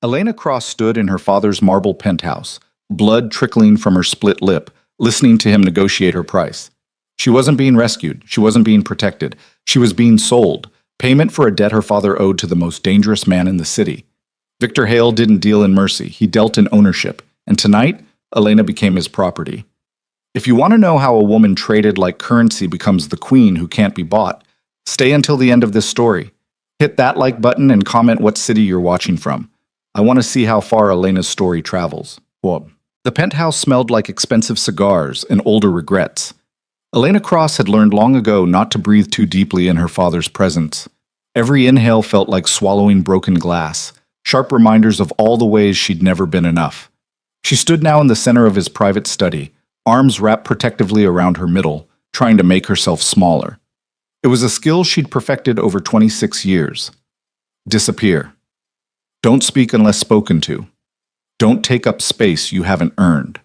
Elena Cross stood in her father's marble penthouse, blood trickling from her split lip, listening to him negotiate her price. She wasn't being rescued. She wasn't being protected. She was being sold. Payment for a debt her father owed to the most dangerous man in the city. Victor Hale didn't deal in mercy. He dealt in ownership. And tonight, Elena became his property. If you want to know how a woman traded like currency becomes the queen who can't be bought, stay until the end of this story. Hit that like button and comment what city you're watching from. I want to see how far Elena's story travels. Well, the penthouse smelled like expensive cigars and older regrets. Elena Cross had learned long ago not to breathe too deeply in her father's presence. Every inhale felt like swallowing broken glass, sharp reminders of all the ways she'd never been enough. She stood now in the center of his private study, arms wrapped protectively around her middle, trying to make herself smaller. It was a skill she'd perfected over 26 years. Disappear. Don't speak unless spoken to. Don't take up space you haven't earned.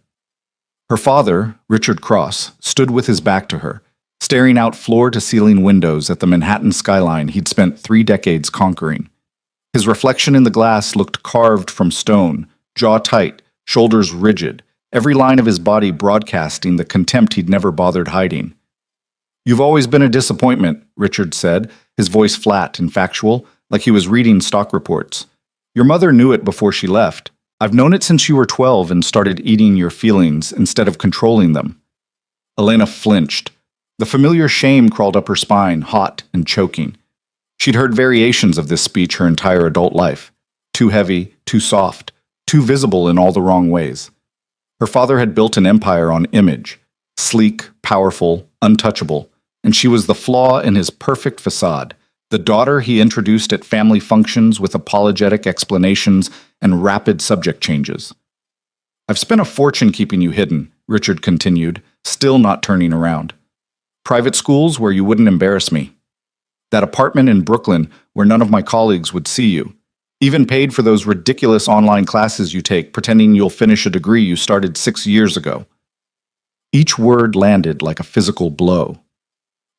Her father, Richard Cross, stood with his back to her, staring out floor-to-ceiling windows at the Manhattan skyline he'd spent 3 decades conquering. His reflection in the glass looked carved from stone, jaw tight, shoulders rigid, every line of his body broadcasting the contempt he'd never bothered hiding. "You've always been a disappointment," Richard said, his voice flat and factual, like he was reading stock reports. "Your mother knew it before she left. I've known it since you were 12 and started eating your feelings instead of controlling them." Elena flinched. The familiar shame crawled up her spine, hot and choking. She'd heard variations of this speech her entire adult life. Too heavy, too soft, too visible in all the wrong ways. Her father had built an empire on image, sleek, powerful, untouchable, and she was the flaw in his perfect facade, the daughter he introduced at family functions with apologetic explanations and rapid subject changes. "I've spent a fortune keeping you hidden," Richard continued, still not turning around. "Private schools where you wouldn't embarrass me. That apartment in Brooklyn where none of my colleagues would see you. Even paid for those ridiculous online classes you take, pretending you'll finish a degree you started 6 years ago." Each word landed like a physical blow.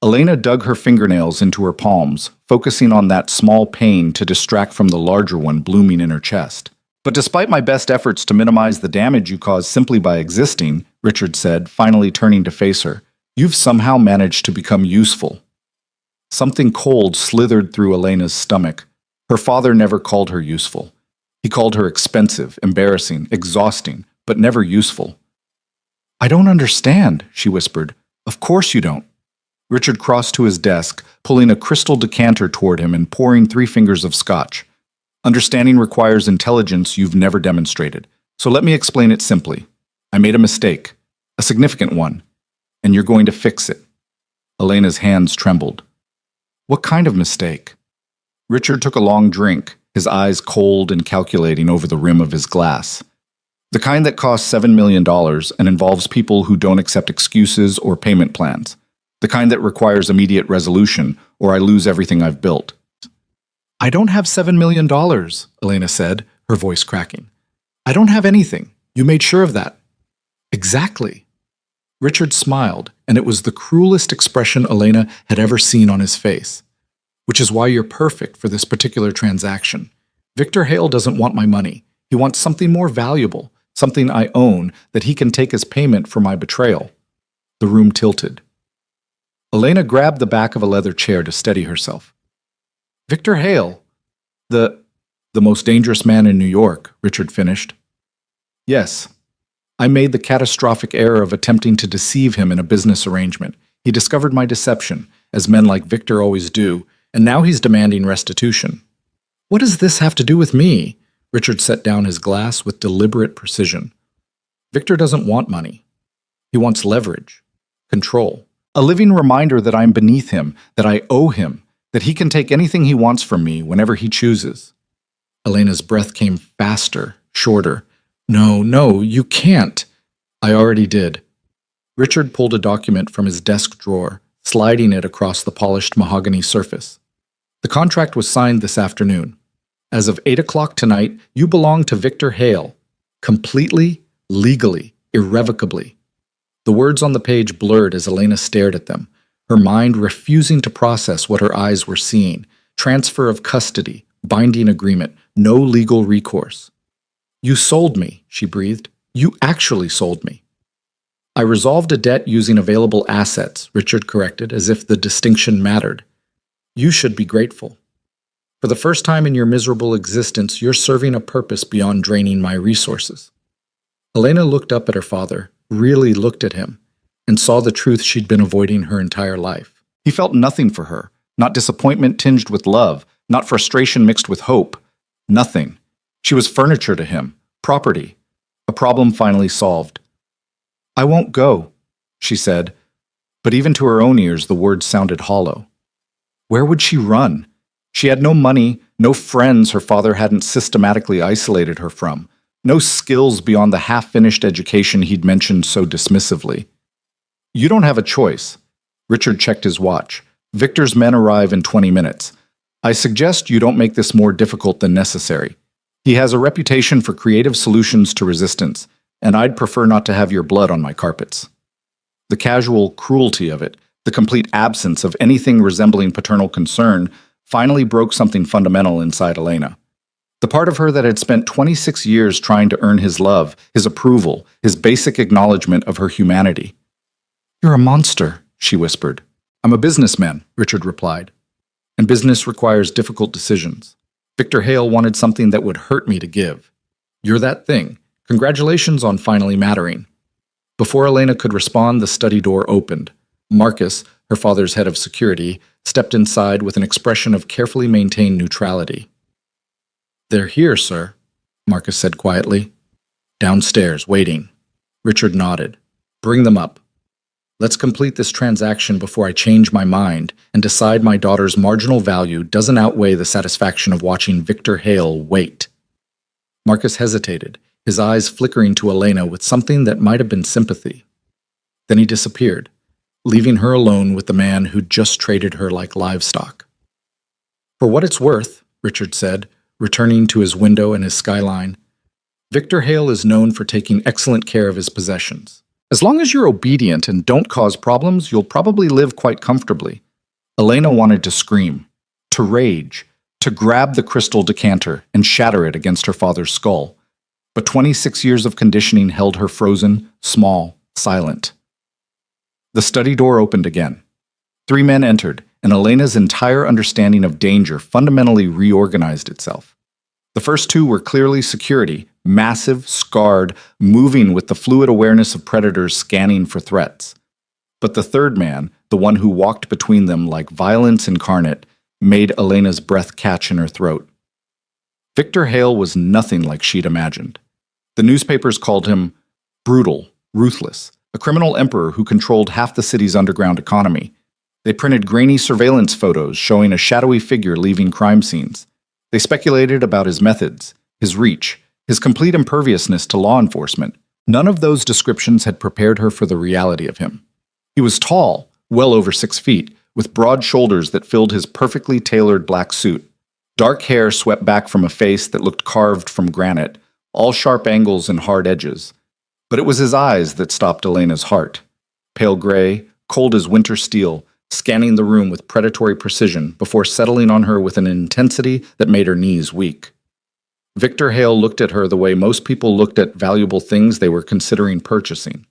Elena dug her fingernails into her palms, focusing on that small pain to distract from the larger one blooming in her chest. "But despite my best efforts to minimize the damage you caused simply by existing," Richard said, finally turning to face her, "you've somehow managed to become useful." Something cold slithered through Elena's stomach. Her father never called her useful. He called her expensive, embarrassing, exhausting, but never useful. "I don't understand," she whispered. "Of course you don't." Richard crossed to his desk, pulling a crystal decanter toward him and pouring 3 fingers of scotch. "Understanding requires intelligence you've never demonstrated. So let me explain it simply. I made a mistake, a significant one, and you're going to fix it." Elena's hands trembled. "What kind of mistake?" Richard took a long drink, his eyes cold and calculating over the rim of his glass. "The kind that costs $7 million and involves people who don't accept excuses or payment plans. The kind that requires immediate resolution, or I lose everything I've built." "I don't have $7 million, Elena said, her voice cracking. "I don't have anything. You made sure of that." "Exactly." Richard smiled, and it was the cruelest expression Elena had ever seen on his face. "Which is why you're perfect for this particular transaction. Victor Hale doesn't want my money. He wants something more valuable, something I own that he can take as payment for my betrayal." The room tilted. Elena grabbed the back of a leather chair to steady herself. "Victor Hale, the most dangerous man in New York," Richard finished. "Yes. I made the catastrophic error of attempting to deceive him in a business arrangement. He discovered my deception, as men like Victor always do, and now he's demanding restitution." "What does this have to do with me?" Richard set down his glass with deliberate precision. "Victor doesn't want money. He wants leverage, control. A living reminder that I'm beneath him, that I owe him, that he can take anything he wants from me whenever he chooses." Elena's breath came faster, shorter. No, you can't." "I already did." Richard pulled a document from his desk drawer, sliding it across the polished mahogany surface. "The contract was signed this afternoon. As of 8 o'clock tonight, you belong to Victor Hale. Completely, legally, irrevocably." The words on the page blurred as Elena stared at them, her mind refusing to process what her eyes were seeing. Transfer of custody, Binding agreement, no legal recourse. You sold me, she breathed. You actually sold me. I resolved a debt using available assets, Richard corrected, as if the distinction mattered. You should be grateful. For the first time in your miserable existence, you're serving a purpose beyond draining my resources. Elena looked up at her father, really looked at him, and saw the truth she'd been avoiding her entire life. He felt nothing for her, not disappointment tinged with love, not frustration mixed with hope. Nothing. She was furniture to him, property, a problem finally solved. I won't go, she said, but even to her own ears the words sounded hollow. Where would she run? She had no money, no friends her father hadn't systematically isolated her from, no skills beyond the half-finished education he'd mentioned so dismissively. You don't have a choice. Richard checked his watch. Victor's men arrive in 20 minutes. I suggest you don't make this more difficult than necessary. He has a reputation for creative solutions to resistance, and I'd prefer not to have your blood on my carpets. The casual cruelty of it, the complete absence of anything resembling paternal concern, finally broke something fundamental inside Elena. The part of her that had spent 26 years trying to earn his love, his approval, his basic acknowledgement of her humanity. You're a monster, she whispered. I'm a businessman, Richard replied. And business requires difficult decisions. Victor Hale wanted something that would hurt me to give. You're that thing. Congratulations on finally mattering. Before Elena could respond, the study door opened. Marcus, her father's head of security, stepped inside with an expression of carefully maintained neutrality. They're here, sir, Marcus said quietly. Downstairs, waiting. Richard nodded. Bring them up. Let's complete this transaction before I change my mind and decide my daughter's marginal value doesn't outweigh the satisfaction of watching Victor Hale wait. Marcus hesitated, his eyes flickering to Elena with something that might have been sympathy. Then he disappeared, leaving her alone with the man who'd just traded her like livestock. For what it's worth, Richard said, returning to his window and his skyline, Victor Hale is known for taking excellent care of his possessions. As long as you're obedient and don't cause problems, you'll probably live quite comfortably. Elena wanted to scream, to rage, to grab the crystal decanter and shatter it against her father's skull. But 26 years of conditioning held her frozen, small, silent. The study door opened again. 3 men entered, and Elena's entire understanding of danger fundamentally reorganized itself. The first 2 were clearly security, massive, scarred, moving with the fluid awareness of predators scanning for threats. But the third man, the one who walked between them like violence incarnate, made Elena's breath catch in her throat. Victor Hale was nothing like she'd imagined. The newspapers called him brutal, ruthless, a criminal emperor who controlled half the city's underground economy. They printed grainy surveillance photos showing a shadowy figure leaving crime scenes. They speculated about his methods, his reach, his complete imperviousness to law enforcement. None of those descriptions had prepared her for the reality of him. He was tall, well over 6 feet, with broad shoulders that filled his perfectly tailored black suit. Dark hair swept back from a face that looked carved from granite, all sharp angles and hard edges. But it was his eyes that stopped Elena's heart. Pale gray, cold as winter steel, scanning the room with predatory precision before settling on her with an intensity that made her knees weak. Victor Hale looked at her the way most people looked at valuable things they were considering purchasing.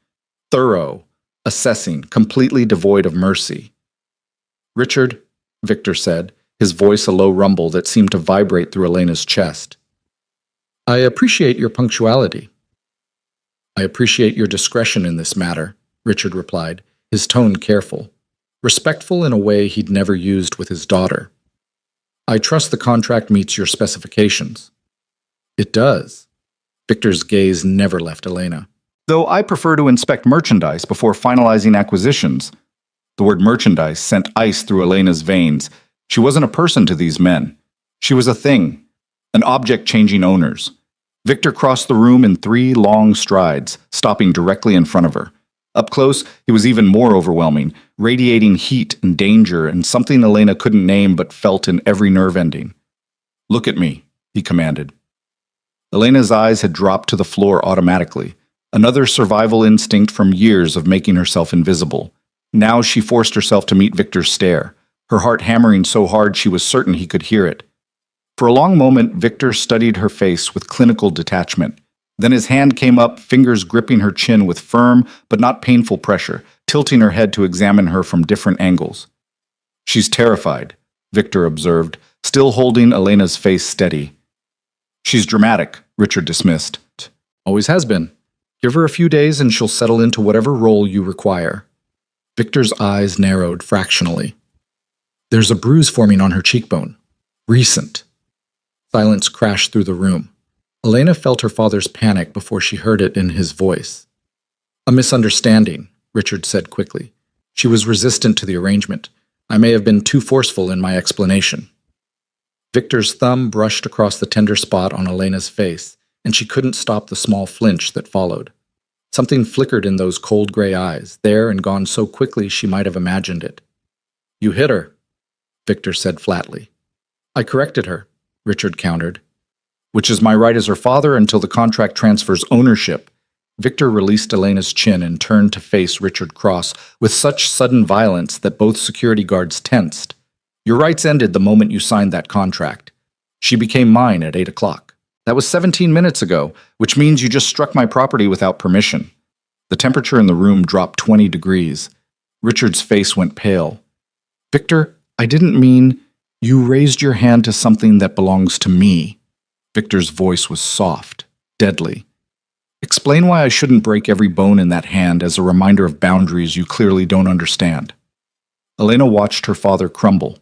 Thorough, assessing, completely devoid of mercy. Richard, Victor said, his voice a low rumble that seemed to vibrate through Elena's chest. I appreciate your punctuality. I appreciate your discretion in this matter, Richard replied, his tone careful, respectful in a way he'd never used with his daughter. I trust the contract meets your specifications. It does. Victor's gaze never left Elena. Though I prefer to inspect merchandise before finalizing acquisitions. The word merchandise sent ice through Elena's veins. She wasn't a person to these men. She was a thing, an object changing owners. Victor crossed the room in 3 long strides, stopping directly in front of her. Up close, he was even more overwhelming, radiating heat and danger and something Elena couldn't name but felt in every nerve ending. Look at me, he commanded. Elena's eyes had dropped to the floor automatically, another survival instinct from years of making herself invisible. Now she forced herself to meet Victor's stare, her heart hammering so hard she was certain he could hear it. For a long moment, Victor studied her face with clinical detachment. Then his hand came up, fingers gripping her chin with firm but not painful pressure, tilting her head to examine her from different angles. "She's terrified," Victor observed, still holding Elena's face steady. "She's dramatic," Richard dismissed. "Always has been. Give her a few days and she'll settle into whatever role you require." Victor's eyes narrowed fractionally. "There's a bruise forming on her cheekbone. Recent." Silence crashed through the room. Elena felt her father's panic before she heard it in his voice. "A misunderstanding," Richard said quickly. "She was resistant to the arrangement. I may have been too forceful in my explanation." Victor's thumb brushed across the tender spot on Elena's face, and she couldn't stop the small flinch that followed. Something flickered in those cold gray eyes, there and gone so quickly she might have imagined it. "You hit her," Victor said flatly. "I corrected her," Richard countered. "Which is my right as her father until the contract transfers ownership." Victor released Elena's chin and turned to face Richard Cross with such sudden violence that both security guards tensed. "Your rights ended the moment you signed that contract. She became mine at 8 o'clock. That was 17 minutes ago, which means you just struck my property without permission." The temperature in the room dropped 20 degrees. Richard's face went pale. "Victor, I didn't mean you raised your hand to something that belongs to me." Victor's voice was soft, deadly. "Explain why I shouldn't break every bone in that hand as a reminder of boundaries you clearly don't understand." Elena watched her father crumble.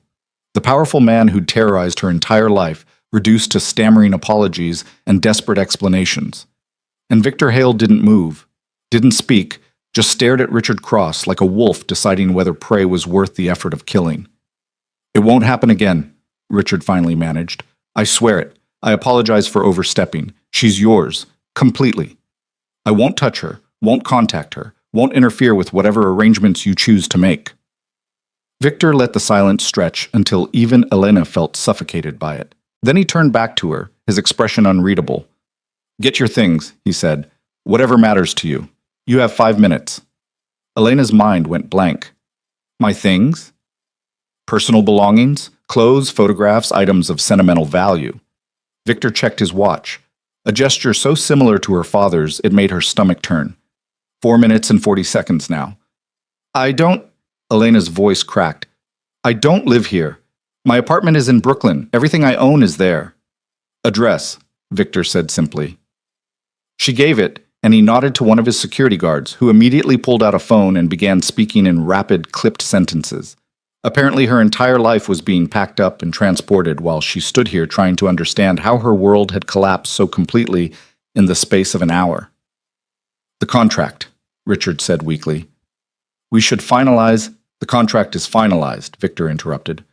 The powerful man who'd terrorized her entire life, reduced to stammering apologies and desperate explanations. And Victor Hale didn't move, didn't speak, just stared at Richard Cross like a wolf deciding whether prey was worth the effort of killing. "It won't happen again," Richard finally managed. "I swear it. I apologize for overstepping. She's yours, completely. I won't touch her, won't contact her, won't interfere with whatever arrangements you choose to make." Victor let the silence stretch until even Elena felt suffocated by it. Then he turned back to her, his expression unreadable. "Get your things," he said. "Whatever matters to you. You have 5 minutes." Elena's mind went blank. "My things?" "Personal belongings, clothes, photographs, items of sentimental value." Victor checked his watch, a gesture so similar to her father's it made her stomach turn. 4 minutes and 40 seconds now. "I don't—" Elena's voice cracked. "I don't live here. My apartment is in Brooklyn. Everything I own is there." "Address," Victor said simply. She gave it, and he nodded to one of his security guards, who immediately pulled out a phone and began speaking in rapid, clipped sentences. Apparently her entire life was being packed up and transported while she stood here trying to understand how her world had collapsed so completely in the space of an hour. "The contract," Richard said weakly. "We should finalize—" "The contract is finalized," Victor interrupted.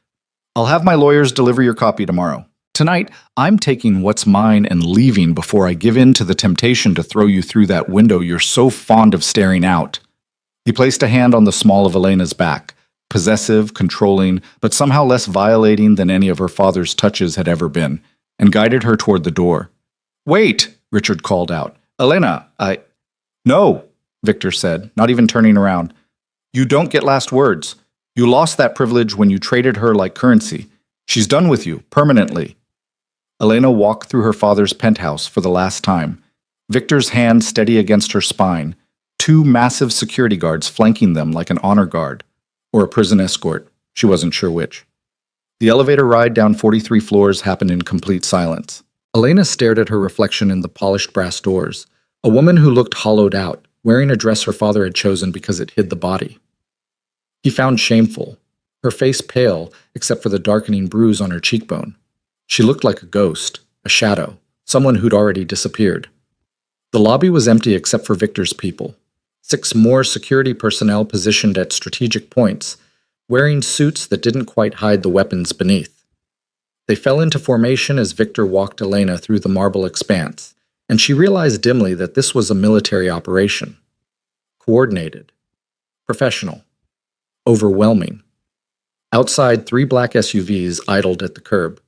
"I'll have my lawyers deliver your copy tomorrow. Tonight, I'm taking what's mine and leaving before I give in to the temptation to throw you through that window you're so fond of staring out." He placed a hand on the small of Elena's back, possessive, controlling, but somehow less violating than any of her father's touches had ever been, and guided her toward the door. "Wait!" Richard called out. "Elena, I—" "No," Victor said, not even turning around. "You don't get last words. You lost that privilege when you traded her like currency. She's done with you, permanently." Elena walked through her father's penthouse for the last time, Victor's hand steady against her spine, 2 massive security guards flanking them like an honor guard, or a prison escort, she wasn't sure which. The elevator ride down 43 floors happened in complete silence. Elena stared at her reflection in the polished brass doors, a woman who looked hollowed out, wearing a dress her father had chosen because it hid the body. He found shameful, her face pale except for the darkening bruise on her cheekbone. She looked like a ghost, a shadow, someone who'd already disappeared. The lobby was empty except for Victor's people. 6 more security personnel positioned at strategic points, wearing suits that didn't quite hide the weapons beneath. They fell into formation as Victor walked Elena through the marble expanse, and she realized dimly that this was a military operation. Coordinated. Professional. Overwhelming. Outside, 3 black SUVs idled at the curb.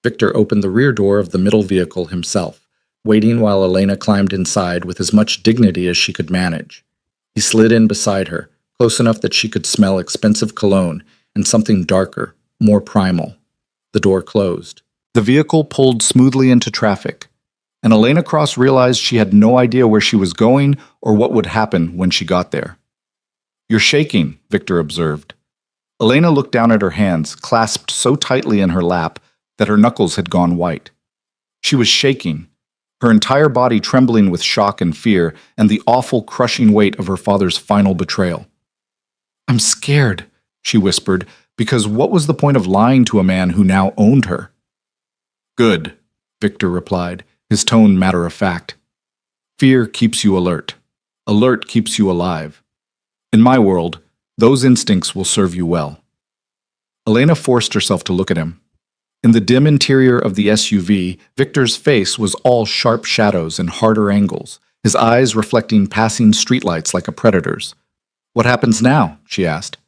Victor opened the rear door of the middle vehicle himself, waiting while Elena climbed inside with as much dignity as she could manage. He slid in beside her, close enough that she could smell expensive cologne and something darker, more primal. The door closed. The vehicle pulled smoothly into traffic, and Elena Cross realized she had no idea where she was going or what would happen when she got there. "You're shaking," Victor observed. Elena looked down at her hands, clasped so tightly in her lap that her knuckles had gone white. She was shaking, her entire body trembling with shock and fear and the awful, crushing weight of her father's final betrayal. "I'm scared," she whispered, because what was the point of lying to a man who now owned her? "Good," Victor replied, his tone matter-of-fact. "Fear keeps you alert. Alert keeps you alive. In my world, those instincts will serve you well." Elena forced herself to look at him. In the dim interior of the SUV, Victor's face was all sharp shadows and harder angles, his eyes reflecting passing streetlights like a predator's. "What happens now?" she asked.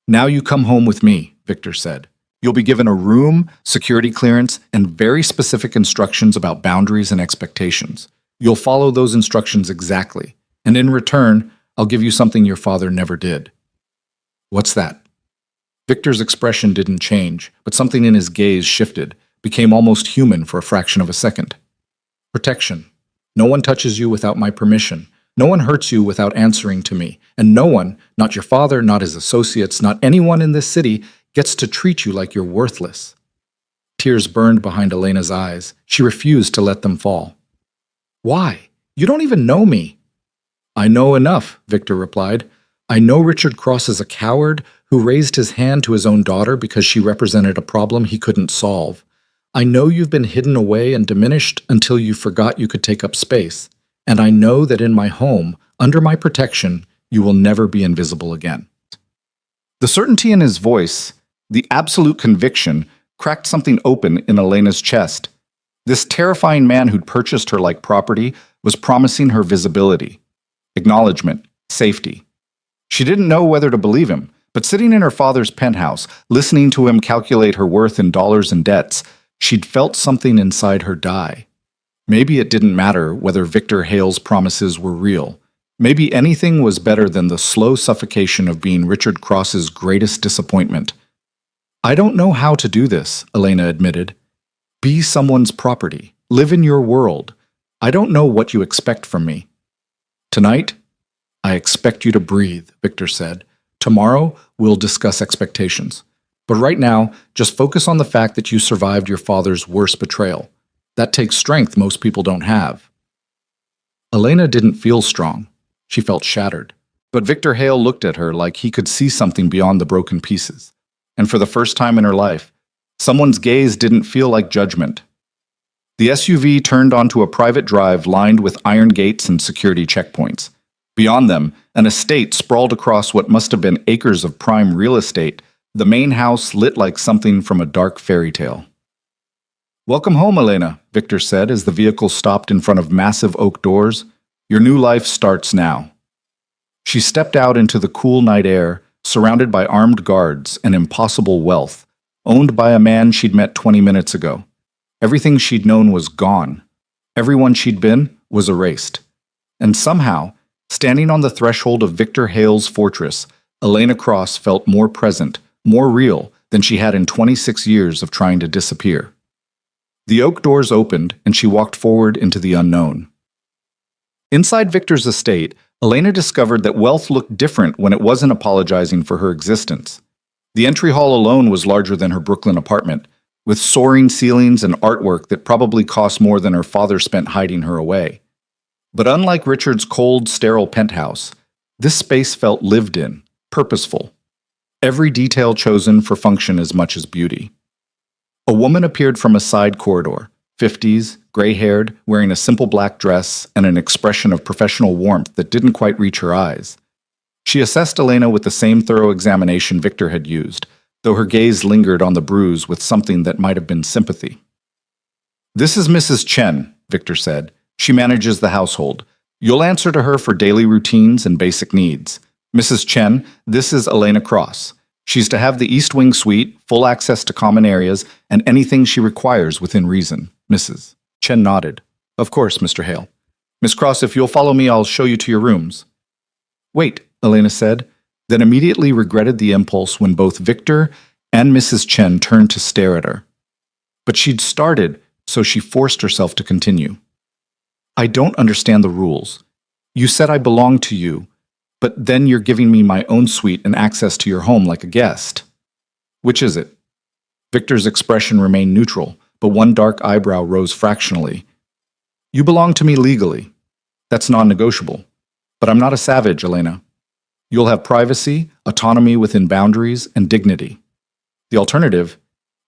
"Now you come home with me," Victor said. "You'll be given a room, security clearance, and very specific instructions about boundaries and expectations. You'll follow those instructions exactly, and in return, I'll give you something your father never did." "What's that?" Victor's expression didn't change, but something in his gaze shifted, became almost human for a fraction of a second. "Protection. No one touches you without my permission. No one hurts you without answering to me. And no one, not your father, not his associates, not anyone in this city, gets to treat you like you're worthless." Tears burned behind Elena's eyes. She refused to let them fall. "Why? You don't even know me." "I know enough," Victor replied. "I know Richard Cross is a coward who raised his hand to his own daughter because she represented a problem he couldn't solve. I know you've been hidden away and diminished until you forgot you could take up space. And I know that in my home, under my protection, you will never be invisible again." The certainty in his voice, the absolute conviction, cracked something open in Elena's chest. This terrifying man who'd purchased her like property was promising her visibility, acknowledgement, safety. She didn't know whether to believe him, but sitting in her father's penthouse, listening to him calculate her worth in dollars and debts, she'd felt something inside her die. Maybe it didn't matter whether Victor Hale's promises were real. Maybe anything was better than the slow suffocation of being Richard Cross's greatest disappointment. "I don't know how to do this," Elena admitted. "Be someone's property. Live in your world. I don't know what you expect from me." "Tonight, I expect you to breathe," Victor said. "Tomorrow, we'll discuss expectations. But right now, just focus on the fact that you survived your father's worst betrayal. That takes strength most people don't have." Elena didn't feel strong. She felt shattered. But Victor Hale looked at her like he could see something beyond the broken pieces. And for the first time in her life, someone's gaze didn't feel like judgment. The SUV turned onto a private drive lined with iron gates and security checkpoints. Beyond them, an estate sprawled across what must have been acres of prime real estate, the main house lit like something from a dark fairy tale. "Welcome home, Elena," Victor said as the vehicle stopped in front of massive oak doors. "Your new life starts now." She stepped out into the cool night air, surrounded by armed guards and impossible wealth, owned by a man she'd met 20 minutes ago. Everything she'd known was gone. Everyone she'd been was erased. And somehow, standing on the threshold of Victor Hale's fortress, Elena Cross felt more present, more real than she had in 26 years of trying to disappear. The oak doors opened, and she walked forward into the unknown. Inside Victor's estate, Elena discovered that wealth looked different when it wasn't apologizing for her existence. The entry hall alone was larger than her Brooklyn apartment, with soaring ceilings and artwork that probably cost more than her father spent hiding her away. But unlike Richard's cold, sterile penthouse, this space felt lived in, purposeful. Every detail chosen for function as much as beauty. A woman appeared from a side corridor, 50s, gray-haired, wearing a simple black dress and an expression of professional warmth that didn't quite reach her eyes. She assessed Elena with the same thorough examination Victor had used, though her gaze lingered on the bruise with something that might have been sympathy. "This is Mrs. Chen," Victor said. "She manages the household. You'll answer to her for daily routines and basic needs. Mrs. Chen, this is Elena Cross. She's to have the East Wing suite, full access to common areas, and anything she requires within reason." Mrs. Chen nodded. "Of course, Mr. Hale. Miss Cross, if you'll follow me, I'll show you to your rooms." "Wait," Elena said, then immediately regretted the impulse when both Victor and Mrs. Chen turned to stare at her. But she'd started, so she forced herself to continue. I don't understand the rules. You said I belong to you, but then you're giving me my own suite and access to your home like a guest. Which is it? Victor's expression remained neutral, but one dark eyebrow rose fractionally. You belong to me legally. That's non-negotiable. But I'm not a savage, Elena. You'll have privacy, autonomy within boundaries, and dignity. The alternative,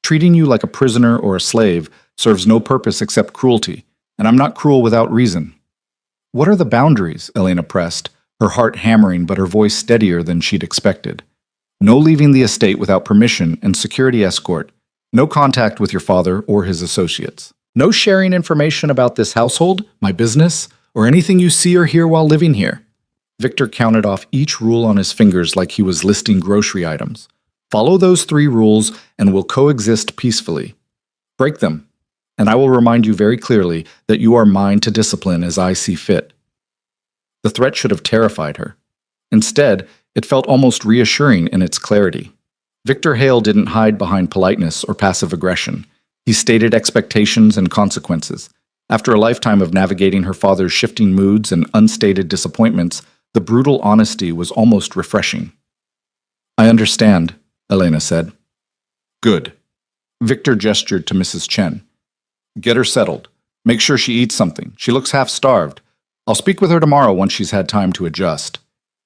treating you like a prisoner or a slave, serves no purpose except cruelty, and I'm not cruel without reason. What are the boundaries? Elena pressed, her heart hammering but her voice steadier than she'd expected. No leaving the estate without permission and security escort. No contact with your father or his associates. No sharing information about this household, my business, or anything you see or hear while living here. Victor counted off each rule on his fingers like he was listing grocery items. Follow those 3 rules and we'll coexist peacefully. Break them, and I will remind you very clearly that you are mine to discipline as I see fit. The threat should have terrified her. Instead, it felt almost reassuring in its clarity. Victor Hale didn't hide behind politeness or passive aggression. He stated expectations and consequences. After a lifetime of navigating her father's shifting moods and unstated disappointments, the brutal honesty was almost refreshing. I understand, Elena said. Good. Victor gestured to Mrs. Chen. Get her settled. Make sure she eats something. She looks half-starved. I'll speak with her tomorrow once she's had time to adjust.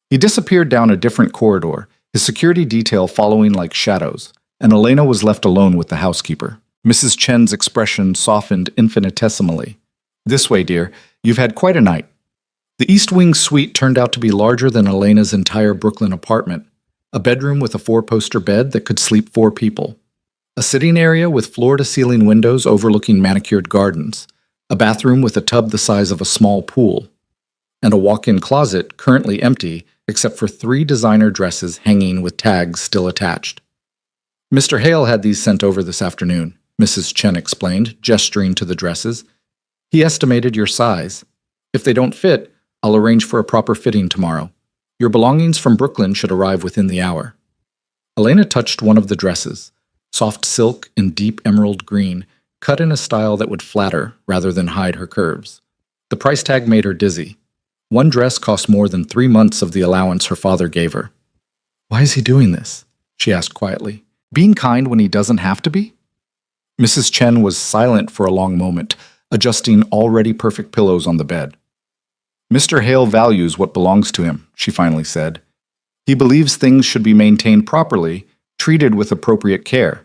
He disappeared down a different corridor, his security detail following like shadows, and Elena was left alone with the housekeeper. Mrs. Chen's expression softened infinitesimally. This way, dear. You've had quite a night. The East Wing suite turned out to be larger than Elena's entire Brooklyn apartment. A bedroom with a 4-poster bed that could sleep 4 people. A sitting area with floor-to-ceiling windows overlooking manicured gardens. A bathroom with a tub the size of a small pool. And a walk-in closet currently empty except for 3 designer dresses hanging with tags still attached. Mr. Hale had these sent over this afternoon, Mrs. Chen explained, gesturing to the dresses. He estimated your size. If they don't fit, I'll arrange for a proper fitting tomorrow. Your belongings from Brooklyn should arrive within the hour. Elena touched one of the dresses, soft silk in deep emerald green, cut in a style that would flatter rather than hide her curves. The price tag made her dizzy. One dress cost more than 3 months of the allowance her father gave her. Why is he doing this? She asked quietly. Being kind when he doesn't have to be? Mrs. Chen was silent for a long moment, adjusting already perfect pillows on the bed. Mr. Hale values what belongs to him, she finally said. He believes things should be maintained properly, treated with appropriate care.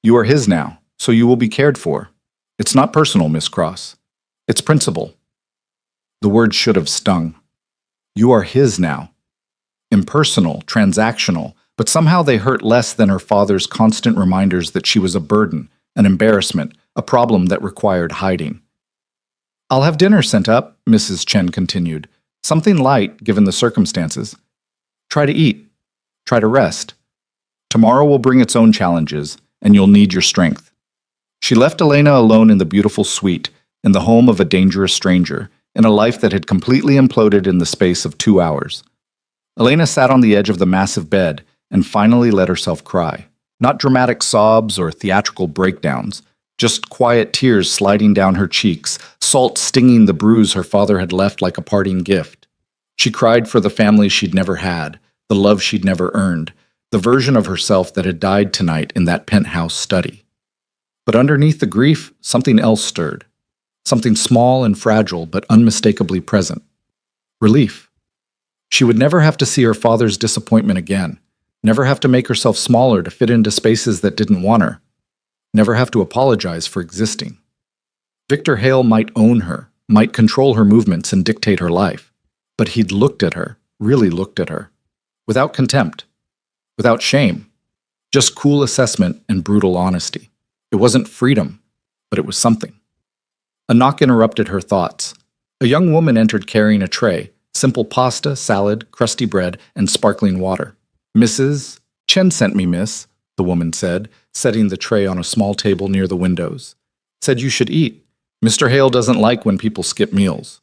You are his now, so you will be cared for. It's not personal, Miss Cross. It's principle. The word should have stung. You are his now. Impersonal, transactional, but somehow they hurt less than her father's constant reminders that she was a burden, an embarrassment, a problem that required hiding. I'll have dinner sent up, Mrs. Chen continued. Something light, given the circumstances. Try to eat. Try to rest. Tomorrow will bring its own challenges, and you'll need your strength. She left Elena alone in the beautiful suite, in the home of a dangerous stranger, in a life that had completely imploded in the space of 2 hours. Elena sat on the edge of the massive bed and finally let herself cry. Not dramatic sobs or theatrical breakdowns, just quiet tears sliding down her cheeks, salt stinging the bruise her father had left like a parting gift. She cried for the family she'd never had, the love she'd never earned, the version of herself that had died tonight in that penthouse study. But underneath the grief, something else stirred. Something small and fragile, but unmistakably present. Relief. She would never have to see her father's disappointment again, never have to make herself smaller to fit into spaces that didn't want her, never have to apologize for existing. Victor Hale might own her, might control her movements and dictate her life, but he'd looked at her, really looked at her, without contempt, without shame, just cool assessment and brutal honesty. It wasn't freedom, but it was something. A knock interrupted her thoughts. A young woman entered carrying a tray, simple pasta, salad, crusty bread, and sparkling water. Mrs. Chen sent me, miss, the woman said, setting the tray on a small table near the windows. Said you should eat. Mr. Hale doesn't like when people skip meals.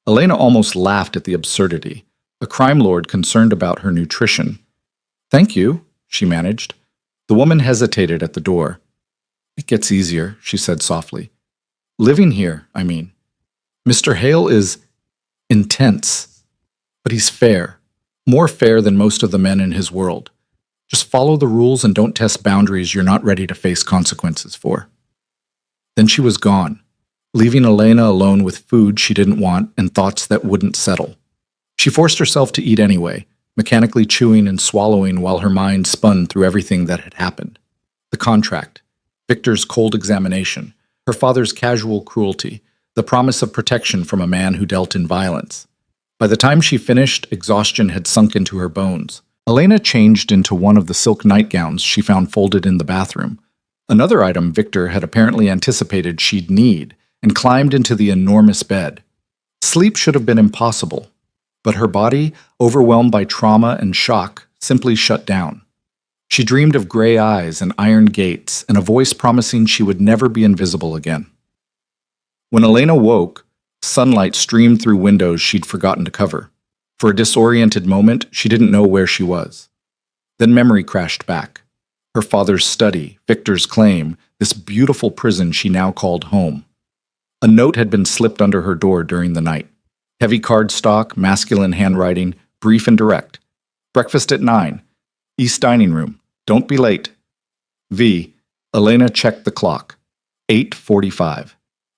Elena almost laughed at the absurdity, a crime lord concerned about her nutrition. Thank you, she managed. The woman hesitated at the door. It gets easier, she said softly. Living here, I mean. Mr. Hale is intense, but he's fair. More fair than most of the men in his world. Just follow the rules and don't test boundaries you're not ready to face consequences for. Then she was gone, leaving Elena alone with food she didn't want and thoughts that wouldn't settle. She forced herself to eat anyway, mechanically chewing and swallowing while her mind spun through everything that had happened. The contract, Victor's cold examination, her father's casual cruelty, the promise of protection from a man who dealt in violence. By the time she finished, exhaustion had sunk into her bones. Elena changed into one of the silk nightgowns she found folded in the bathroom, another item Victor had apparently anticipated she'd need, and climbed into the enormous bed. Sleep should have been impossible, but her body, overwhelmed by trauma and shock, simply shut down. She dreamed of gray eyes and iron gates and a voice promising she would never be invisible again. When Elena woke, sunlight streamed through windows she'd forgotten to cover. For a disoriented moment, she didn't know where she was. Then memory crashed back. Her father's study, Victor's claim, this beautiful prison she now called home. A note had been slipped under her door during the night. Heavy cardstock, masculine handwriting, brief and direct. Breakfast at 9. East dining room. Don't be late. V. Elena checked the clock. 8:45.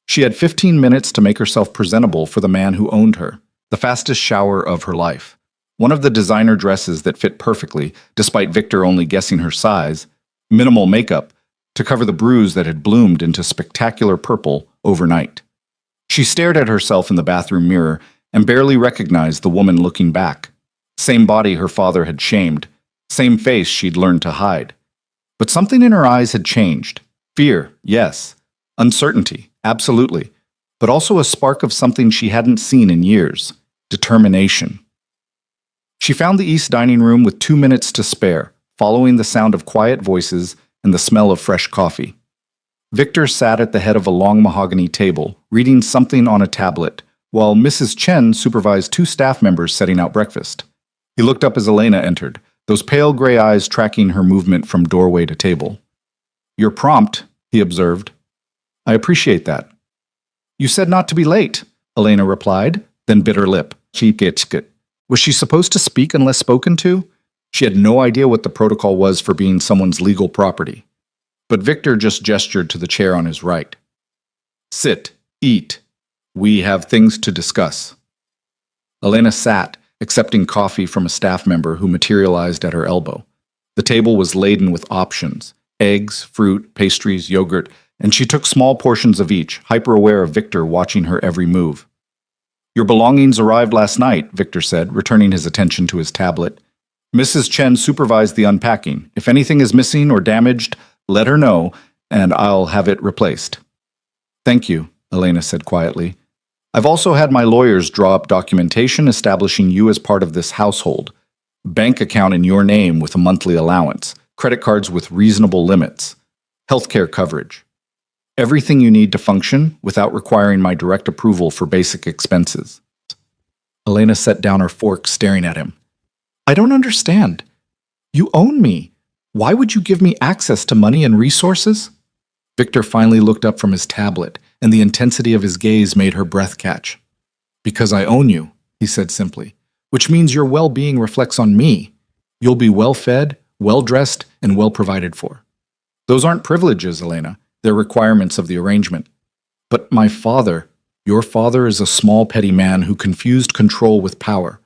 She had 15 minutes to make herself presentable for the man who owned her. The fastest shower of her life. One of the designer dresses that fit perfectly, despite Victor only guessing her size. Minimal makeup to cover the bruise that had bloomed into spectacular purple overnight. She stared at herself in the bathroom mirror and barely recognized the woman looking back. Same body her father had shamed. Same face she'd learned to hide. But something in her eyes had changed. Fear, yes. Uncertainty, absolutely. But also a spark of something she hadn't seen in years. Determination. She found the east dining room with 2 minutes to spare, following the sound of quiet voices and the smell of fresh coffee. Victor sat at the head of a long mahogany table, reading something on a tablet, while Mrs. Chen supervised 2 staff members setting out breakfast. He looked up as Elena entered, those pale gray eyes tracking her movement from doorway to table. "You're prompt," he observed. "I appreciate that." "You said not to be late," Elena replied, then bit her lip. Was she supposed to speak unless spoken to? She had no idea what the protocol was for being someone's legal property. But Victor just gestured to the chair on his right. "Sit, eat. We have things to discuss." Elena sat, accepting coffee from a staff member who materialized at her elbow. The table was laden with options: eggs, fruit, pastries, yogurt, and she took small portions of each, hyper-aware of Victor watching her every move. "Your belongings arrived last night," Victor said, returning his attention to his tablet. "Mrs. Chen supervised the unpacking. If anything is missing or damaged, let her know, and I'll have it replaced." "Thank you," Elena said quietly. "I've also had my lawyers draw up documentation establishing you as part of this household. Bank account in your name with a monthly allowance, credit cards with reasonable limits, healthcare coverage. Everything you need to function without requiring my direct approval for basic expenses." Elena set down her fork, staring at him. "I don't understand. You own me. Why would you give me access to money and resources?" Victor finally looked up from his tablet, and the intensity of his gaze made her breath catch. "Because I own you," he said simply, "which means your well-being reflects on me. You'll be well-fed, well-dressed, and well-provided for. Those aren't privileges, Elena. They're requirements of the arrangement." "But my father, your father is a small petty man who confused control with power,"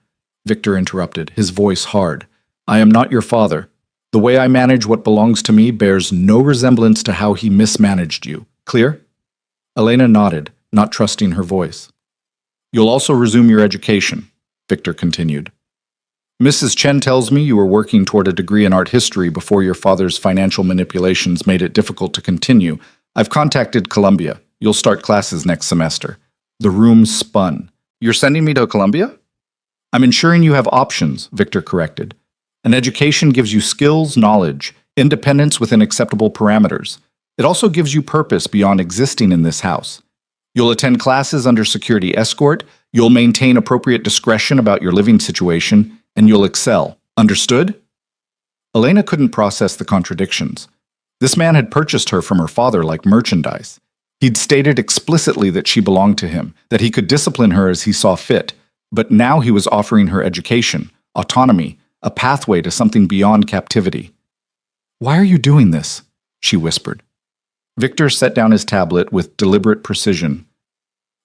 Victor interrupted, his voice hard. "I am not your father. The way I manage what belongs to me bears no resemblance to how he mismanaged you. Clear?" Elena nodded, not trusting her voice. "You'll also resume your education," Victor continued. "Mrs. Chen tells me you were working toward a degree in art history before your father's financial manipulations made it difficult to continue. I've contacted Columbia. You'll start classes next semester." The room spun. "You're sending me to Columbia?" "I'm ensuring you have options," Victor corrected. "An education gives you skills, knowledge, independence within acceptable parameters. It also gives you purpose beyond existing in this house. You'll attend classes under security escort, you'll maintain appropriate discretion about your living situation, and you'll excel. Understood?" Elena couldn't process the contradictions. This man had purchased her from her father like merchandise. He'd stated explicitly that she belonged to him, that he could discipline her as he saw fit, but now he was offering her education, autonomy, a pathway to something beyond captivity. "Why are you doing this?" she whispered. Victor set down his tablet with deliberate precision.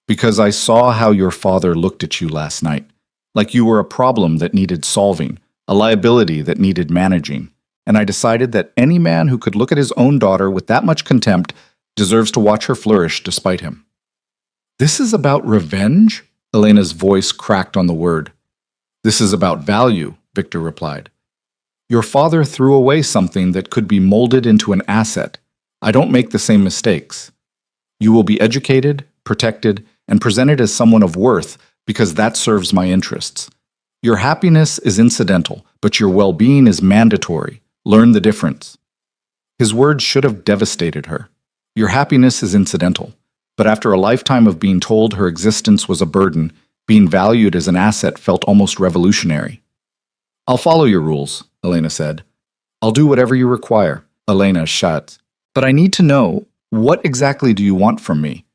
"Because I saw how your father looked at you last night, like you were a problem that needed solving, a liability that needed managing, and I decided that any man who could look at his own daughter with that much contempt deserves to watch her flourish despite him." "This is about revenge?" Elena's voice cracked on the word. "This is about value," Victor replied. "Your father threw away something that could be molded into an asset. I don't make the same mistakes. You will be educated, protected, and presented as someone of worth because that serves my interests. Your happiness is incidental, but your well-being is mandatory. Learn the difference." His words should have devastated her. Your happiness is incidental, but after a lifetime of being told her existence was a burden, being valued as an asset felt almost revolutionary. "I'll follow your rules," Elena said. "I'll do whatever you require," Elena shut. "But I need to know, what exactly do you want from me?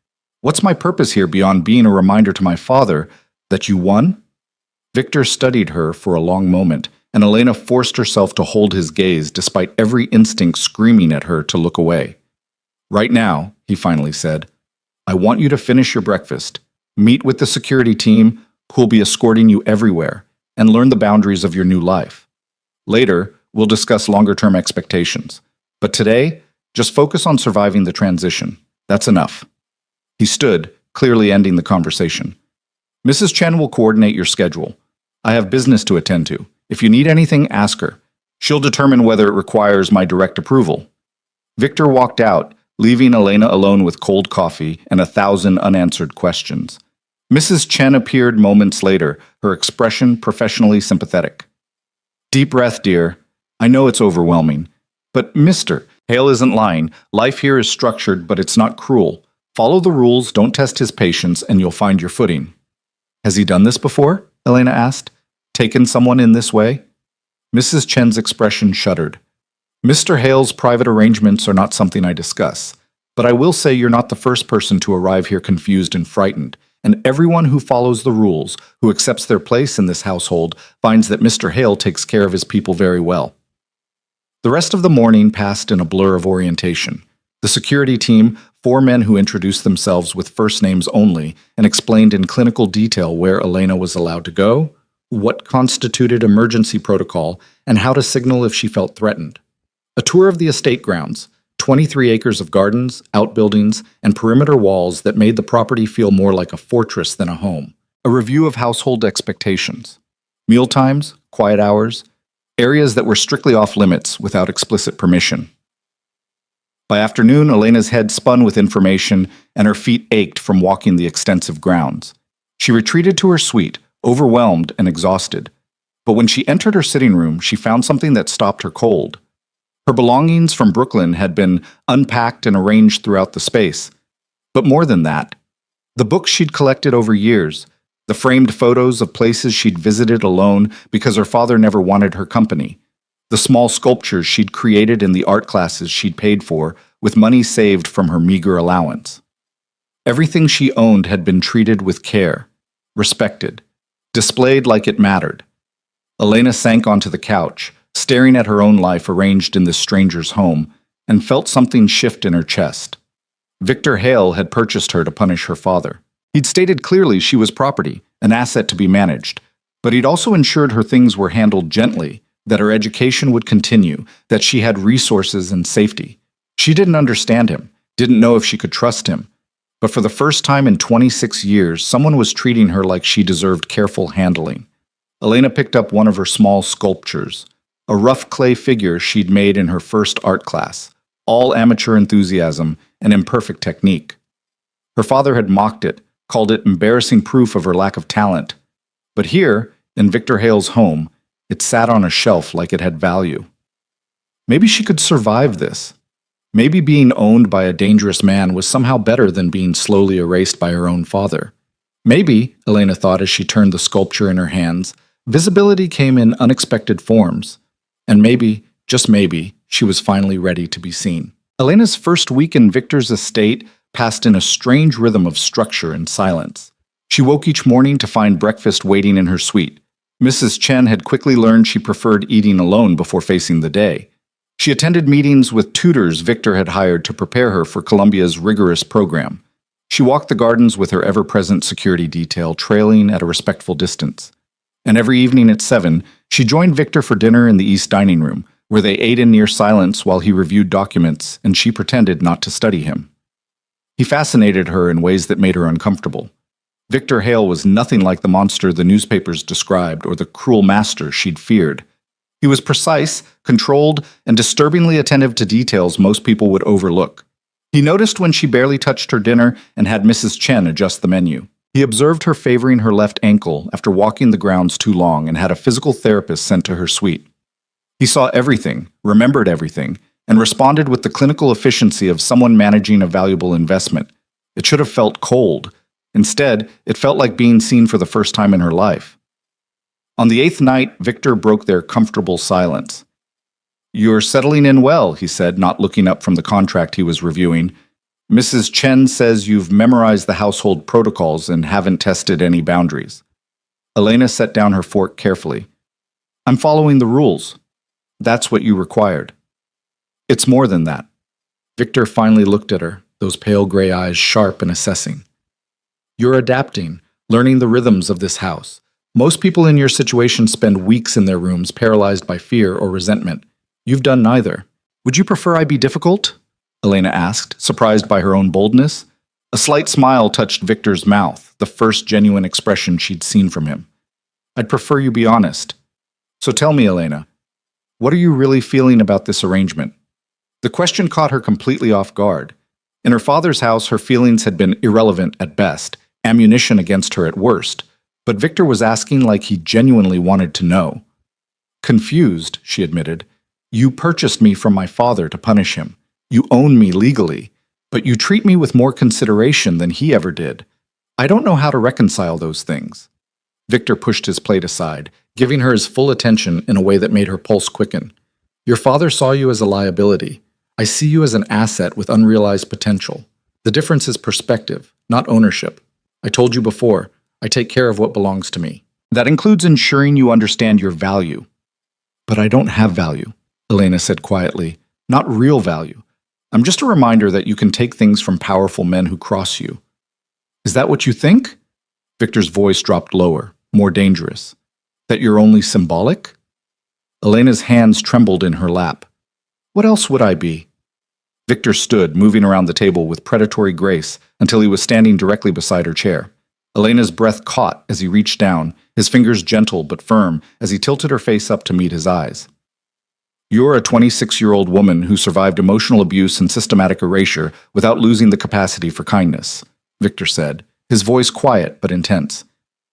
What's my purpose here beyond being a reminder to my father that you won?" Victor studied her for a long moment, and Elena forced herself to hold his gaze despite every instinct screaming at her to look away. "Right now," he finally said, "I want you to finish your breakfast, meet with the security team who'll be escorting you everywhere, and learn the boundaries of your new life. Later, we'll discuss longer-term expectations. But today, just focus on surviving the transition. That's enough." He stood, clearly ending the conversation. "Mrs. Chen will coordinate your schedule. I have business to attend to. If you need anything, ask her. She'll determine whether it requires my direct approval." Victor walked out, leaving Elena alone with cold coffee and 1,000 unanswered questions. Mrs. Chen appeared moments later, her expression professionally sympathetic. "Deep breath, dear. I know it's overwhelming. But, Mr. Hale isn't lying. Life here is structured, but it's not cruel. Follow the rules, don't test his patience, and you'll find your footing." "Has he done this before?" Elena asked. "Taken someone in this way?" Mrs. Chen's expression shuddered. "Mr. Hale's private arrangements are not something I discuss, but I will say you're not the first person to arrive here confused and frightened, and everyone who follows the rules, who accepts their place in this household, finds that Mr. Hale takes care of his people very well." The rest of the morning passed in a blur of orientation. The security team, 4 men who introduced themselves with first names only and explained in clinical detail where Elena was allowed to go, what constituted emergency protocol, and how to signal if she felt threatened. A tour of the estate grounds, 23 acres of gardens, outbuildings, and perimeter walls that made the property feel more like a fortress than a home. A review of household expectations. Mealtimes, quiet hours, areas that were strictly off-limits without explicit permission. By afternoon, Elena's head spun with information and her feet ached from walking the extensive grounds. She retreated to her suite, overwhelmed and exhausted. But when she entered her sitting room, she found something that stopped her cold. Her belongings from Brooklyn had been unpacked and arranged throughout the space. But more than that, the books she'd collected over years, the framed photos of places she'd visited alone because her father never wanted her company, the small sculptures she'd created in the art classes she'd paid for with money saved from her meager allowance. Everything she owned had been treated with care, respected, displayed like it mattered. Elena sank onto the couch, staring at her own life arranged in this stranger's home, and felt something shift in her chest. Victor Hale had purchased her to punish her father. He'd stated clearly she was property, an asset to be managed, but he'd also ensured her things were handled gently, that her education would continue, that she had resources and safety. She didn't understand him, didn't know if she could trust him, but for the first time in 26 years, someone was treating her like she deserved careful handling. Elena picked up one of her small sculptures, a rough clay figure she'd made in her first art class, all amateur enthusiasm and imperfect technique. Her father had mocked it, called it embarrassing proof of her lack of talent. But here, in Victor Hale's home, it sat on a shelf like it had value. Maybe she could survive this. Maybe being owned by a dangerous man was somehow better than being slowly erased by her own father. Maybe, Elena thought as she turned the sculpture in her hands, visibility came in unexpected forms. And maybe, just maybe, she was finally ready to be seen. Elena's first week in Victor's estate passed in a strange rhythm of structure and silence. She woke each morning to find breakfast waiting in her suite. Mrs. Chen had quickly learned she preferred eating alone before facing the day. She attended meetings with tutors Victor had hired to prepare her for Columbia's rigorous program. She walked the gardens with her ever-present security detail trailing at a respectful distance. And every evening at 7, she joined Victor for dinner in the East Dining Room, where they ate in near silence while he reviewed documents and she pretended not to study him. He fascinated her in ways that made her uncomfortable. Victor Hale was nothing like the monster the newspapers described or the cruel master she'd feared. He was precise, controlled, and disturbingly attentive to details most people would overlook. He noticed when she barely touched her dinner and had Mrs. Chen adjust the menu. He observed her favoring her left ankle after walking the grounds too long and had a physical therapist sent to her suite. He saw everything, remembered everything, and responded with the clinical efficiency of someone managing a valuable investment. It should have felt cold. Instead, it felt like being seen for the first time in her life. On the 8th night, Victor broke their comfortable silence. "You're settling in well," he said, not looking up from the contract he was reviewing. "Mrs. Chen says you've memorized the household protocols and haven't tested any boundaries." Elena set down her fork carefully. "I'm following the rules. That's what you required." "It's more than that." Victor finally looked at her, those pale gray eyes sharp and assessing. "You're adapting, learning the rhythms of this house. Most people in your situation spend weeks in their rooms paralyzed by fear or resentment. You've done neither. Would you prefer I be difficult?" Elena asked, surprised by her own boldness. A slight smile touched Victor's mouth, the first genuine expression she'd seen from him. "I'd prefer you be honest. So tell me, Elena, what are you really feeling about this arrangement?" The question caught her completely off guard. In her father's house, her feelings had been irrelevant at best, ammunition against her at worst, but Victor was asking like he genuinely wanted to know. "Confused," she admitted. "You purchased me from my father to punish him. You own me legally, but you treat me with more consideration than he ever did. I don't know how to reconcile those things." Victor pushed his plate aside, giving her his full attention in a way that made her pulse quicken. "Your father saw you as a liability. I see you as an asset with unrealized potential. The difference is perspective, not ownership. I told you before, I take care of what belongs to me. That includes ensuring you understand your value." "But I don't have value," Elena said quietly. "Not real value. I'm just a reminder that you can take things from powerful men who cross you." "Is that what you think?" Victor's voice dropped lower, more dangerous. "That you're only symbolic?" Elena's hands trembled in her lap. "What else would I be?" Victor stood, moving around the table with predatory grace until he was standing directly beside her chair. Elena's breath caught as he reached down, his fingers gentle but firm as he tilted her face up to meet his eyes. "You're a 26-year-old woman who survived emotional abuse and systematic erasure without losing the capacity for kindness," Victor said, his voice quiet but intense.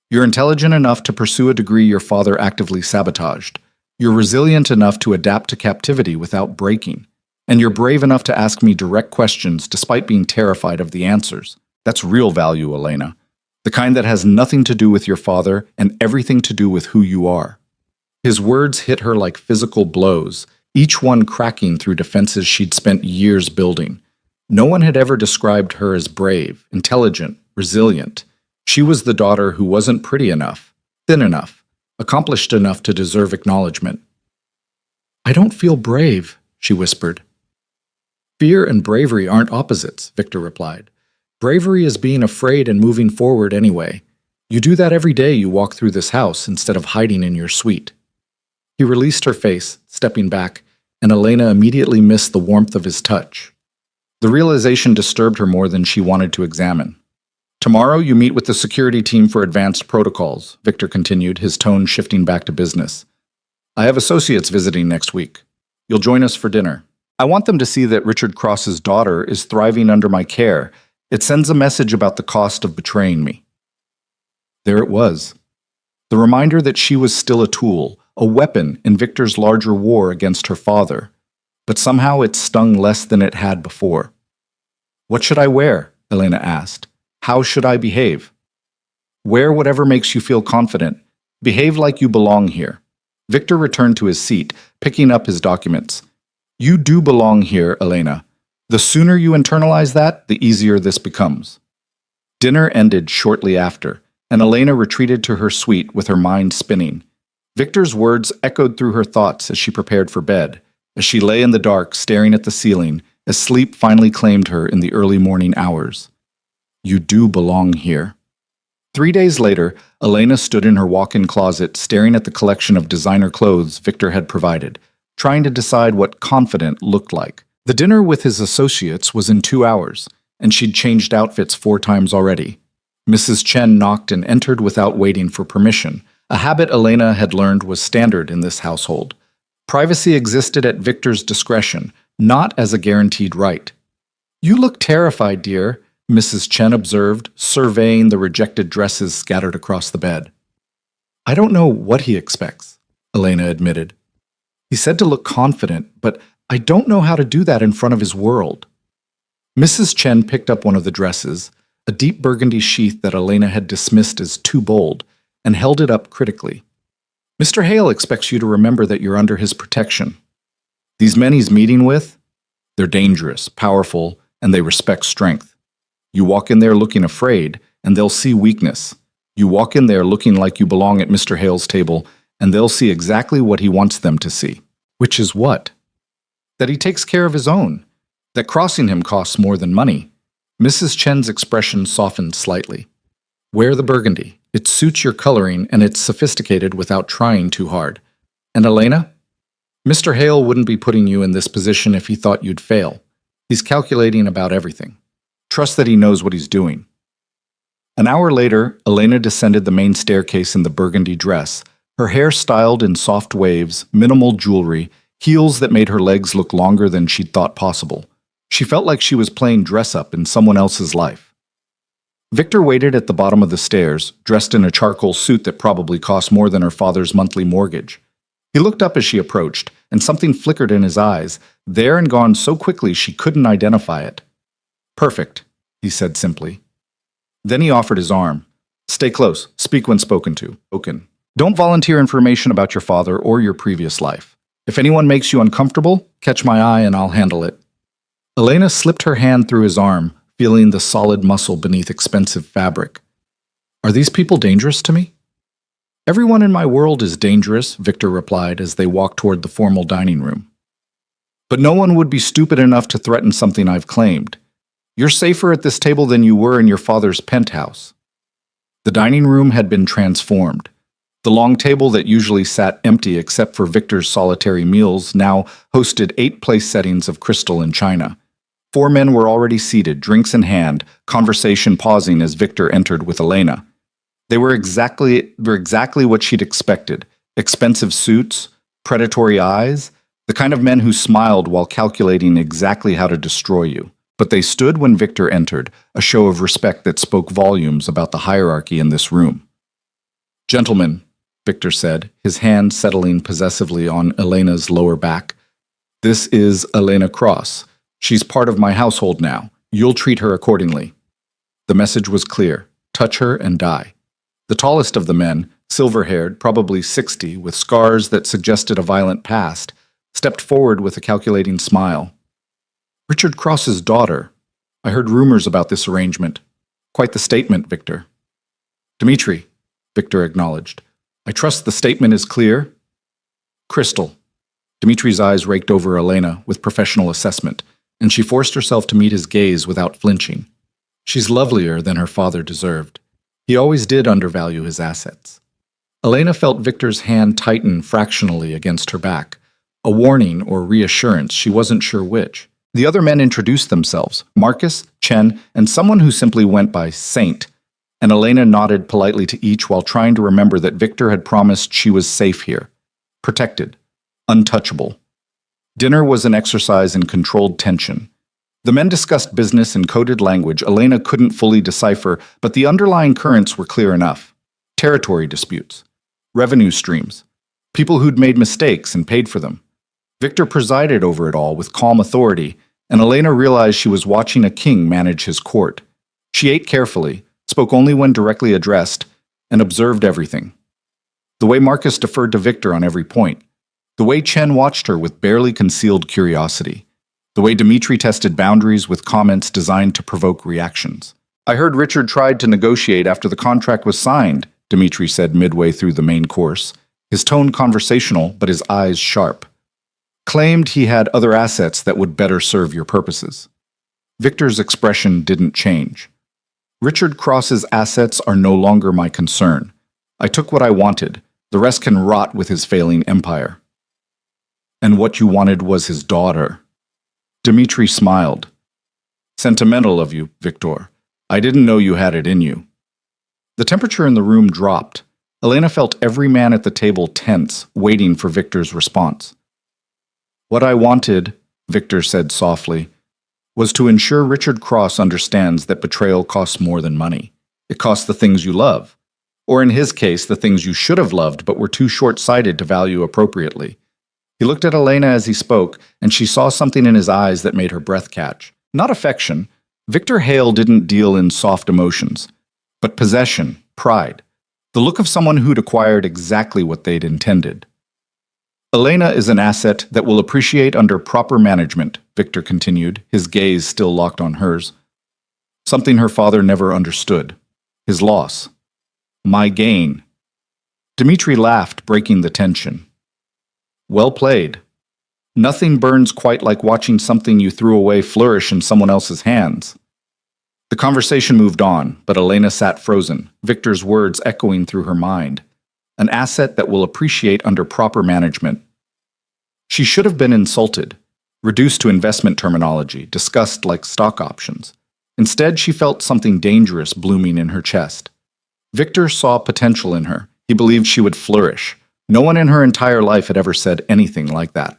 "You're intelligent enough to pursue a degree your father actively sabotaged. You're resilient enough to adapt to captivity without breaking. And you're brave enough to ask me direct questions despite being terrified of the answers. That's real value, Elena. The kind that has nothing to do with your father and everything to do with who you are." His words hit her like physical blows, each one cracking through defenses she'd spent years building. No one had ever described her as brave, intelligent, resilient. She was the daughter who wasn't pretty enough, thin enough, accomplished enough to deserve acknowledgement. "I don't feel brave," she whispered. "Fear and bravery aren't opposites," Victor replied. "Bravery is being afraid and moving forward anyway. You do that every day you walk through this house instead of hiding in your suite." He released her face, stepping back, and Elena immediately missed the warmth of his touch. The realization disturbed her more than she wanted to examine. "Tomorrow you meet with the security team for advanced protocols," Victor continued, his tone shifting back to business. "I have associates visiting next week. You'll join us for dinner. I want them to see that Richard Cross's daughter is thriving under my care. It sends a message about the cost of betraying me." There it was. The reminder that she was still a tool, a weapon in Victor's larger war against her father. But somehow it stung less than it had before. "What should I wear?" Elena asked. "How should I behave?" "Wear whatever makes you feel confident. Behave like you belong here." Victor returned to his seat, picking up his documents. You do belong here, Elena. The sooner you internalize that, the easier this becomes. Dinner ended shortly after, and Elena retreated to her suite with her mind spinning. Victor's words echoed through her thoughts as she prepared for bed, as she lay in the dark staring at the ceiling, as sleep finally claimed her in the early morning hours. You do belong here. 3 days later, Elena stood in her walk-in closet staring at the collection of designer clothes Victor had provided, trying to decide what confident looked like. The dinner with his associates was in 2 hours, and she'd changed outfits 4 times already. Mrs. Chen knocked and entered without waiting for permission, a habit Elena had learned was standard in this household. Privacy existed at Victor's discretion, not as a guaranteed right. You look terrified, dear, Mrs. Chen observed, surveying the rejected dresses scattered across the bed. I don't know what he expects, Elena admitted. He said to look confident, but I don't know how to do that in front of his world. Mrs. Chen picked up one of the dresses, a deep burgundy sheath that Elena had dismissed as too bold, and held it up critically. Mr. Hale expects you to remember that you're under his protection. These men he's meeting with, they're dangerous, powerful, and they respect strength. You walk in there looking afraid, and they'll see weakness. You walk in there looking like you belong at Mr. Hale's table, and they'll see exactly what he wants them to see. Which is what? That he takes care of his own. That crossing him costs more than money. Mrs. Chen's expression softened slightly. Wear the burgundy. It suits your coloring, and it's sophisticated without trying too hard. And Elena? Mr. Hale wouldn't be putting you in this position if he thought you'd fail. He's calculating about everything. Trust that he knows what he's doing. An hour later, Elena descended the main staircase in the burgundy dress, her hair styled in soft waves, minimal jewelry, heels that made her legs look longer than she'd thought possible. She felt like she was playing dress-up in someone else's life. Victor waited at the bottom of the stairs, dressed in a charcoal suit that probably cost more than her father's monthly mortgage. He looked up as she approached, and something flickered in his eyes, there and gone so quickly she couldn't identify it. Perfect, he said simply. Then he offered his arm. Stay close, speak when spoken to. Don't volunteer information about your father or your previous life. If anyone makes you uncomfortable, catch my eye and I'll handle it. Elena slipped her hand through his arm, feeling the solid muscle beneath expensive fabric. Are these people dangerous to me? Everyone in my world is dangerous, Victor replied as they walked toward the formal dining room. But no one would be stupid enough to threaten something I've claimed. You're safer at this table than you were in your father's penthouse. The dining room had been transformed. The long table that usually sat empty except for Victor's solitary meals now hosted 8 place settings of crystal and china. 4 men were already seated, drinks in hand, conversation pausing as Victor entered with Elena. They were exactly what she'd expected. Expensive suits, predatory eyes, the kind of men who smiled while calculating exactly how to destroy you. But they stood when Victor entered, a show of respect that spoke volumes about the hierarchy in this room. Gentlemen, Victor said, his hand settling possessively on Elena's lower back. This is Elena Cross. She's part of my household now. You'll treat her accordingly. The message was clear. Touch her and die. The tallest of the men, silver-haired, probably 60, with scars that suggested a violent past, stepped forward with a calculating smile. Richard Cross's daughter. I heard rumors about this arrangement. Quite the statement, Victor. Dmitri, Victor acknowledged. I trust the statement is clear. Crystal. Dmitri's eyes raked over Elena with professional assessment, and she forced herself to meet his gaze without flinching. She's lovelier than her father deserved. He always did undervalue his assets. Elena felt Victor's hand tighten fractionally against her back, a warning or reassurance, she wasn't sure which. The other men introduced themselves, Marcus, Chen, and someone who simply went by Saint, and Elena nodded politely to each while trying to remember that Victor had promised she was safe here, protected, untouchable. Dinner was an exercise in controlled tension. The men discussed business in coded language Elena couldn't fully decipher, but the underlying currents were clear enough. Territory disputes, revenue streams, people who'd made mistakes and paid for them. Victor presided over it all with calm authority, and Elena realized she was watching a king manage his court. She ate carefully, spoke only when directly addressed, and observed everything. The way Marcus deferred to Victor on every point, The way Chen watched her with barely concealed curiosity. The way Dmitri tested boundaries with comments designed to provoke reactions. I heard Richard tried to negotiate after the contract was signed, Dmitri said midway through the main course, his tone conversational but his eyes sharp. Claimed he had other assets that would better serve your purposes. Victor's expression didn't change. Richard Cross's assets are no longer my concern. I took what I wanted. The rest can rot with his failing empire. And what you wanted was his daughter. Dmitri smiled. Sentimental of you, Victor. I didn't know you had it in you. The temperature in the room dropped. Elena felt every man at the table tense, waiting for Victor's response. What I wanted, Victor said softly, was to ensure Richard Cross understands that betrayal costs more than money. It costs the things you love. Or in his case, the things you should have loved but were too short-sighted to value appropriately. He looked at Elena as he spoke, and she saw something in his eyes that made her breath catch. Not affection. Victor Hale didn't deal in soft emotions, but possession, pride. The look of someone who'd acquired exactly what they'd intended. Elena is an asset that will appreciate under proper management, Victor continued, his gaze still locked on hers. Something her father never understood. His loss. My gain. Dmitri laughed, breaking the tension. Well played. Nothing burns quite like watching something you threw away flourish in someone else's hands. The conversation moved on, but Elena sat frozen, Victor's words echoing through her mind. An asset that will appreciate under proper management. She should have been insulted, reduced to investment terminology, discussed like stock options. Instead, she felt something dangerous blooming in her chest. Victor saw potential in her. He believed she would flourish. No one in her entire life had ever said anything like that.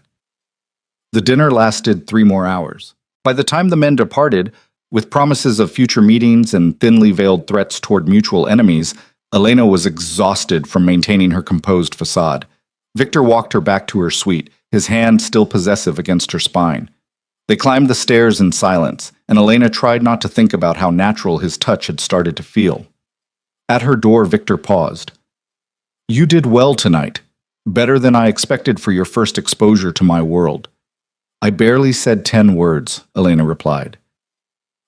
The dinner lasted 3 more hours. By the time the men departed, with promises of future meetings and thinly veiled threats toward mutual enemies, Elena was exhausted from maintaining her composed facade. Victor walked her back to her suite, his hand still possessive against her spine. They climbed the stairs in silence, and Elena tried not to think about how natural his touch had started to feel. At her door, Victor paused. You did well tonight, better than I expected for your first exposure to my world. I barely said 10 words, Elena replied.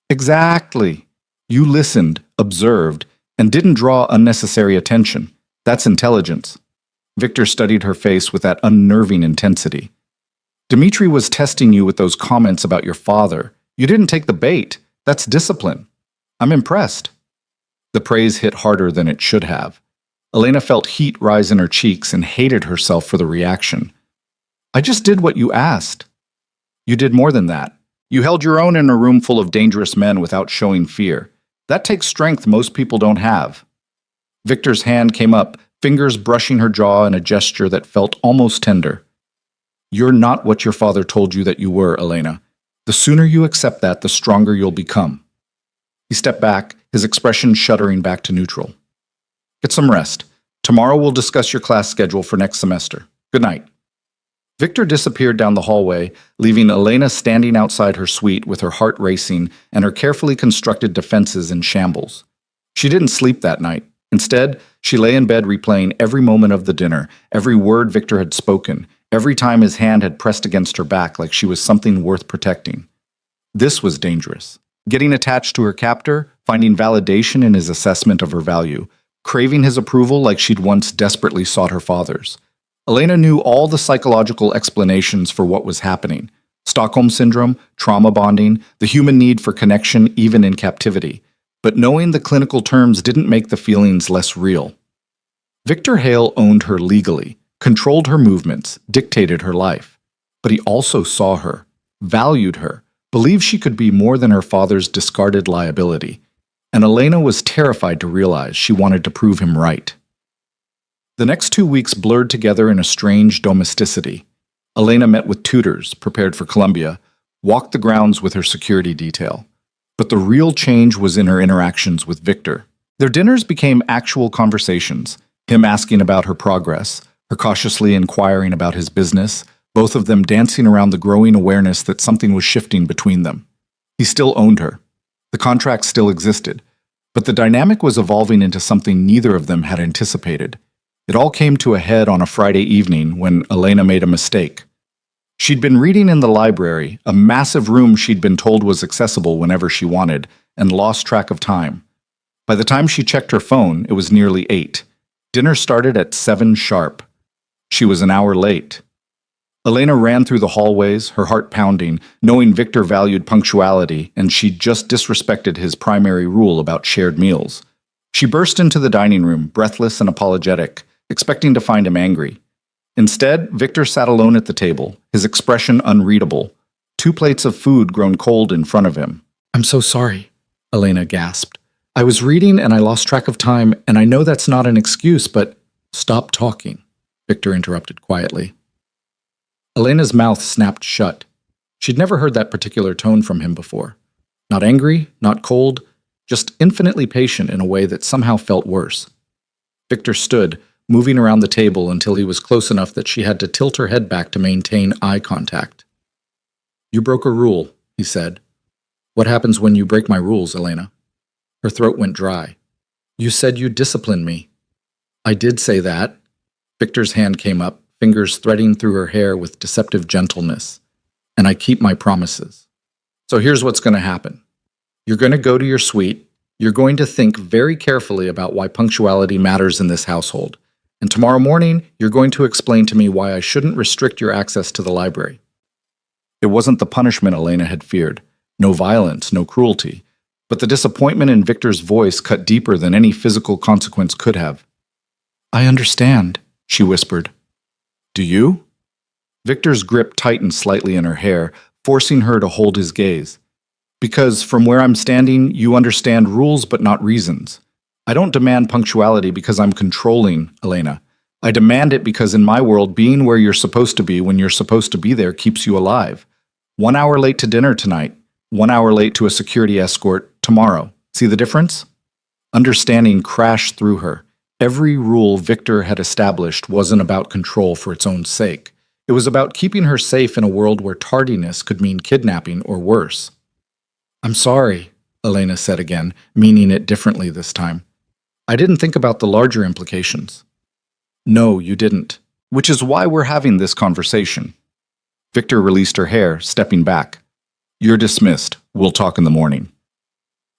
Exactly. You listened, observed, and didn't draw unnecessary attention. That's intelligence. Victor studied her face with that unnerving intensity. Dmitri was testing you with those comments about your father. You didn't take the bait. That's discipline. I'm impressed. The praise hit harder than it should have. Elena felt heat rise in her cheeks and hated herself for the reaction. I just did what you asked. You did more than that. You held your own in a room full of dangerous men without showing fear. That takes strength most people don't have. Victor's hand came up, fingers brushing her jaw in a gesture that felt almost tender. You're not what your father told you that you were, Elena. The sooner you accept that, the stronger you'll become. He stepped back, his expression shuddering back to neutral. Get some rest. Tomorrow we'll discuss your class schedule for next semester. Good night. Victor disappeared down the hallway, leaving Elena standing outside her suite with her heart racing and her carefully constructed defenses in shambles. She didn't sleep that night. Instead, she lay in bed replaying every moment of the dinner, every word Victor had spoken, every time his hand had pressed against her back like she was something worth protecting. This was dangerous. Getting attached to her captor, finding validation in his assessment of her value, craving his approval like she'd once desperately sought her father's. Elena knew all the psychological explanations for what was happening. Stockholm Syndrome, trauma bonding, the human need for connection even in captivity. But knowing the clinical terms didn't make the feelings less real. Victor Hale owned her legally, controlled her movements, dictated her life. But he also saw her, valued her, believed she could be more than her father's discarded liability. And Elena was terrified to realize she wanted to prove him right. The next 2 weeks blurred together in a strange domesticity. Elena met with tutors, prepared for Columbia, walked the grounds with her security detail. But the real change was in her interactions with Victor. Their dinners became actual conversations, him asking about her progress, her cautiously inquiring about his business, both of them dancing around the growing awareness that something was shifting between them. He still owned her. The contract still existed, but the dynamic was evolving into something neither of them had anticipated. It all came to a head on a Friday evening when Elena made a mistake. She'd been reading in the library, a massive room she'd been told was accessible whenever she wanted, and lost track of time. By the time she checked her phone, it was nearly 8. Dinner started at 7 sharp. She was an hour late. Elena ran through the hallways, her heart pounding, knowing Victor valued punctuality, and she'd just disrespected his primary rule about shared meals. She burst into the dining room, breathless and apologetic, expecting to find him angry. Instead, Victor sat alone at the table, his expression unreadable, 2 plates of food grown cold in front of him. "I'm so sorry," Elena gasped. "I was reading and I lost track of time, and I know that's not an excuse, but—" "Stop talking," Victor interrupted quietly. Elena's mouth snapped shut. She'd never heard that particular tone from him before. Not angry, not cold, just infinitely patient in a way that somehow felt worse. Victor stood, moving around the table until he was close enough that she had to tilt her head back to maintain eye contact. "You broke a rule," he said. "What happens when you break my rules, Elena?" Her throat went dry. "You said you'd discipline me." "I did say that." Victor's hand came up, fingers threading through her hair with deceptive gentleness. "And I keep my promises. So here's what's going to happen. You're going to go to your suite. You're going to think very carefully about why punctuality matters in this household. And tomorrow morning, you're going to explain to me why I shouldn't restrict your access to the library." It wasn't the punishment Elena had feared. No violence, no cruelty. But the disappointment in Victor's voice cut deeper than any physical consequence could have. "I understand," she whispered. "Do you?" Victor's grip tightened slightly in her hair, forcing her to hold his gaze. "Because from where I'm standing, you understand rules but not reasons. I don't demand punctuality because I'm controlling, Elena. I demand it because in my world, being where you're supposed to be when you're supposed to be there keeps you alive. 1 hour late to dinner tonight, 1 hour late to a security escort tomorrow. See the difference?" Understanding crashed through her. Every rule Victor had established wasn't about control for its own sake. It was about keeping her safe in a world where tardiness could mean kidnapping or worse. "I'm sorry," Elena said again, meaning it differently this time. "I didn't think about the larger implications." "No, you didn't. Which is why we're having this conversation." Victor released her hair, stepping back. "You're dismissed. We'll talk in the morning."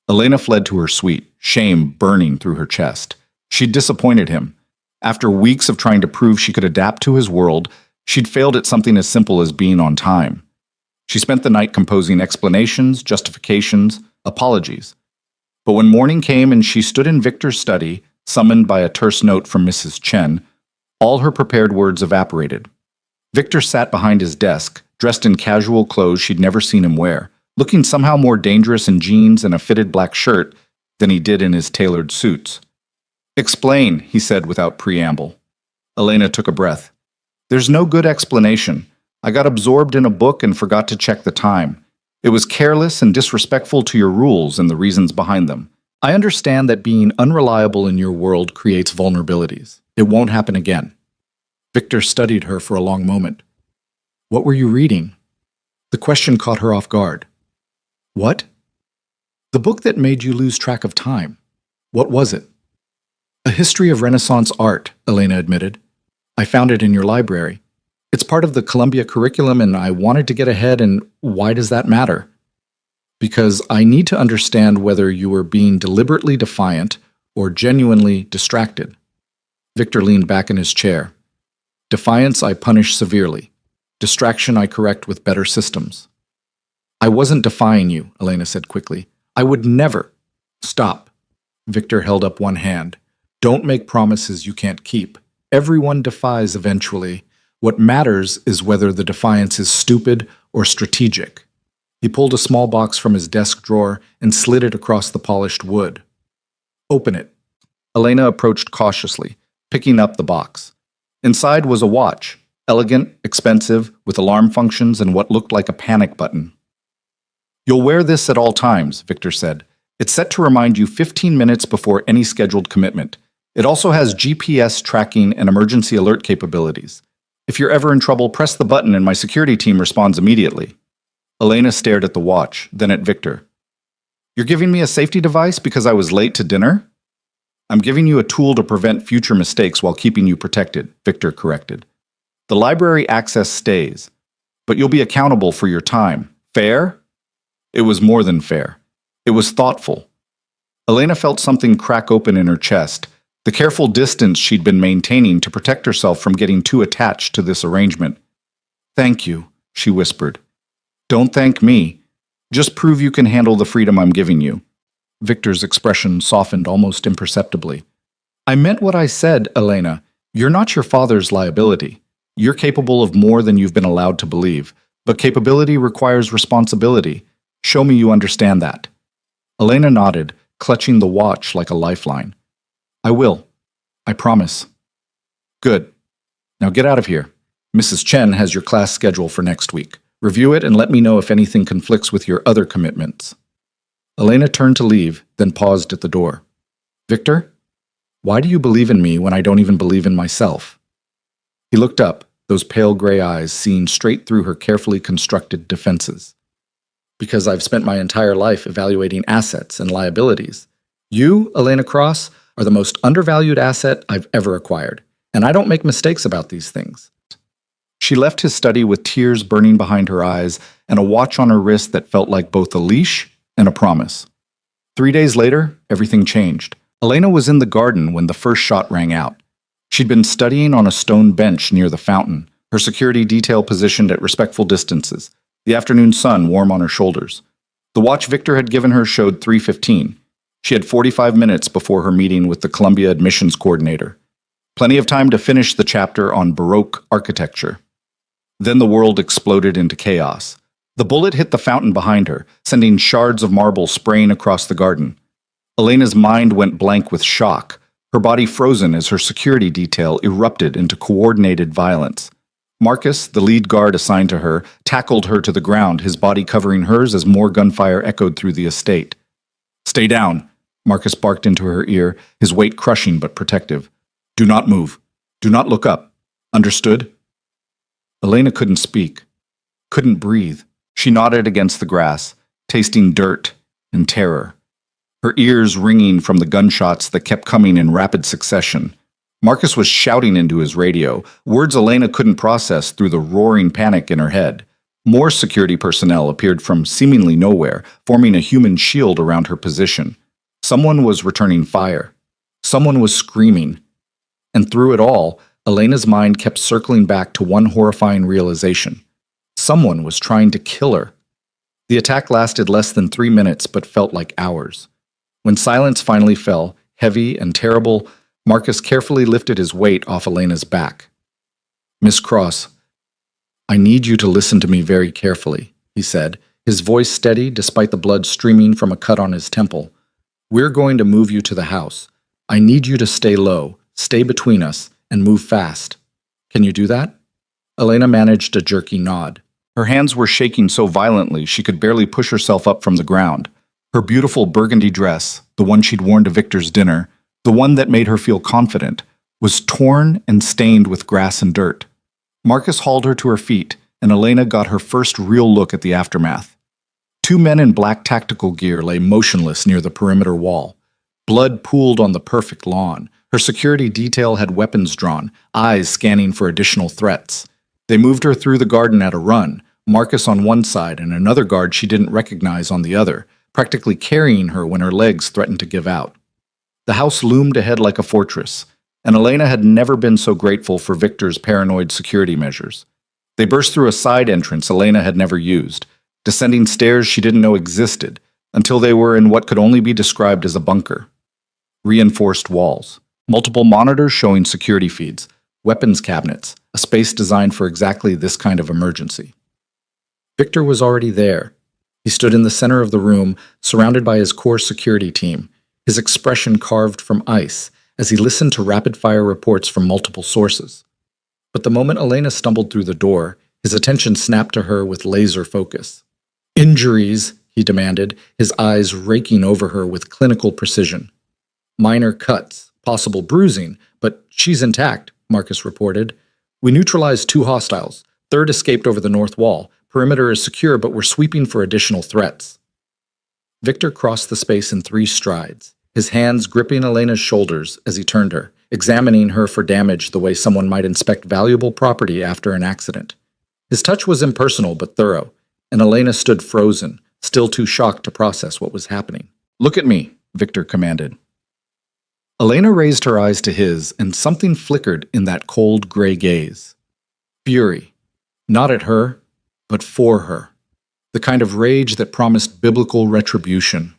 Elena fled to her suite, shame burning through her chest. She'd disappointed him. After weeks of trying to prove she could adapt to his world, she'd failed at something as simple as being on time. She spent the night composing explanations, justifications, apologies. But when morning came and she stood in Victor's study, summoned by a terse note from Mrs. Chen, all her prepared words evaporated. Victor sat behind his desk, dressed in casual clothes she'd never seen him wear, looking somehow more dangerous in jeans and a fitted black shirt than he did in his tailored suits. "Explain," he said without preamble. Elena took a breath. "There's no good explanation. I got absorbed in a book and forgot to check the time. It was careless and disrespectful to your rules and the reasons behind them. I understand that being unreliable in your world creates vulnerabilities. It won't happen again." Victor studied her for a long moment. "What were you reading?" The question caught her off guard. "What?" "The book that made you lose track of time. What was it?" "A history of Renaissance art," Elena admitted. "I found it in your library. It's part of the Columbia curriculum and I wanted to get ahead, and why does that matter?" "Because I need to understand whether you were being deliberately defiant or genuinely distracted." Victor leaned back in his chair. "Defiance I punish severely. Distraction I correct with better systems." "I wasn't defying you," Elena said quickly. "I would never—" "Stop." Victor held up one hand. "Don't make promises you can't keep. Everyone defies eventually. What matters is whether the defiance is stupid or strategic." He pulled a small box from his desk drawer and slid it across the polished wood. "Open it." Elena approached cautiously, picking up the box. Inside was a watch, elegant, expensive, with alarm functions and what looked like a panic button. "You'll wear this at all times," Victor said. "It's set to remind you 15 minutes before any scheduled commitment. It also has GPS tracking and emergency alert capabilities. If you're ever in trouble, press the button and my security team responds immediately." Elena stared at the watch, then at Victor. "You're giving me a safety device because I was late to dinner?" I'm giving you a tool to prevent future mistakes while keeping you protected, Victor corrected. The library access stays, but you'll be accountable for your time. Fair? It was more than fair. It was thoughtful. Elena felt something crack open in her chest, the careful distance she'd been maintaining to protect herself from getting too attached to this arrangement. Thank you, she whispered. Don't thank me. Just prove you can handle the freedom I'm giving you. Victor's expression softened almost imperceptibly. I meant what I said, Elena. You're not your father's liability. You're capable of more than you've been allowed to believe, but capability requires responsibility. Show me you understand that. Elena nodded, clutching the watch like a lifeline. I will. I promise. Good. Now get out of here. Mrs. Chen has your class schedule for next week. Review it and let me know if anything conflicts with your other commitments. Elena turned to leave, then paused at the door. Victor, why do you believe in me when I don't even believe in myself? He looked up, those pale gray eyes seeing straight through her carefully constructed defenses. Because I've spent my entire life evaluating assets and liabilities. You, Elena Cross, are the most undervalued asset I've ever acquired, and I don't make mistakes about these things. She left his study with tears burning behind her eyes and a watch on her wrist that felt like both a leash and a promise. 3 days later, everything changed. Elena was in the garden when the first shot rang out. She'd been studying on a stone bench near the fountain, her security detail positioned at respectful distances, the afternoon sun warm on her shoulders. The watch Victor had given her showed 3:15. She had 45 minutes before her meeting with the Columbia admissions coordinator. Plenty of time to finish the chapter on Baroque architecture. Then the world exploded into chaos. The bullet hit the fountain behind her, sending shards of marble spraying across the garden. Elena's mind went blank with shock, her body frozen as her security detail erupted into coordinated violence. Marcus, the lead guard assigned to her, tackled her to the ground, his body covering hers as more gunfire echoed through the estate. Stay down, Marcus barked into her ear, his weight crushing but protective. Do not move. Do not look up. Understood? Elena couldn't speak, couldn't breathe. She nodded against the grass, tasting dirt and terror, her ears ringing from the gunshots that kept coming in rapid succession. Marcus was shouting into his radio, words Elena couldn't process through the roaring panic in her head. More security personnel appeared from seemingly nowhere, forming a human shield around her position. Someone was returning fire. Someone was screaming. And through it all, Elena's mind kept circling back to one horrifying realization. Someone was trying to kill her. The attack lasted less than 3 minutes, but felt like hours. When silence finally fell, heavy and terrible, Marcus carefully lifted his weight off Elena's back. Miss Cross, I need you to listen to me very carefully, he said, his voice steady despite the blood streaming from a cut on his temple. We're going to move you to the house. I need you to stay low, stay between us, and move fast. Can you do that? Elena managed a jerky nod. Her hands were shaking so violently she could barely push herself up from the ground. Her beautiful burgundy dress, the one she'd worn to Victor's dinner, the one that made her feel confident, was torn and stained with grass and dirt. Marcus hauled her to her feet, and Elena got her first real look at the aftermath. 2 men in black tactical gear lay motionless near the perimeter wall. Blood pooled on the perfect lawn. Her security detail had weapons drawn, eyes scanning for additional threats. They moved her through the garden at a run, Marcus on one side and another guard she didn't recognize on the other, practically carrying her when her legs threatened to give out. The house loomed ahead like a fortress, and Elena had never been so grateful for Victor's paranoid security measures. They burst through a side entrance Elena had never used, descending stairs she didn't know existed, until they were in what could only be described as a bunker. Reinforced walls, multiple monitors showing security feeds, weapons cabinets, a space designed for exactly this kind of emergency. Victor was already there. He stood in the center of the room, surrounded by his core security team, his expression carved from ice as he listened to rapid-fire reports from multiple sources. But the moment Elena stumbled through the door, his attention snapped to her with laser focus. Injuries, he demanded, his eyes raking over her with clinical precision. Minor cuts, possible bruising, but she's intact, Marcus reported. We neutralized 2 hostiles. 3rd escaped over the north wall. Perimeter is secure, but we're sweeping for additional threats. Victor crossed the space in 3 strides, his hands gripping Elena's shoulders as he turned her, examining her for damage the way someone might inspect valuable property after an accident. His touch was impersonal but thorough, and Elena stood frozen, still too shocked to process what was happening. "Look at me," Victor commanded. Elena raised her eyes to his, and something flickered in that cold gray gaze. Fury. Not at her, but for her. The kind of rage that promised biblical retribution.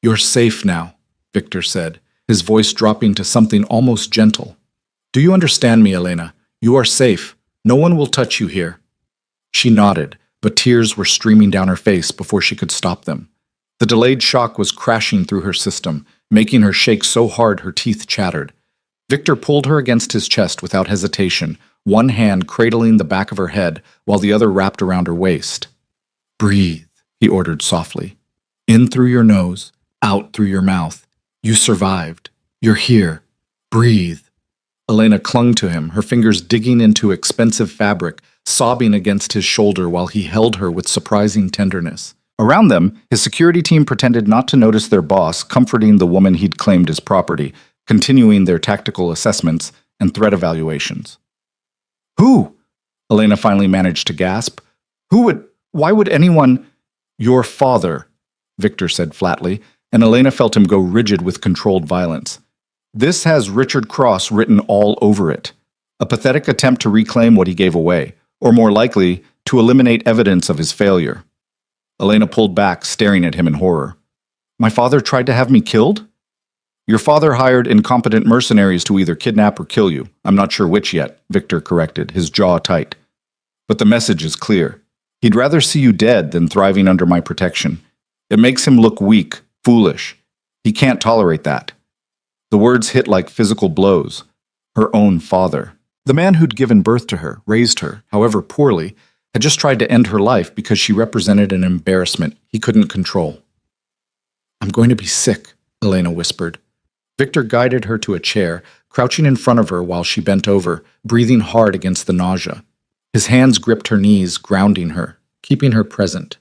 "You're safe now," Victor said, his voice dropping to something almost gentle. "Do you understand me, Elena? You are safe. No one will touch you here." She nodded, but tears were streaming down her face before she could stop them. The delayed shock was crashing through her system, making her shake so hard her teeth chattered. Victor pulled her against his chest without hesitation, one hand cradling the back of her head while the other wrapped around her waist. "Breathe," he ordered softly. "In through your nose, out through your mouth. You survived. You're here. Breathe." Elena clung to him, her fingers digging into expensive fabric, sobbing against his shoulder while he held her with surprising tenderness. Around them, his security team pretended not to notice their boss comforting the woman he'd claimed as property, continuing their tactical assessments and threat evaluations. "Who?" Elena finally managed to gasp. Why would anyone—" "Your father," Victor said flatly, and Elena felt him go rigid with controlled violence. "This has Richard Cross written all over it. A pathetic attempt to reclaim what he gave away, or more likely, to eliminate evidence of his failure." Elena pulled back, staring at him in horror. "My father tried to have me killed?" "Your father hired incompetent mercenaries to either kidnap or kill you. I'm not sure which yet," Victor corrected, his jaw tight. "But the message is clear. He'd rather see you dead than thriving under my protection. It makes him look weak, foolish. He can't tolerate that." The words hit like physical blows. Her own father. The man who'd given birth to her, raised her, however poorly, had just tried to end her life because she represented an embarrassment he couldn't control. "I'm going to be sick," Elena whispered. Victor guided her to a chair, crouching in front of her while she bent over, breathing hard against the nausea. His hands gripped her knees, grounding her, keeping her present.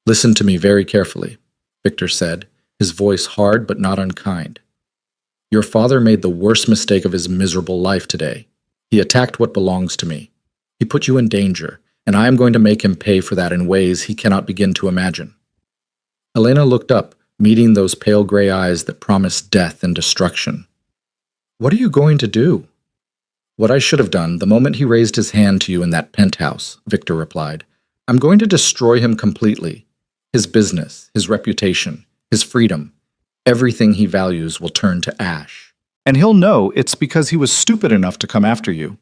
"Listen to me very carefully," Victor said, his voice hard but not unkind. "Your father made the worst mistake of his miserable life today. He attacked what belongs to me. He put you in danger, and I am going to make him pay for that in ways he cannot begin to imagine." Elena looked up, meeting those pale gray eyes that promised death and destruction. "What are you going to do?" "What I should have done the moment he raised his hand to you in that penthouse," Victor replied. "I'm going to destroy him completely. His business, his reputation, his freedom. Everything he values will turn to ash. And he'll know it's because he was stupid enough to come after you."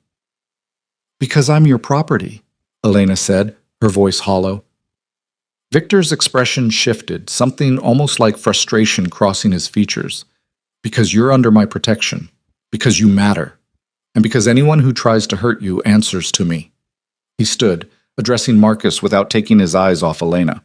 "Because I'm your property," Elena said, her voice hollow. Victor's expression shifted, something almost like frustration crossing his features. "Because you're under my protection. Because you matter. And because anyone who tries to hurt you answers to me." He stood, addressing Marcus without taking his eyes off Elena.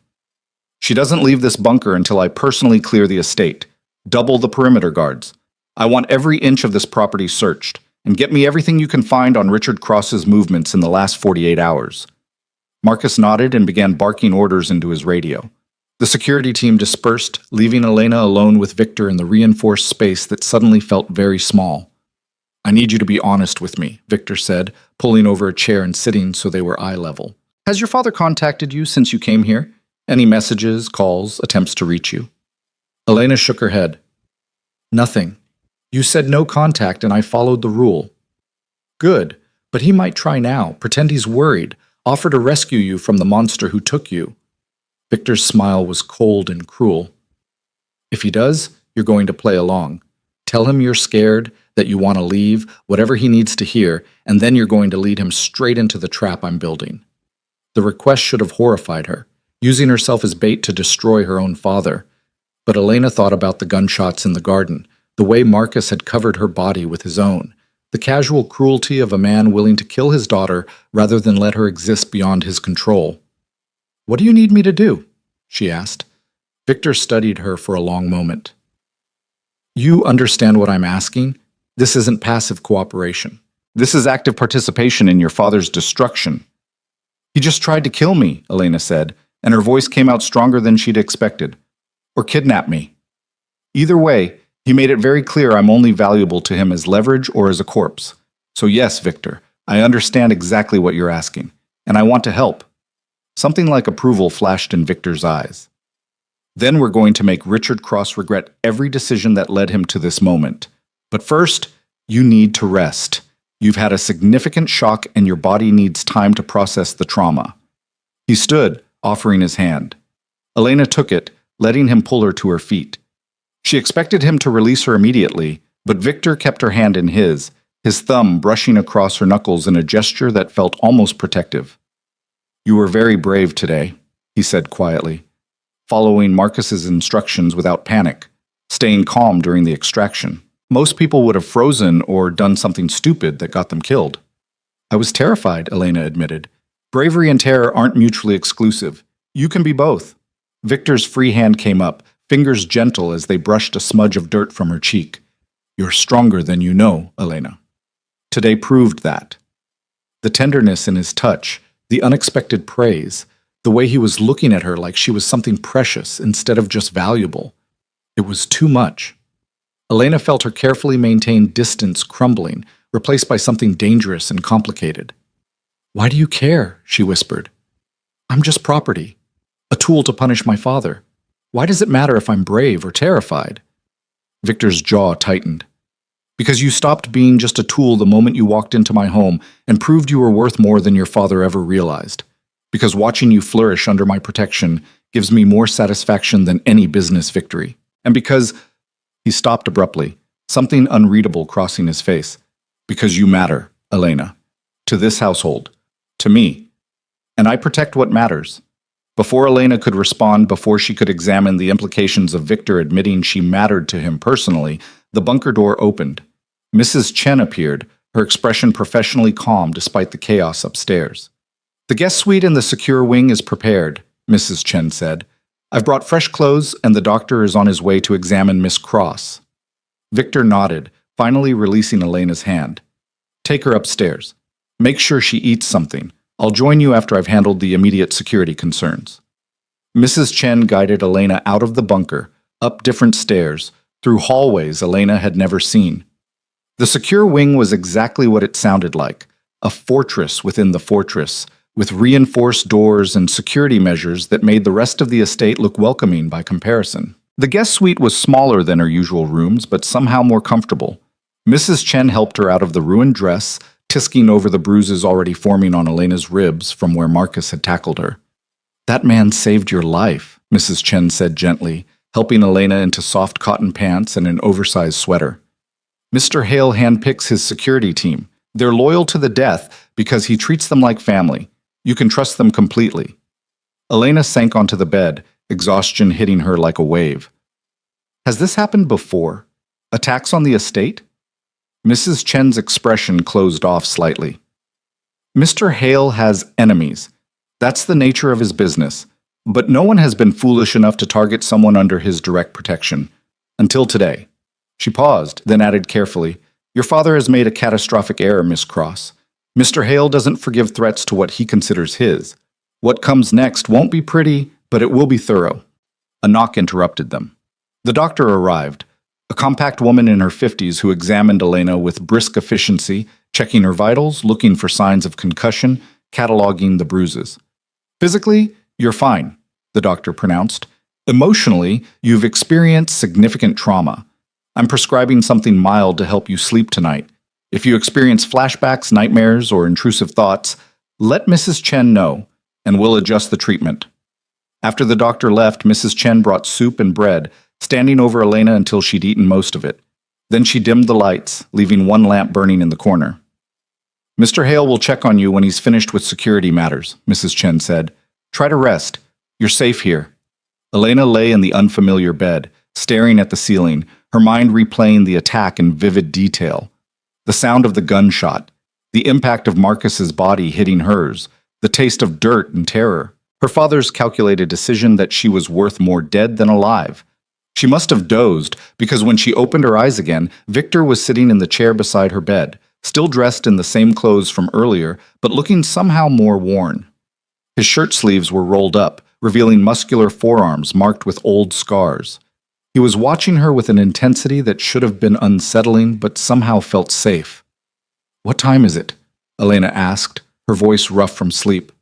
"She doesn't leave this bunker until I personally clear the estate. Double the perimeter guards. I want every inch of this property searched. And get me everything you can find on Richard Cross's movements in the last 48 hours. Marcus nodded and began barking orders into his radio. The security team dispersed, leaving Elena alone with Victor in the reinforced space that suddenly felt very small. "I need you to be honest with me," Victor said, pulling over a chair and sitting so they were eye level. "Has your father contacted you since you came here? Any messages, calls, attempts to reach you?" Elena shook her head. "Nothing. You said no contact and I followed the rule." "Good, but he might try now, pretend he's worried, offer to rescue you from the monster who took you." Victor's smile was cold and cruel. "If he does, you're going to play along. Tell him you're scared, that you want to leave, whatever he needs to hear, and then you're going to lead him straight into the trap I'm building." The request should have horrified her, using herself as bait to destroy her own father. But Elena thought about the gunshots in the garden, the way Marcus had covered her body with his own, the casual cruelty of a man willing to kill his daughter rather than let her exist beyond his control. "What do you need me to do?" she asked. Victor studied her for a long moment. "You understand what I'm asking? This isn't passive cooperation. This is active participation in your father's destruction." "He just tried to kill me," Elena said, and her voice came out stronger than she'd expected. "Or kidnap me." Either way, he made it very clear I'm only valuable to him as leverage or as a corpse. So yes, Victor, I understand exactly what you're asking, and I want to help. Something like approval flashed in Victor's eyes. Then we're going to make Richard Cross regret every decision that led him to this moment. But first, you need to rest. You've had a significant shock and your body needs time to process the trauma. He stood, offering his hand. Elena took it, letting him pull her to her feet. She expected him to release her immediately, but Victor kept her hand in his thumb brushing across her knuckles in a gesture that felt almost protective. "You were very brave today," he said quietly, following Marcus's instructions without panic, staying calm during the extraction. Most people would have frozen or done something stupid that got them killed. "I was terrified," Elena admitted. "Bravery and terror aren't mutually exclusive. You can be both." Victor's free hand came up, fingers gentle as they brushed a smudge of dirt from her cheek. "You're stronger than you know, Elena." Today proved that. The tenderness in his touch, the unexpected praise, the way he was looking at her like she was something precious instead of just valuable. It was too much. Elena felt her carefully maintained distance crumbling, replaced by something dangerous and complicated. "Why do you care?" she whispered. "I'm just property, a tool to punish my father. Why does it matter if I'm brave or terrified?" Victor's jaw tightened. "Because you stopped being just a tool the moment you walked into my home and proved you were worth more than your father ever realized. Because watching you flourish under my protection gives me more satisfaction than any business victory. And because—" He stopped abruptly, something unreadable crossing his face. "Because you matter, Elena. To this household. To me. And I protect what matters." Before Elena could respond, before she could examine the implications of Victor admitting she mattered to him personally, the bunker door opened. Mrs. Chen appeared, her expression professionally calm despite the chaos upstairs. "The guest suite in the secure wing is prepared," Mrs. Chen said. "I've brought fresh clothes and the doctor is on his way to examine Miss Cross." Victor nodded, finally releasing Elena's hand. "Take her upstairs. Make sure she eats something. I'll join you after I've handled the immediate security concerns." Mrs. Chen guided Elena out of the bunker, up different stairs, through hallways Elena had never seen. The secure wing was exactly what it sounded like, a fortress within the fortress, with reinforced doors and security measures that made the rest of the estate look welcoming by comparison. The guest suite was smaller than her usual rooms, but somehow more comfortable. Mrs. Chen helped her out of the ruined dress, tisking over the bruises already forming on Elena's ribs from where Marcus had tackled her. "That man saved your life," Mrs. Chen said gently, helping Elena into soft cotton pants and an oversized sweater. "Mr. Hale handpicks his security team. They're loyal to the death because he treats them like family. You can trust them completely." Elena sank onto the bed, exhaustion hitting her like a wave. "Has this happened before? Attacks on the estate?" Mrs. Chen's expression closed off slightly. "Mr. Hale has enemies. That's the nature of his business. But no one has been foolish enough to target someone under his direct protection. Until today." She paused, then added carefully, "Your father has made a catastrophic error, Miss Cross. Mr. Hale doesn't forgive threats to what he considers his. What comes next won't be pretty, but it will be thorough." A knock interrupted them. The doctor arrived, a compact woman in her 50s who examined Elena with brisk efficiency, checking her vitals, looking for signs of concussion, cataloging the bruises. "Physically, you're fine," the doctor pronounced. "Emotionally, you've experienced significant trauma. I'm prescribing something mild to help you sleep tonight. If you experience flashbacks, nightmares, or intrusive thoughts, let Mrs. Chen know, and we'll adjust the treatment." After the doctor left, Mrs. Chen brought soup and bread, standing over Elena until she'd eaten most of it. Then she dimmed the lights, leaving one lamp burning in the corner. "Mr. Hale will check on you when he's finished with security matters," Mrs. Chen said. "Try to rest. You're safe here." Elena lay in the unfamiliar bed, staring at the ceiling, her mind replaying the attack in vivid detail. The sound of the gunshot, the impact of Marcus's body hitting hers, the taste of dirt and terror. Her father's calculated decision that she was worth more dead than alive. She must have dozed, because when she opened her eyes again, Victor was sitting in the chair beside her bed, still dressed in the same clothes from earlier, but looking somehow more worn. His shirt sleeves were rolled up, revealing muscular forearms marked with old scars. He was watching her with an intensity that should have been unsettling but somehow felt safe. "What time is it?" Elena asked, her voice rough from sleep.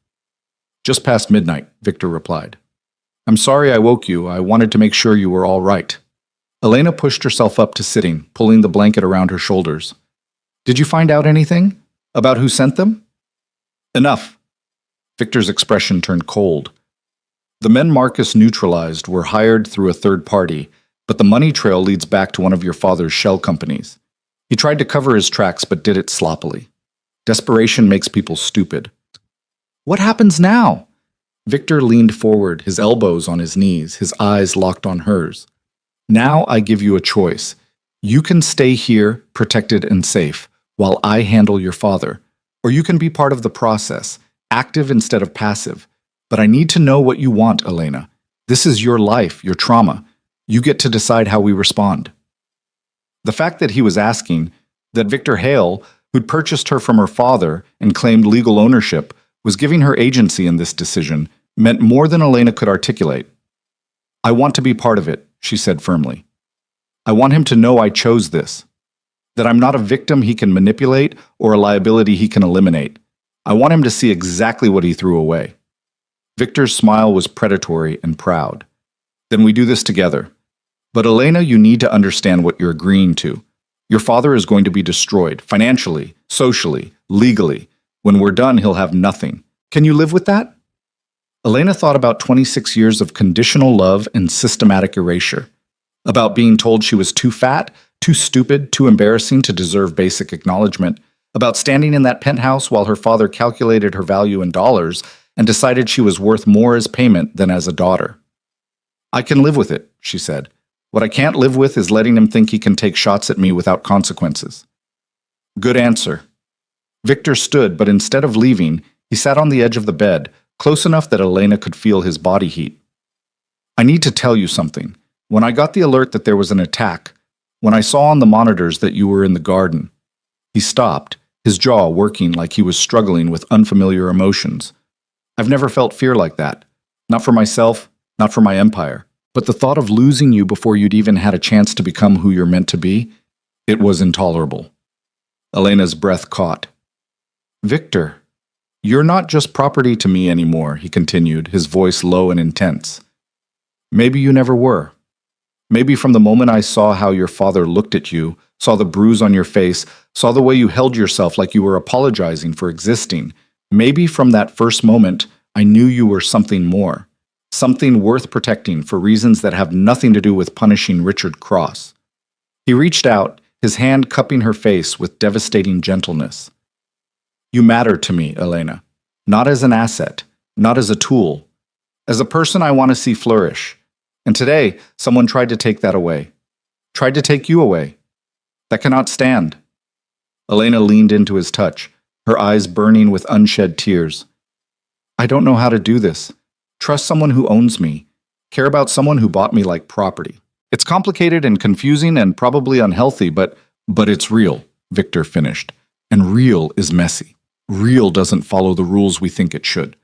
"Just past midnight," Victor replied. "I'm sorry I woke you. I wanted to make sure you were all right." Elena pushed herself up to sitting, pulling the blanket around her shoulders. "Did you find out anything? About who sent them?" "Enough." Victor's expression turned cold. "The men Marcus neutralized were hired through a third party, but the money trail leads back to one of your father's shell companies. He tried to cover his tracks but did it sloppily. Desperation makes people stupid." "What happens now?" Victor leaned forward, his elbows on his knees, his eyes locked on hers. "Now I give you a choice. You can stay here, protected and safe, while I handle your father. Or you can be part of the process, active instead of passive. But I need to know what you want, Elena. This is your life, your trauma. You get to decide how we respond." The fact that he was asking, that Victor Hale, who'd purchased her from her father and claimed legal ownership, was giving her agency in this decision, meant more than Elena could articulate. "I want to be part of it," she said firmly. "I want him to know I chose this. That I'm not a victim he can manipulate or a liability he can eliminate. I want him to see exactly what he threw away." Victor's smile was predatory and proud. "Then we do this together. But Elena, you need to understand what you're agreeing to. Your father is going to be destroyed, financially, socially, legally. When we're done, he'll have nothing. Can you live with that?" Elena thought about 26 years of conditional love and systematic erasure. About being told she was too fat, too stupid, too embarrassing to deserve basic acknowledgement. About standing in that penthouse while her father calculated her value in dollars and decided she was worth more as payment than as a daughter. "I can live with it," she said. "What I can't live with is letting him think he can take shots at me without consequences." "Good answer." Victor stood, but instead of leaving, he sat on the edge of the bed, close enough that Elena could feel his body heat. "I need to tell you something. When I got the alert that there was an attack, when I saw on the monitors that you were in the garden..." He stopped, his jaw working like he was struggling with unfamiliar emotions. "I've never felt fear like that. Not for myself, not for my empire. But the thought of losing you before you'd even had a chance to become who you're meant to be, it was intolerable." Elena's breath caught. "Victor, you're not just property to me anymore," he continued, his voice low and intense. "Maybe you never were. Maybe from the moment I saw how your father looked at you, saw the bruise on your face, saw the way you held yourself like you were apologizing for existing, maybe from that first moment, I knew you were something more. Something worth protecting for reasons that have nothing to do with punishing Richard Cross." He reached out, his hand cupping her face with devastating gentleness. "You matter to me, Elena. Not as an asset, not as a tool. As a person I want to see flourish. And today, someone tried to take that away. Tried to take you away. That cannot stand." Elena leaned into his touch, her eyes burning with unshed tears. "I don't know how to do this. Trust someone who owns me. Care about someone who bought me like property. It's complicated and confusing and probably unhealthy, but it's real," Victor finished. "And real is messy. Real doesn't follow the rules we think it should.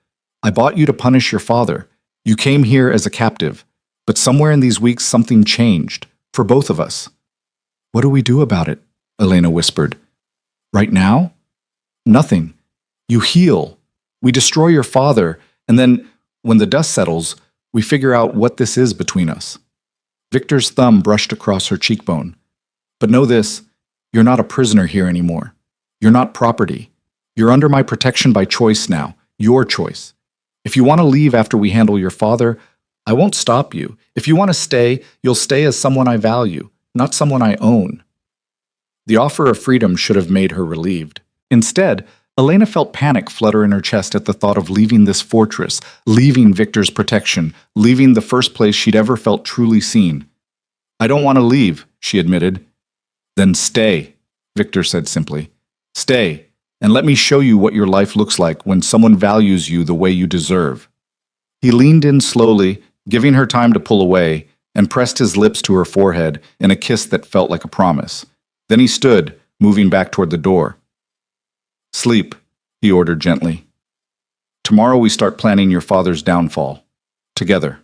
I bought you to punish your father. You came here as a captive. But somewhere in these weeks something changed, for both of us." "What do we do about it?" Elena whispered. "Right now? Nothing. You heal. We destroy your father, and then, when the dust settles, we figure out what this is between us." Victor's thumb brushed across her cheekbone. "But know this, you're not a prisoner here anymore. You're not property. You're under my protection by choice now, your choice. If you want to leave after we handle your father, I won't stop you. If you want to stay, you'll stay as someone I value, not someone I own." The offer of freedom should have made her relieved. Instead, Elena felt panic flutter in her chest at the thought of leaving this fortress, leaving Victor's protection, leaving the first place she'd ever felt truly seen. "I don't want to leave," she admitted. "Then stay," Victor said simply. "Stay, and let me show you what your life looks like when someone values you the way you deserve." He leaned in slowly, giving her time to pull away, and pressed his lips to her forehead in a kiss that felt like a promise. Then he stood, moving back toward the door. "Sleep," he ordered gently. "Tomorrow we start planning your father's downfall. Together."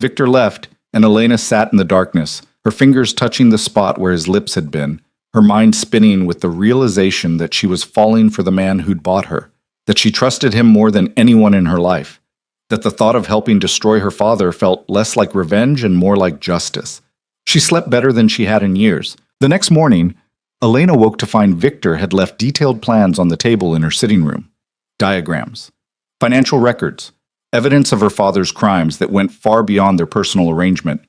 Victor left, and Elena sat in the darkness, her fingers touching the spot where his lips had been, her mind spinning with the realization that she was falling for the man who'd bought her, that she trusted him more than anyone in her life, that the thought of helping destroy her father felt less like revenge and more like justice. She slept better than she had in years. The next morning, Elena woke to find Victor had left detailed plans on the table in her sitting room. Diagrams, financial records, evidence of her father's crimes that went far beyond their personal arrangement.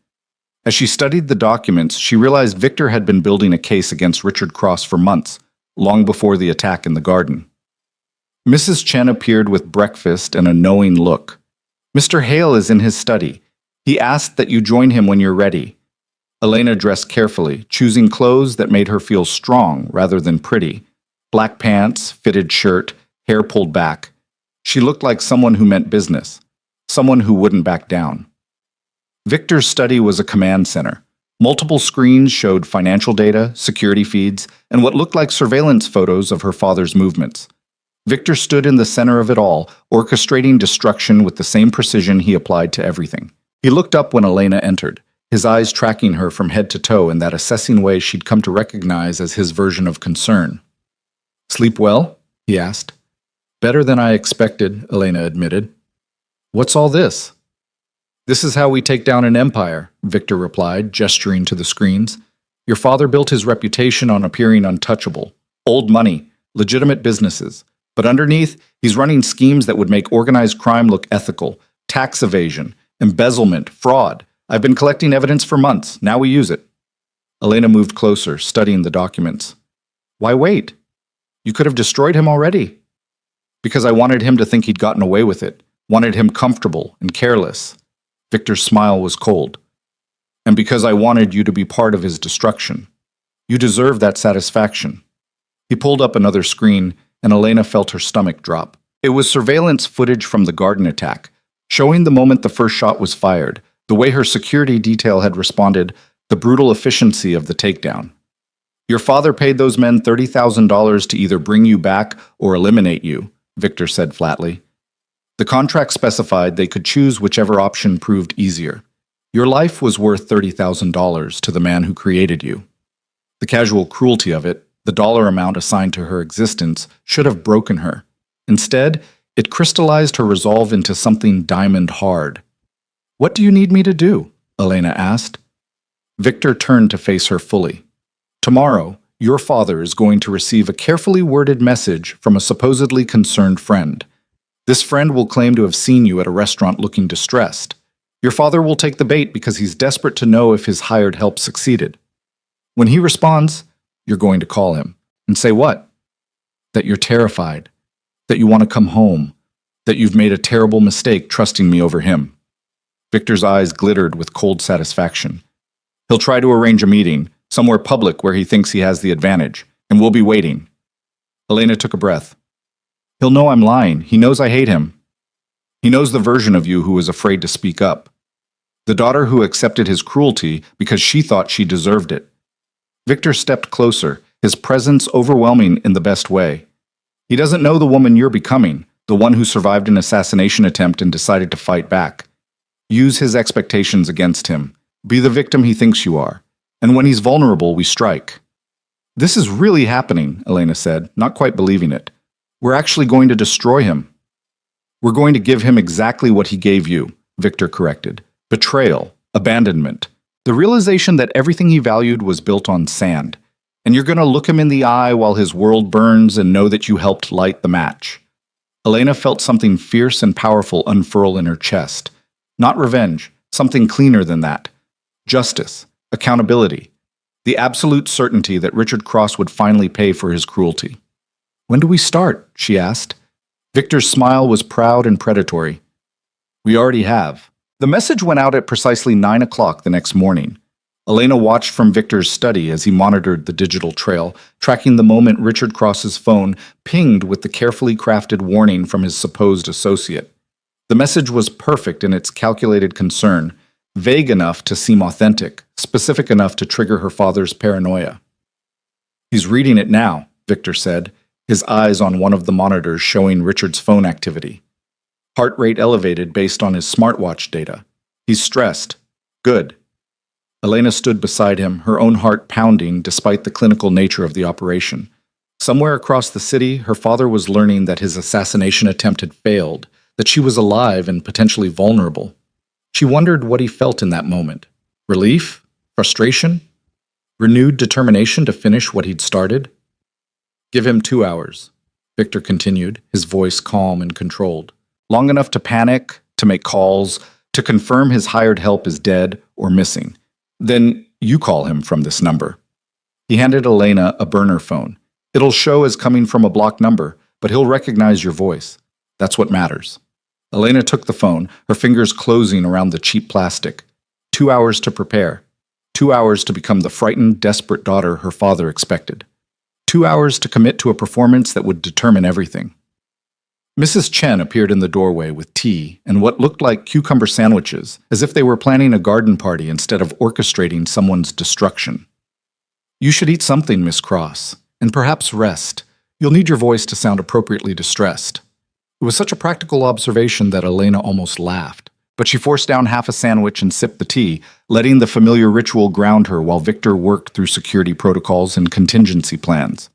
As she studied the documents, she realized Victor had been building a case against Richard Cross for months, long before the attack in the garden. Mrs. Chen appeared with breakfast and a knowing look. "Mr. Hale is in his study. He asked that you join him when you're ready." Elena dressed carefully, choosing clothes that made her feel strong rather than pretty. Black pants, fitted shirt, hair pulled back. She looked like someone who meant business, someone who wouldn't back down. Victor's study was a command center. Multiple screens showed financial data, security feeds, and what looked like surveillance photos of her father's movements. Victor stood in the center of it all, orchestrating destruction with the same precision he applied to everything. He looked up when Elena entered, his eyes tracking her from head to toe in that assessing way she'd come to recognize as his version of concern. "Sleep well?" he asked. "Better than I expected," Elena admitted. "What's all this?" "This is how we take down an empire," Victor replied, gesturing to the screens. "Your father built his reputation on appearing untouchable. Old money, legitimate businesses. But underneath, he's running schemes that would make organized crime look ethical. Tax evasion, embezzlement, fraud. I've been collecting evidence for months. Now we use it." Elena moved closer, studying the documents. "Why wait? You could have destroyed him already." "Because I wanted him to think he'd gotten away with it. Wanted him comfortable and careless." Victor's smile was cold. "And because I wanted you to be part of his destruction. You deserve that satisfaction." He pulled up another screen, and Elena felt her stomach drop. It was surveillance footage from the garden attack, showing the moment the first shot was fired, the way her security detail had responded, the brutal efficiency of the takedown. "Your father paid those men $30,000 to either bring you back or eliminate you," Victor said flatly. "The contract specified they could choose whichever option proved easier. Your life was worth $30,000 to the man who created you." The casual cruelty of it, the dollar amount assigned to her existence, should have broken her. Instead, it crystallized her resolve into something diamond hard. "What do you need me to do?" Elena asked. Victor turned to face her fully. "Tomorrow, your father is going to receive a carefully worded message from a supposedly concerned friend. This friend will claim to have seen you at a restaurant looking distressed. Your father will take the bait because he's desperate to know if his hired help succeeded. When he responds, you're going to call him and say what? That you're terrified, that you want to come home, that you've made a terrible mistake trusting me over him." Victor's eyes glittered with cold satisfaction. "He'll try to arrange a meeting, somewhere public where he thinks he has the advantage, and we'll be waiting." Elena took a breath. "He'll know I'm lying. He knows I hate him. He knows the version of you who was afraid to speak up. The daughter who accepted his cruelty because she thought she deserved it." Victor stepped closer, his presence overwhelming in the best way. "He doesn't know the woman you're becoming, the one who survived an assassination attempt and decided to fight back. Use his expectations against him. Be the victim he thinks you are. And when he's vulnerable, we strike." "This is really happening," Elena said, not quite believing it. "We're actually going to destroy him." "We're going to give him exactly what he gave you," Victor corrected. "Betrayal, abandonment, the realization that everything he valued was built on sand. And you're going to look him in the eye while his world burns and know that you helped light the match." Elena felt something fierce and powerful unfurl in her chest. Not revenge, something cleaner than that. Justice, accountability, the absolute certainty that Richard Cross would finally pay for his cruelty. "When do we start?" she asked. Victor's smile was proud and predatory. "We already have." The message went out at precisely 9 o'clock the next morning. Elena watched from Victor's study as he monitored the digital trail, tracking the moment Richard Cross's phone pinged with the carefully crafted warning from his supposed associate. The message was perfect in its calculated concern, vague enough to seem authentic, specific enough to trigger her father's paranoia. "He's reading it now," Victor said, his eyes on one of the monitors showing Richard's phone activity. Heart rate elevated based on his smartwatch data. "He's stressed. Good. Elena stood beside him, her own heart pounding despite the clinical nature of the operation. Somewhere across the city, her father was learning that his assassination attempt had failed, that she was alive and potentially vulnerable. She wondered what he felt in that moment. Relief? Frustration? Renewed determination to finish what he'd started? Give him 2 hours, Victor continued, his voice calm and controlled. Long enough to panic, to make calls, to confirm his hired help is dead or missing. Then you call him from this number. He handed Elena a burner phone. It'll show as coming from a blocked number, but he'll recognize your voice. That's what matters. Elena took the phone, her fingers closing around the cheap plastic. 2 hours to prepare. 2 hours to become the frightened, desperate daughter her father expected. 2 hours to commit to a performance that would determine everything. Mrs. Chen appeared in the doorway with tea and what looked like cucumber sandwiches, as if they were planning a garden party instead of orchestrating someone's destruction. You should eat something, Miss Cross, and perhaps rest. You'll need your voice to sound appropriately distressed. It was such a practical observation that Elena almost laughed, but she forced down half a sandwich and sipped the tea, letting the familiar ritual ground her while Victor worked through security protocols and contingency plans.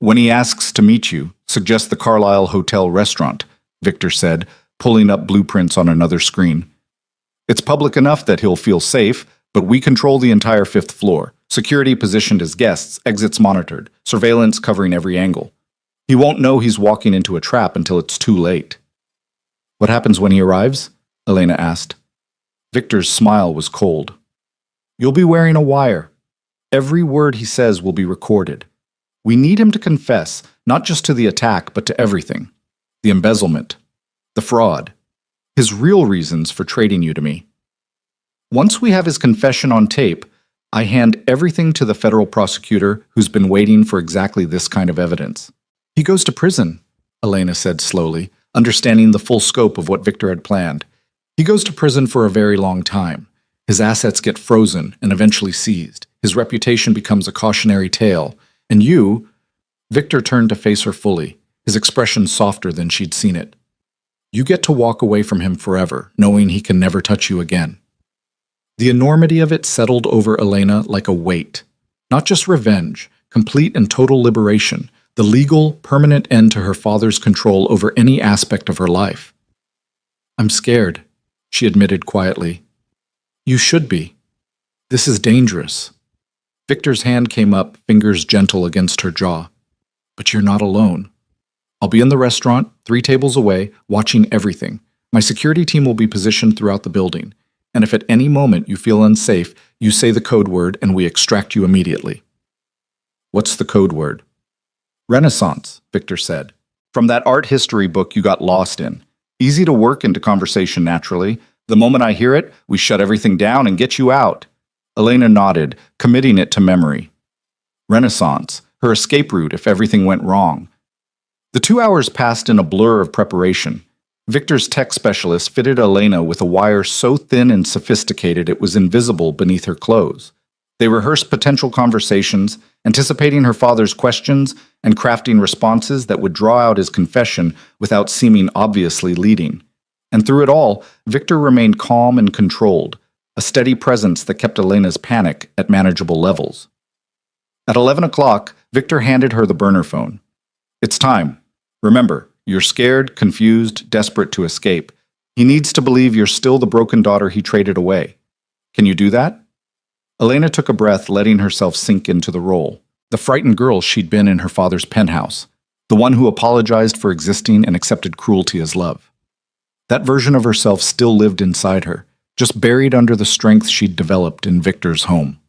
When he asks to meet you, suggest the Carlisle Hotel restaurant, Victor said, pulling up blueprints on another screen. It's public enough that he'll feel safe, but we control the entire 5th floor. Security positioned as guests, exits monitored, surveillance covering every angle. He won't know he's walking into a trap until it's too late. What happens when he arrives? Elena asked. Victor's smile was cold. You'll be wearing a wire. Every word he says will be recorded. We need him to confess, not just to the attack, but to everything. The embezzlement. The fraud. His real reasons for trading you to me. Once we have his confession on tape, I hand everything to the federal prosecutor who's been waiting for exactly this kind of evidence. He goes to prison, Elena said slowly, understanding the full scope of what Victor had planned. He goes to prison for a very long time. His assets get frozen and eventually seized. His reputation becomes a cautionary tale. And you, Victor turned to face her fully, his expression softer than she'd seen it. You get to walk away from him forever, knowing he can never touch you again. The enormity of it settled over Elena like a weight. Not just revenge, complete and total liberation, the legal, permanent end to her father's control over any aspect of her life. I'm scared, she admitted quietly. You should be. This is dangerous. Victor's hand came up, fingers gentle against her jaw. But you're not alone. I'll be in the restaurant, 3 tables away, watching everything. My security team will be positioned throughout the building. And if at any moment you feel unsafe, you say the code word and we extract you immediately. What's the code word? Renaissance, Victor said. From that art history book you got lost in. Easy to work into conversation naturally. The moment I hear it, we shut everything down and get you out. Elena nodded, committing it to memory. Renaissance, her escape route if everything went wrong. The 2 hours passed in a blur of preparation. Victor's tech specialist fitted Elena with a wire so thin and sophisticated it was invisible beneath her clothes. They rehearsed potential conversations, anticipating her father's questions and crafting responses that would draw out his confession without seeming obviously leading. And through it all, Victor remained calm and controlled, a steady presence that kept Elena's panic at manageable levels. At 11 o'clock, Victor handed her the burner phone. It's time. Remember, you're scared, confused, desperate to escape. He needs to believe you're still the broken daughter he traded away. Can you do that? Elena took a breath, letting herself sink into the role. The frightened girl she'd been in her father's penthouse. The one who apologized for existing and accepted cruelty as love. That version of herself still lived inside her, just buried under the strength she'd developed in Victor's home.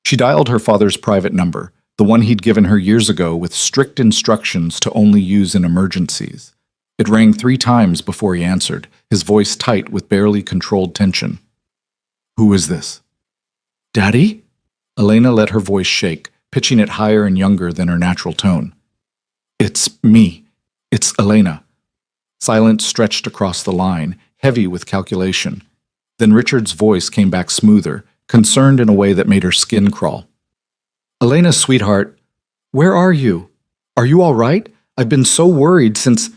She dialed her father's private number, the one he'd given her years ago with strict instructions to only use in emergencies. It rang 3 times before he answered, his voice tight with barely controlled tension. Who is this? Daddy? Elena let her voice shake, pitching it higher and younger than her natural tone. It's me. It's Elena. Silence stretched across the line, heavy with calculation. Then Richard's voice came back smoother, concerned in a way that made her skin crawl. Elena, sweetheart, where are you? Are you all right? I've been so worried since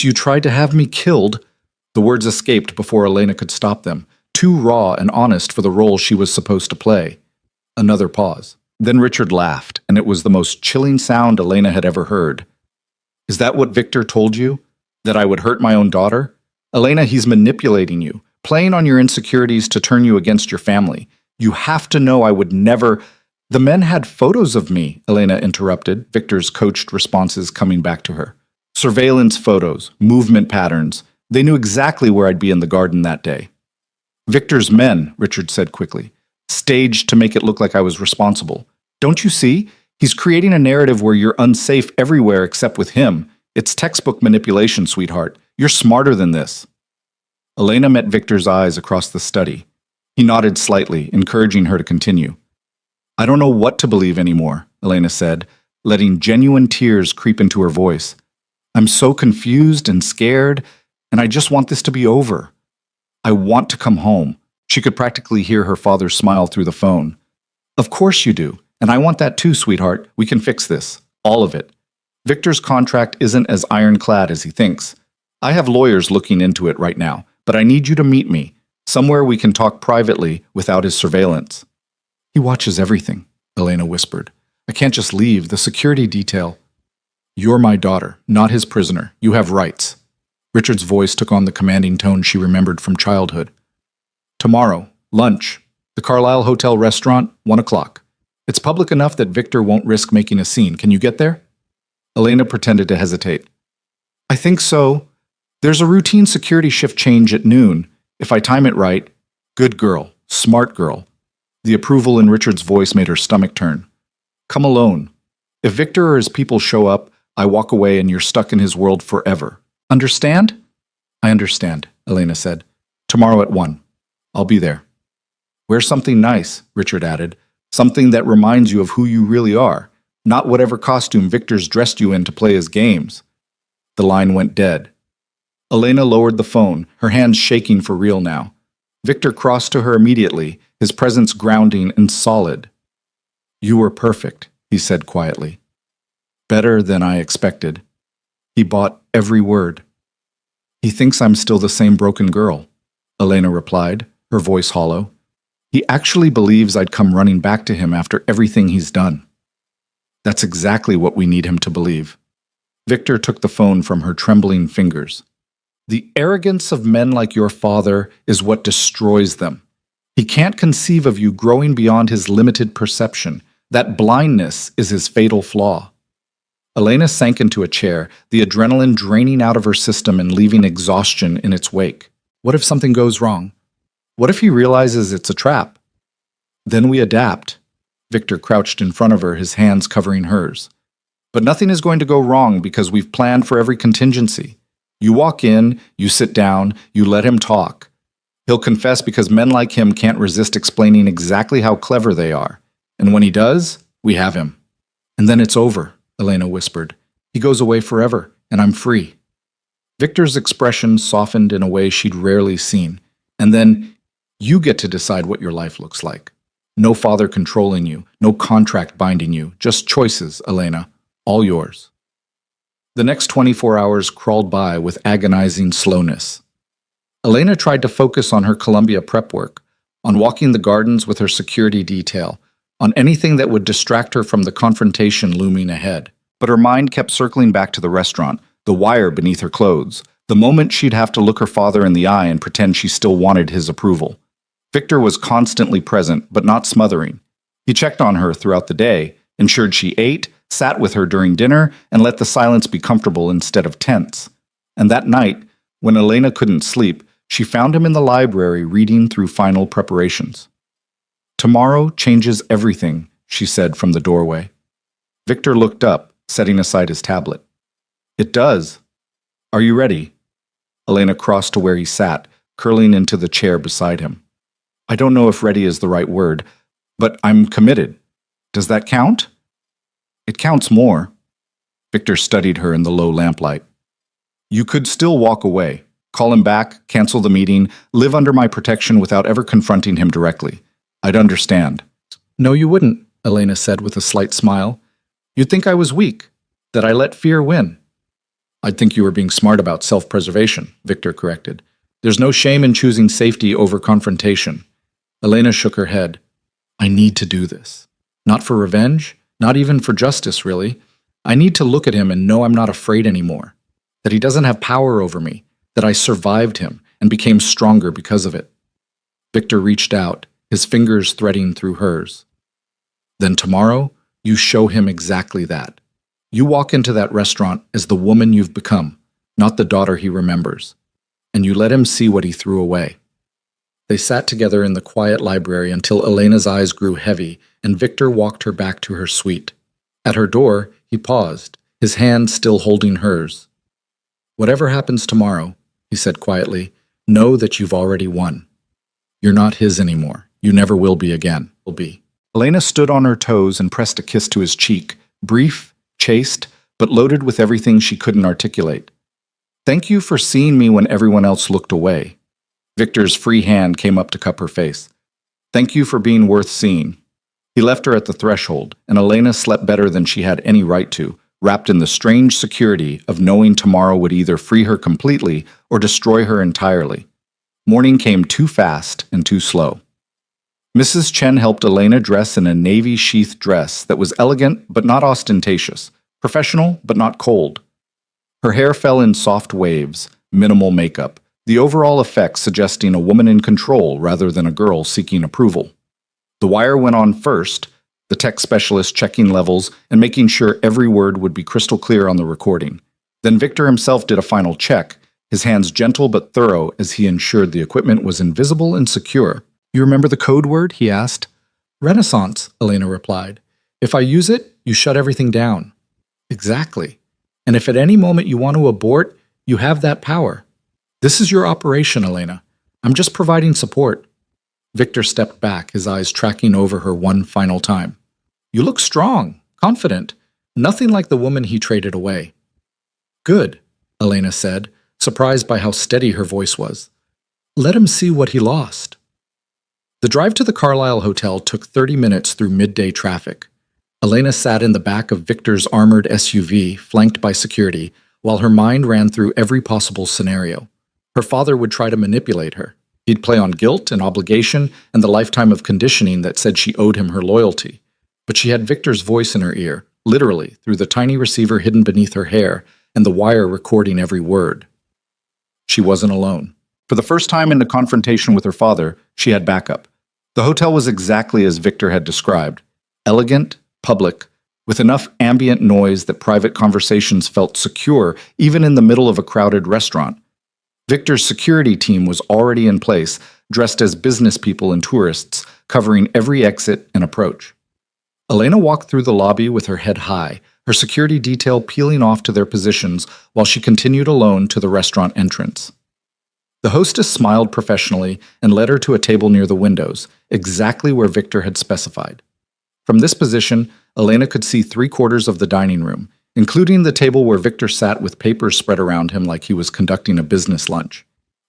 you tried to have me killed. The words escaped before Elena could stop them. too raw and honest for the role she was supposed to play. Another pause. Then Richard laughed, and it was the most chilling sound Elena had ever heard. Is that what Victor told you? That I would hurt my own daughter? Elena, he's manipulating you, playing on your insecurities to turn you against your family. You have to know I would never— The men had photos of me, Elena interrupted, Victor's coached responses coming back to her. Surveillance photos, movement patterns. They knew exactly where I'd be in the garden that day. Victor's men, Richard said quickly, staged to make it look like I was responsible. Don't you see? He's creating a narrative where you're unsafe everywhere except with him. It's textbook manipulation, sweetheart. You're smarter than this. Elena met Victor's eyes across the study. He nodded slightly, encouraging her to continue. I don't know what to believe anymore, Elena said, letting genuine tears creep into her voice. I'm so confused and scared, and I just want this to be over. I want to come home. She could practically hear her father smile through the phone. Of course you do, and I want that too, sweetheart. We can fix this. All of it. Victor's contract isn't as ironclad as he thinks. I have lawyers looking into it right now, but I need you to meet me, somewhere we can talk privately without his surveillance. He watches everything, Elena whispered. I can't just leave. The security detail. You're my daughter, not his prisoner. You have rights. Richard's voice took on the commanding tone she remembered from childhood. Tomorrow, lunch. The Carlisle Hotel restaurant, 1 o'clock. It's public enough that Victor won't risk making a scene. Can you get there? Elena pretended to hesitate. I think so. There's a routine security shift change at noon. If I time it right, good girl, smart girl. The approval in Richard's voice made her stomach turn. Come alone. If Victor or his people show up, I walk away and you're stuck in his world forever. Understand? I understand, Elena said. Tomorrow at 1. I'll be there. Wear something nice, Richard added. Something that reminds you of who you really are, not whatever costume Victor's dressed you in to play his games. The line went dead. Elena lowered the phone, her hands shaking for real now. Victor crossed to her immediately, his presence grounding and solid. You were perfect, he said quietly. Better than I expected. He bought every word. He thinks I'm still the same broken girl, Elena replied, her voice hollow. He actually believes I'd come running back to him after everything he's done. That's exactly what we need him to believe. Victor took the phone from her trembling fingers. The arrogance of men like your father is what destroys them. He can't conceive of you growing beyond his limited perception. That blindness is his fatal flaw. Elena sank into a chair, the adrenaline draining out of her system and leaving exhaustion in its wake. What if something goes wrong? What if he realizes it's a trap? Then we adapt. Victor crouched in front of her, his hands covering hers. But nothing is going to go wrong because we've planned for every contingency. You walk in, you sit down, you let him talk. He'll confess because men like him can't resist explaining exactly how clever they are. And when he does, we have him. And then it's over, Elena whispered. He goes away forever, and I'm free. Victor's expression softened in a way she'd rarely seen. And then you get to decide what your life looks like. No father controlling you, no contract binding you, just choices, Elena, all yours. The next 24 hours crawled by with agonizing slowness. Elena tried to focus on her Columbia prep work, on walking the gardens with her security detail, on anything that would distract her from the confrontation looming ahead. But her mind kept circling back to the restaurant, the wire beneath her clothes, the moment she'd have to look her father in the eye and pretend she still wanted his approval. Victor was constantly present, but not smothering. He checked on her throughout the day, ensured she ate, sat with her during dinner, and let the silence be comfortable instead of tense. And that night, when Elena couldn't sleep, she found him in the library reading through final preparations. Tomorrow changes everything, she said from the doorway. Victor looked up, setting aside his tablet. It does. Are you ready? Elena crossed to where he sat, curling into the chair beside him. I don't know if ready is the right word, but I'm committed. Does that count? It counts more. Victor studied her in the low lamplight. You could still walk away, call him back, cancel the meeting, live under my protection without ever confronting him directly. I'd understand. No, you wouldn't, Elena said with a slight smile. You'd think I was weak, that I let fear win. I'd think you were being smart about self-preservation, Victor corrected. There's no shame in choosing safety over confrontation. Elena shook her head. I need to do this. Not for revenge, not even for justice, really. I need to look at him and know I'm not afraid anymore. That he doesn't have power over me. That I survived him and became stronger because of it. Victor reached out, his fingers threading through hers. Then tomorrow, you show him exactly that. You walk into that restaurant as the woman you've become, not the daughter he remembers. And you let him see what he threw away. They sat together in the quiet library until Elena's eyes grew heavy and Victor walked her back to her suite. At her door, he paused, his hand still holding hers. Whatever happens tomorrow, he said quietly, know that you've already won. You're not his anymore. You never will be again. Will be. Elena stood on her toes and pressed a kiss to his cheek, brief, chaste, but loaded with everything she couldn't articulate. Thank you for seeing me when everyone else looked away. Victor's free hand came up to cup her face. Thank you for being worth seeing. He left her at the threshold, and Elena slept better than she had any right to, wrapped in the strange security of knowing tomorrow would either free her completely or destroy her entirely. Morning came too fast and too slow. Mrs. Chen helped Elena dress in a navy sheath dress that was elegant but not ostentatious, professional but not cold. Her hair fell in soft waves, minimal makeup, the overall effect suggesting a woman in control rather than a girl seeking approval. The wire went on first, the tech specialist checking levels and making sure every word would be crystal clear on the recording. Then Victor himself did a final check, his hands gentle but thorough as he ensured the equipment was invisible and secure. You remember the code word? He asked. Renaissance, Elena replied. If I use it, you shut everything down. Exactly. And if at any moment you want to abort, you have that power. This is your operation, Elena. I'm just providing support. Victor stepped back, his eyes tracking over her one final time. You look strong, confident, nothing like the woman he traded away. Good, Elena said, surprised by how steady her voice was. Let him see what he lost. The drive to the Carlisle Hotel took 30 minutes through midday traffic. Elena sat in the back of Victor's armored SUV, flanked by security, while her mind ran through every possible scenario. Her father would try to manipulate her. He'd play on guilt and obligation and the lifetime of conditioning that said she owed him her loyalty. But she had Victor's voice in her ear, literally, through the tiny receiver hidden beneath her hair and the wire recording every word. She wasn't alone. For the first time in the confrontation with her father, she had backup. The hotel was exactly as Victor had described. Elegant, public, with enough ambient noise that private conversations felt secure even in the middle of a crowded restaurant. Victor's security team was already in place, dressed as business people and tourists, covering every exit and approach. Elena walked through the lobby with her head high, her security detail peeling off to their positions while she continued alone to the restaurant entrance. The hostess smiled professionally and led her to a table near the windows, exactly where Victor had specified. From this position, Elena could see 3/4 of the dining room, including the table where Victor sat with papers spread around him like he was conducting a business lunch.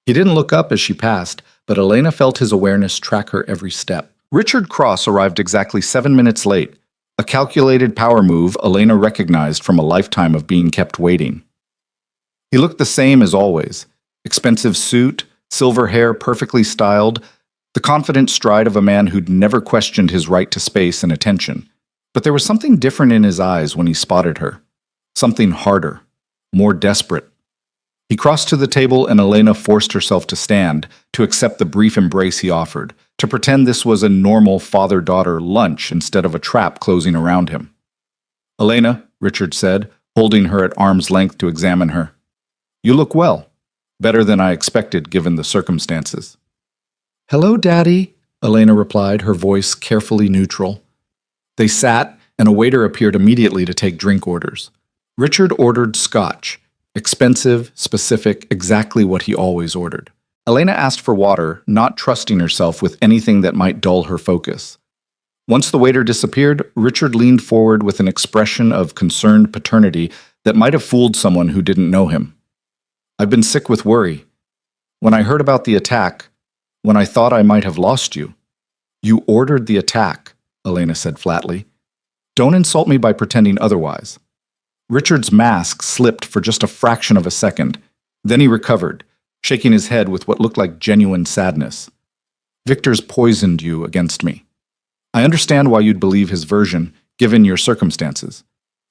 He didn't look up as she passed, but Elena felt his awareness track her every step. Richard Cross arrived exactly 7 minutes late, a calculated power move Elena recognized from a lifetime of being kept waiting. He looked the same as always. Expensive suit, silver hair perfectly styled, the confident stride of a man who'd never questioned his right to space and attention. But there was something different in his eyes when he spotted her. Something harder, more desperate. He crossed to the table and Elena forced herself to stand, to accept the brief embrace he offered, to pretend this was a normal father-daughter lunch instead of a trap closing around him. Elena, Richard said, holding her at arm's length to examine her. You look well. Better than I expected given the circumstances. Hello, Daddy, Elena replied, her voice carefully neutral. They sat, and a waiter appeared immediately to take drink orders. Richard ordered scotch, expensive, specific, exactly what he always ordered. Elena asked for water, not trusting herself with anything that might dull her focus. Once the waiter disappeared, Richard leaned forward with an expression of concerned paternity that might have fooled someone who didn't know him. I've been sick with worry. When I heard about the attack, when I thought I might have lost you. You ordered the attack, Elena said flatly. Don't insult me by pretending otherwise. Richard's mask slipped for just a fraction of a second. Then he recovered, shaking his head with what looked like genuine sadness. Victor's poisoned you against me. I understand why you'd believe his version, given your circumstances.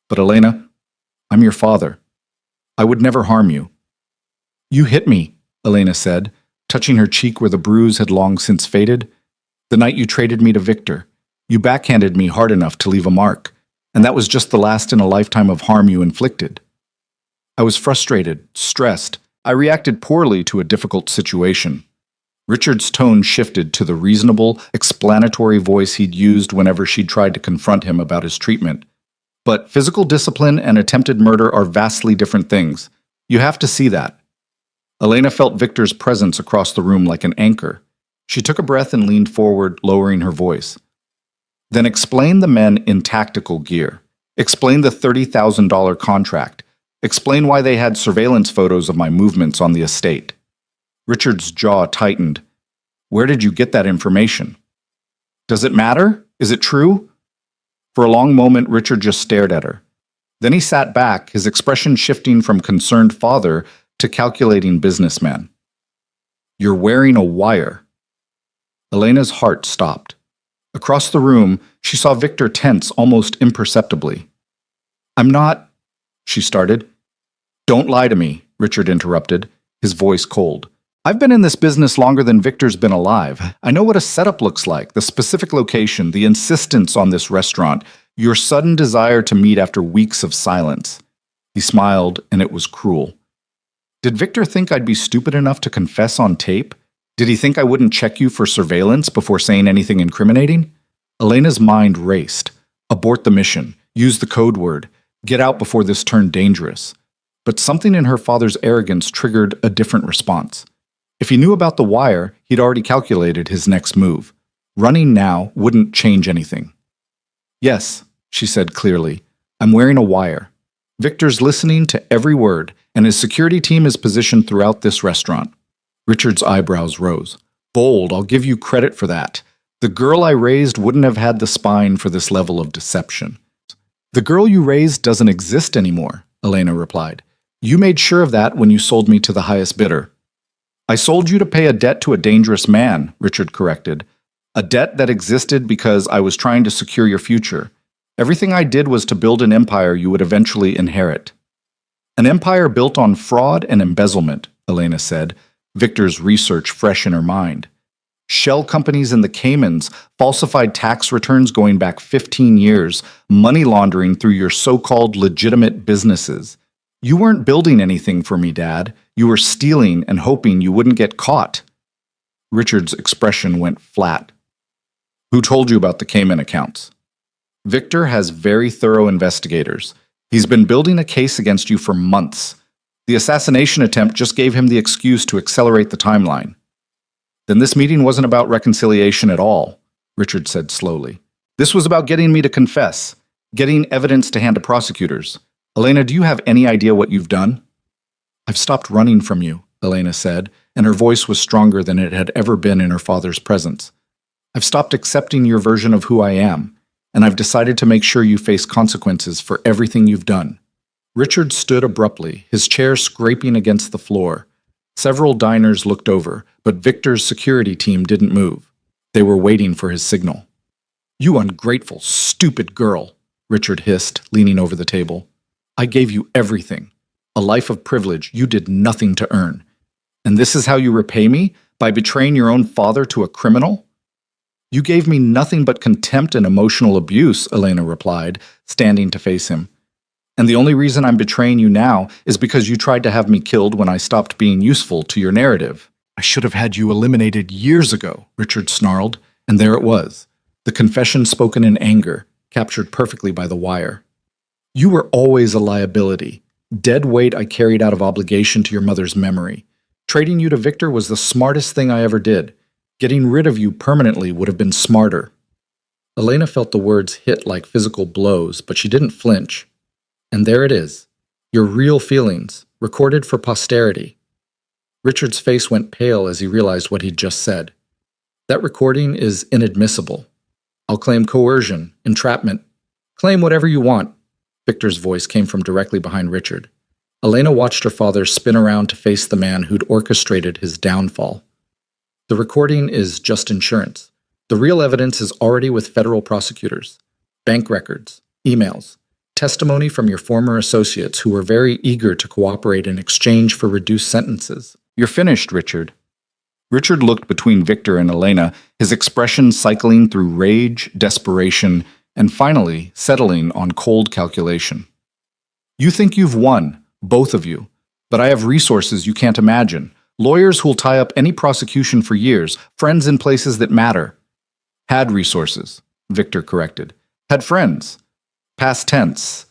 But Elena, I'm your father. I would never harm you. You hit me, Elena said, touching her cheek where the bruise had long since faded. The night you traded me to Victor, you backhanded me hard enough to leave a mark, and that was just the last in a lifetime of harm you inflicted. I was frustrated, stressed. I reacted poorly to a difficult situation. Richard's tone shifted to the reasonable, explanatory voice he'd used whenever she'd tried to confront him about his treatment. But physical discipline and attempted murder are vastly different things. You have to see that. Elena felt Victor's presence across the room like an anchor. She took a breath and leaned forward, lowering her voice. Then explain the men in tactical gear. Explain the $30,000 contract. Explain why they had surveillance photos of my movements on the estate. Richard's jaw tightened. Where did you get that information? Does it matter? Is it true? For a long moment, Richard just stared at her. Then he sat back, his expression shifting from concerned father to calculating businessman. You're wearing a wire. Elena's heart stopped. Across the room, she saw Victor tense almost imperceptibly. I'm not, she started. Don't lie to me, Richard interrupted, his voice cold. I've been in this business longer than Victor's been alive. I know what a setup looks like, the specific location, the insistence on this restaurant, your sudden desire to meet after weeks of silence. He smiled, and it was cruel. Did Victor think I'd be stupid enough to confess on tape? Did he think I wouldn't check you for surveillance before saying anything incriminating? Elena's mind raced. Abort the mission. Use the code word. Get out before this turned dangerous. But something in her father's arrogance triggered a different response. If he knew about the wire, he'd already calculated his next move. Running now wouldn't change anything. Yes, she said clearly. I'm wearing a wire. Victor's listening to every word, and his security team is positioned throughout this restaurant. Richard's eyebrows rose. Bold, I'll give you credit for that. The girl I raised wouldn't have had the spine for this level of deception. The girl you raised doesn't exist anymore, Elena replied. You made sure of that when you sold me to the highest bidder. I sold you to pay a debt to a dangerous man, Richard corrected. A debt that existed because I was trying to secure your future. Everything I did was to build an empire you would eventually inherit. An empire built on fraud and embezzlement, Elena said, Victor's research fresh in her mind. Shell companies in the Caymans, falsified tax returns going back 15 years, money laundering through your so-called legitimate businesses. You weren't building anything for me, Dad. You were stealing and hoping you wouldn't get caught. Richard's expression went flat. Who told you about the Cayman accounts? Victor has very thorough investigators. He's been building a case against you for months. The assassination attempt just gave him the excuse to accelerate the timeline. Then this meeting wasn't about reconciliation at all, Richard said slowly. This was about getting me to confess, getting evidence to hand to prosecutors. Elena, do you have any idea what you've done? I've stopped running from you, Elena said, and her voice was stronger than it had ever been in her father's presence. I've stopped accepting your version of who I am, and I've decided to make sure you face consequences for everything you've done. Richard stood abruptly, his chair scraping against the floor. Several diners looked over, but Victor's security team didn't move. They were waiting for his signal. You ungrateful, stupid girl, Richard hissed, leaning over the table. I gave you everything. A life of privilege you did nothing to earn. And this is how you repay me? By betraying your own father to a criminal? You gave me nothing but contempt and emotional abuse, Elena replied, standing to face him. And the only reason I'm betraying you now is because you tried to have me killed when I stopped being useful to your narrative. I should have had you eliminated years ago, Richard snarled, and there it was. The confession spoken in anger, captured perfectly by the wire. You were always a liability. Dead weight I carried out of obligation to your mother's memory. Trading you to Victor was the smartest thing I ever did. Getting rid of you permanently would have been smarter. Elena felt the words hit like physical blows, but she didn't flinch. And there it is. Your real feelings, recorded for posterity. Richard's face went pale as he realized what he'd just said. That recording is inadmissible. I'll claim coercion, entrapment. Claim whatever you want. Victor's voice came from directly behind Richard. Elena watched her father spin around to face the man who'd orchestrated his downfall. The recording is just insurance. The real evidence is already with federal prosecutors. Bank records, emails, testimony from your former associates who were very eager to cooperate in exchange for reduced sentences. You're finished, Richard. Richard looked between Victor and Elena, his expression cycling through rage, desperation, and finally settling on cold calculation. You think you've won, both of you, but I have resources you can't imagine. Lawyers who'll tie up any prosecution for years, friends in places that matter. Had resources, Victor corrected. Had friends. Past tense.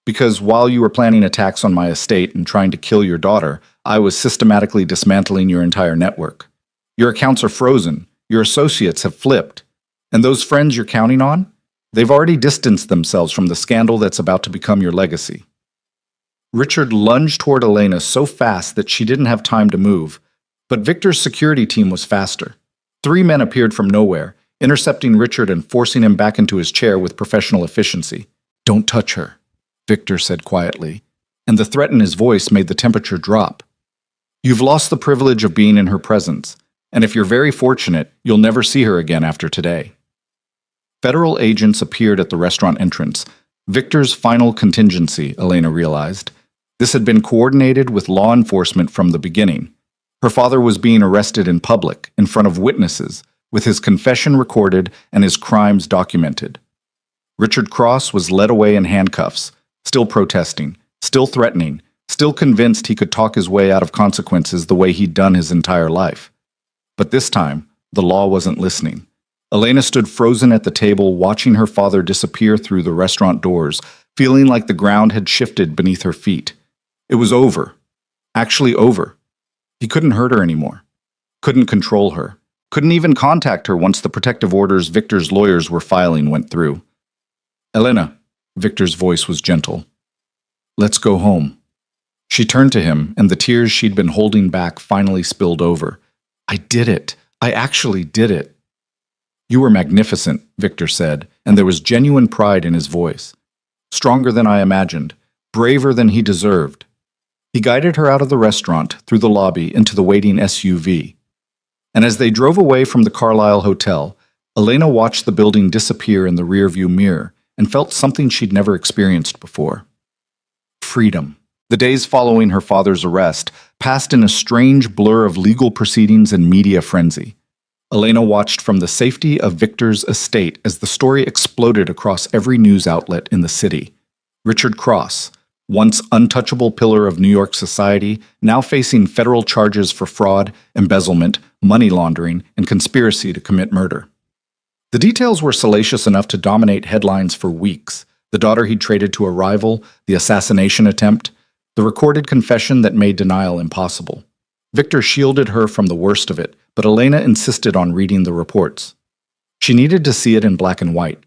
Because while you were planning attacks on my estate and trying to kill your daughter, I was systematically dismantling your entire network. Your accounts are frozen. Your associates have flipped. And those friends you're counting on? They've already distanced themselves from the scandal that's about to become your legacy. Richard lunged toward Elena so fast that she didn't have time to move, but Victor's security team was faster. 3 men appeared from nowhere, intercepting Richard and forcing him back into his chair with professional efficiency. Don't touch her, Victor said quietly, and the threat in his voice made the temperature drop. You've lost the privilege of being in her presence, and if you're very fortunate, you'll never see her again after today. Federal agents appeared at the restaurant entrance. Victor's final contingency, Elena realized. This had been coordinated with law enforcement from the beginning. Her father was being arrested in public, in front of witnesses, with his confession recorded and his crimes documented. Richard Cross was led away in handcuffs, still protesting, still threatening, still convinced he could talk his way out of consequences the way he'd done his entire life. But this time, the law wasn't listening. Elena stood frozen at the table, watching her father disappear through the restaurant doors, feeling like the ground had shifted beneath her feet. It was over. Actually over. He couldn't hurt her anymore. Couldn't control her. Couldn't even contact her once the protective orders Victor's lawyers were filing went through. Elena, Victor's voice was gentle. Let's go home. She turned to him, and the tears she'd been holding back finally spilled over. I did it. I actually did it. You were magnificent, Victor said, and there was genuine pride in his voice. Stronger than I imagined, braver than he deserved. He guided her out of the restaurant, through the lobby, into the waiting SUV. And as they drove away from the Carlisle Hotel, Elena watched the building disappear in the rearview mirror and felt something she'd never experienced before. Freedom. The days following her father's arrest passed in a strange blur of legal proceedings and media frenzy. Elena watched from the safety of Victor's estate as the story exploded across every news outlet in the city. Richard Cross, once untouchable pillar of New York society, now facing federal charges for fraud, embezzlement, money laundering, and conspiracy to commit murder. The details were salacious enough to dominate headlines for weeks. The daughter he'd traded to a rival, the assassination attempt, the recorded confession that made denial impossible. Victor shielded her from the worst of it, but Elena insisted on reading the reports. She needed to see it in black and white.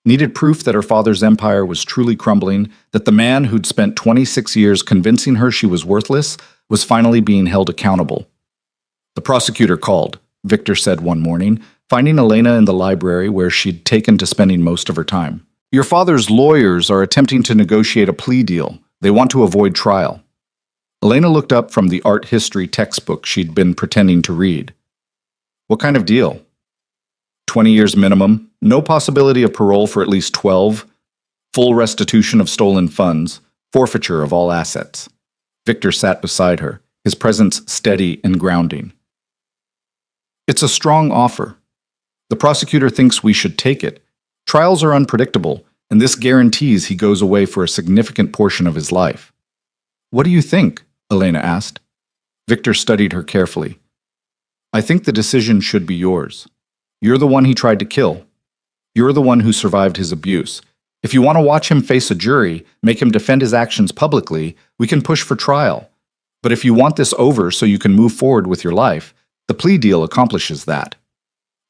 Needed proof that her father's empire was truly crumbling, that the man who'd spent 26 years convincing her she was worthless was finally being held accountable. The prosecutor called, Victor said one morning, finding Elena in the library where she'd taken to spending most of her time. Your father's lawyers are attempting to negotiate a plea deal. They want to avoid trial. Elena looked up from the art history textbook she'd been pretending to read. What kind of deal? 20 years minimum, no possibility of parole for at least 12, full restitution of stolen funds, forfeiture of all assets. Victor sat beside her, his presence steady and grounding. It's a strong offer. The prosecutor thinks we should take it. Trials are unpredictable, and this guarantees he goes away for a significant portion of his life. What do you think? Elena asked. Victor studied her carefully. I think the decision should be yours. You're the one he tried to kill. You're the one who survived his abuse. If you want to watch him face a jury, make him defend his actions publicly, we can push for trial. But if you want this over so you can move forward with your life, the plea deal accomplishes that.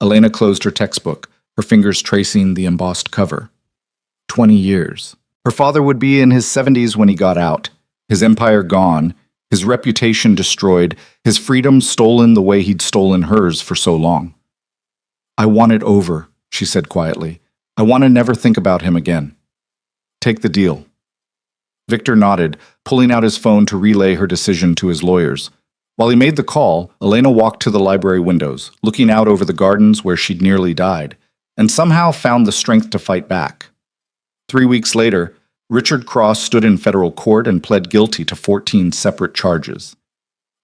Elena closed her textbook, her fingers tracing the embossed cover. 20 years. Her father would be in his 70s when he got out, his empire gone, his reputation destroyed, his freedom stolen the way he'd stolen hers for so long. I want it over, she said quietly. I want to never think about him again. Take the deal. Victor nodded, pulling out his phone to relay her decision to his lawyers. While he made the call, Elena walked to the library windows, looking out over the gardens where she'd nearly died, and somehow found the strength to fight back. 3 weeks later, Richard Cross stood in federal court and pled guilty to 14 separate charges.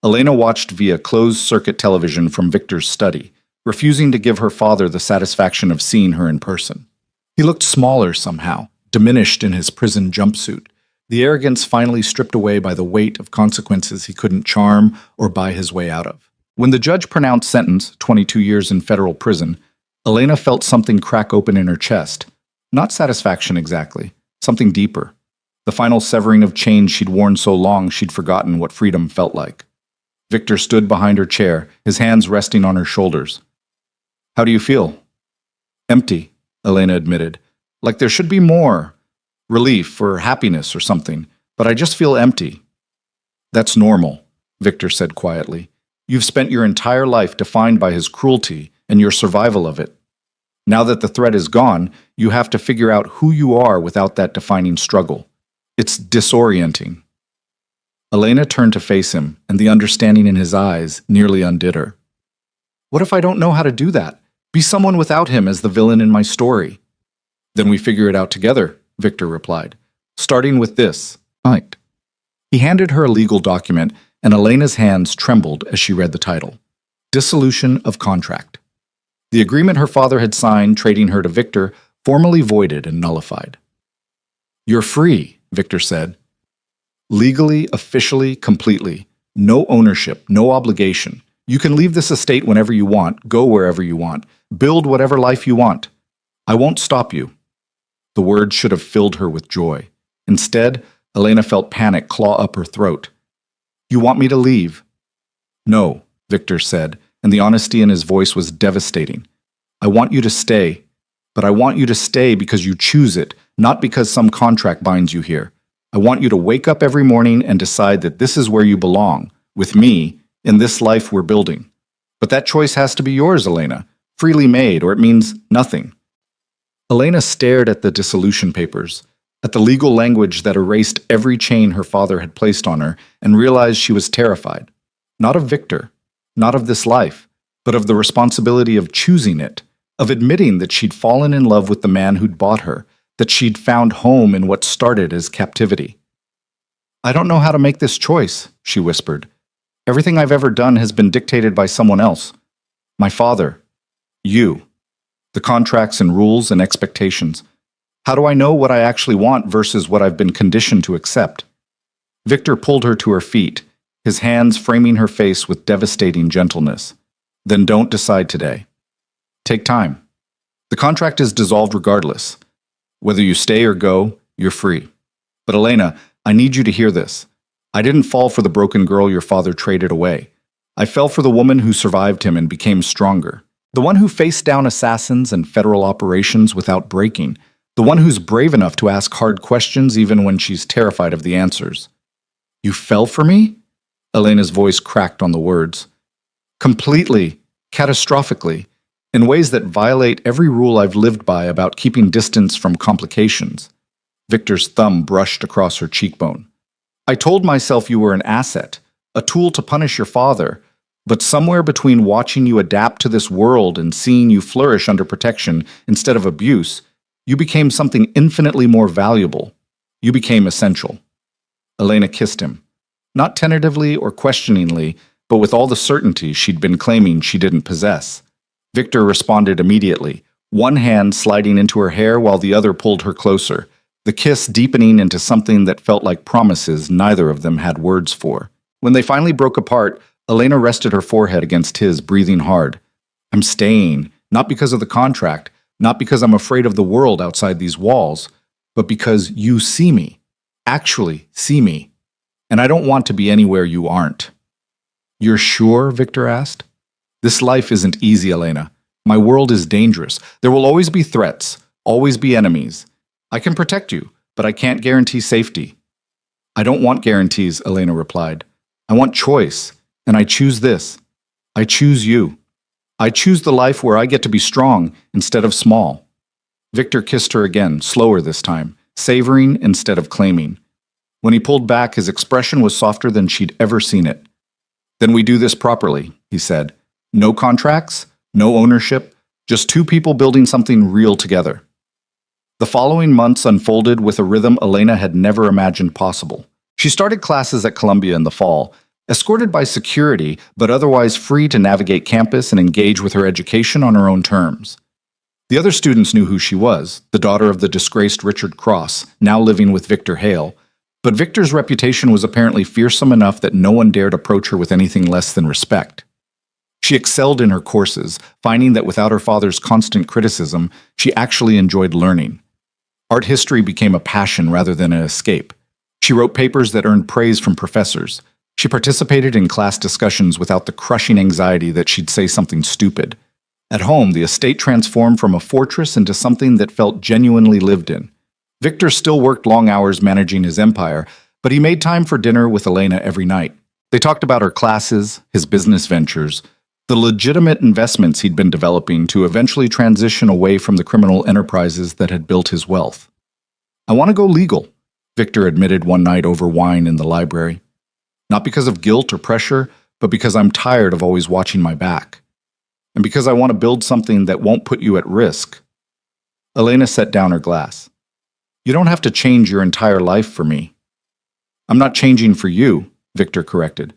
Elena watched via closed-circuit television from Victor's study, refusing to give her father the satisfaction of seeing her in person. He looked smaller somehow, diminished in his prison jumpsuit, the arrogance finally stripped away by the weight of consequences he couldn't charm or buy his way out of. When the judge pronounced sentence, 22 years in federal prison, Elena felt something crack open in her chest. Not satisfaction exactly, something deeper. The final severing of chains she'd worn so long she'd forgotten what freedom felt like. Victor stood behind her chair, his hands resting on her shoulders. "How do you feel?" "Empty," Elena admitted. "Like there should be more. Relief or happiness or something, but I just feel empty." "That's normal," Victor said quietly. "You've spent your entire life defined by his cruelty and your survival of it. Now that the threat is gone, you have to figure out who you are without that defining struggle. It's disorienting." Elena turned to face him, and the understanding in his eyes nearly undid her. "What if I don't know how to do that? Be someone without him as the villain in my story?" "Then we figure it out together," Victor replied, "starting with this." Right. He handed her a legal document, and Elena's hands trembled as she read the title. Dissolution of Contract. The agreement her father had signed trading her to Victor, formally voided and nullified. "You're free," Victor said. "Legally, officially, completely. No ownership, no obligation. You can leave this estate whenever you want, go wherever you want, build whatever life you want. I won't stop you." The words should have filled her with joy. Instead, Elena felt panic claw up her throat. "You want me to leave?" "No," Victor said, and the honesty in his voice was devastating. "I want you to stay, but I want you to stay because you choose it, not because some contract binds you here. I want you to wake up every morning and decide that this is where you belong, with me, in this life we're building. But that choice has to be yours, Elena, freely made, or it means nothing." Elena stared at the dissolution papers, at the legal language that erased every chain her father had placed on her, and realized she was terrified. Not of Victor, not of this life, but of the responsibility of choosing it, of admitting that she'd fallen in love with the man who'd bought her, that she'd found home in what started as captivity. "I don't know how to make this choice," she whispered. "Everything I've ever done has been dictated by someone else. My father. You. The contracts and rules and expectations. How do I know what I actually want versus what I've been conditioned to accept?" Victor pulled her to her feet, his hands framing her face with devastating gentleness. "Then don't decide today. Take time. The contract is dissolved regardless. Whether you stay or go, you're free. But Elena, I need you to hear this. I didn't fall for the broken girl your father traded away. I fell for the woman who survived him and became stronger. The one who faced down assassins and federal operations without breaking. The one who's brave enough to ask hard questions even when she's terrified of the answers." "You fell for me?" Elena's voice cracked on the words. "Completely, catastrophically, in ways that violate every rule I've lived by about keeping distance from complications." Victor's thumb brushed across her cheekbone. "I told myself you were an asset, a tool to punish your father, but somewhere between watching you adapt to this world and seeing you flourish under protection instead of abuse, you became something infinitely more valuable. You became essential." Elena kissed him, not tentatively or questioningly, but with all the certainty she'd been claiming she didn't possess. Victor responded immediately, one hand sliding into her hair while the other pulled her closer, the kiss deepening into something that felt like promises neither of them had words for. When they finally broke apart, Elena rested her forehead against his, breathing hard. "I'm staying, not because of the contract, not because I'm afraid of the world outside these walls, but because you see me, actually see me, and I don't want to be anywhere you aren't." "You're sure?" Victor asked. "This life isn't easy, Elena. My world is dangerous. There will always be threats, always be enemies. I can protect you, but I can't guarantee safety." "I don't want guarantees," Elena replied. "I want choice, and I choose this. I choose you. I choose the life where I get to be strong instead of small." Victor kissed her again, slower this time, savoring instead of claiming. When he pulled back, his expression was softer than she'd ever seen it. "Then we do this properly," he said. "No contracts, no ownership, just two people building something real together." The following months unfolded with a rhythm Elena had never imagined possible. She started classes at Columbia in the fall, escorted by security, but otherwise free to navigate campus and engage with her education on her own terms. The other students knew who she was, the daughter of the disgraced Richard Cross, now living with Victor Hale, but Victor's reputation was apparently fearsome enough that no one dared approach her with anything less than respect. She excelled in her courses, finding that without her father's constant criticism, she actually enjoyed learning. Art history became a passion rather than an escape. She wrote papers that earned praise from professors. She participated in class discussions without the crushing anxiety that she'd say something stupid. At home, the estate transformed from a fortress into something that felt genuinely lived in. Victor still worked long hours managing his empire, but he made time for dinner with Elena every night. They talked about her classes, his business ventures, the legitimate investments he'd been developing to eventually transition away from the criminal enterprises that had built his wealth. "I want to go legal," Victor admitted one night over wine in the library. "Not because of guilt or pressure, but because I'm tired of always watching my back. And because I want to build something that won't put you at risk." Elena set down her glass. "You don't have to change your entire life for me." "I'm not changing for you," Victor corrected.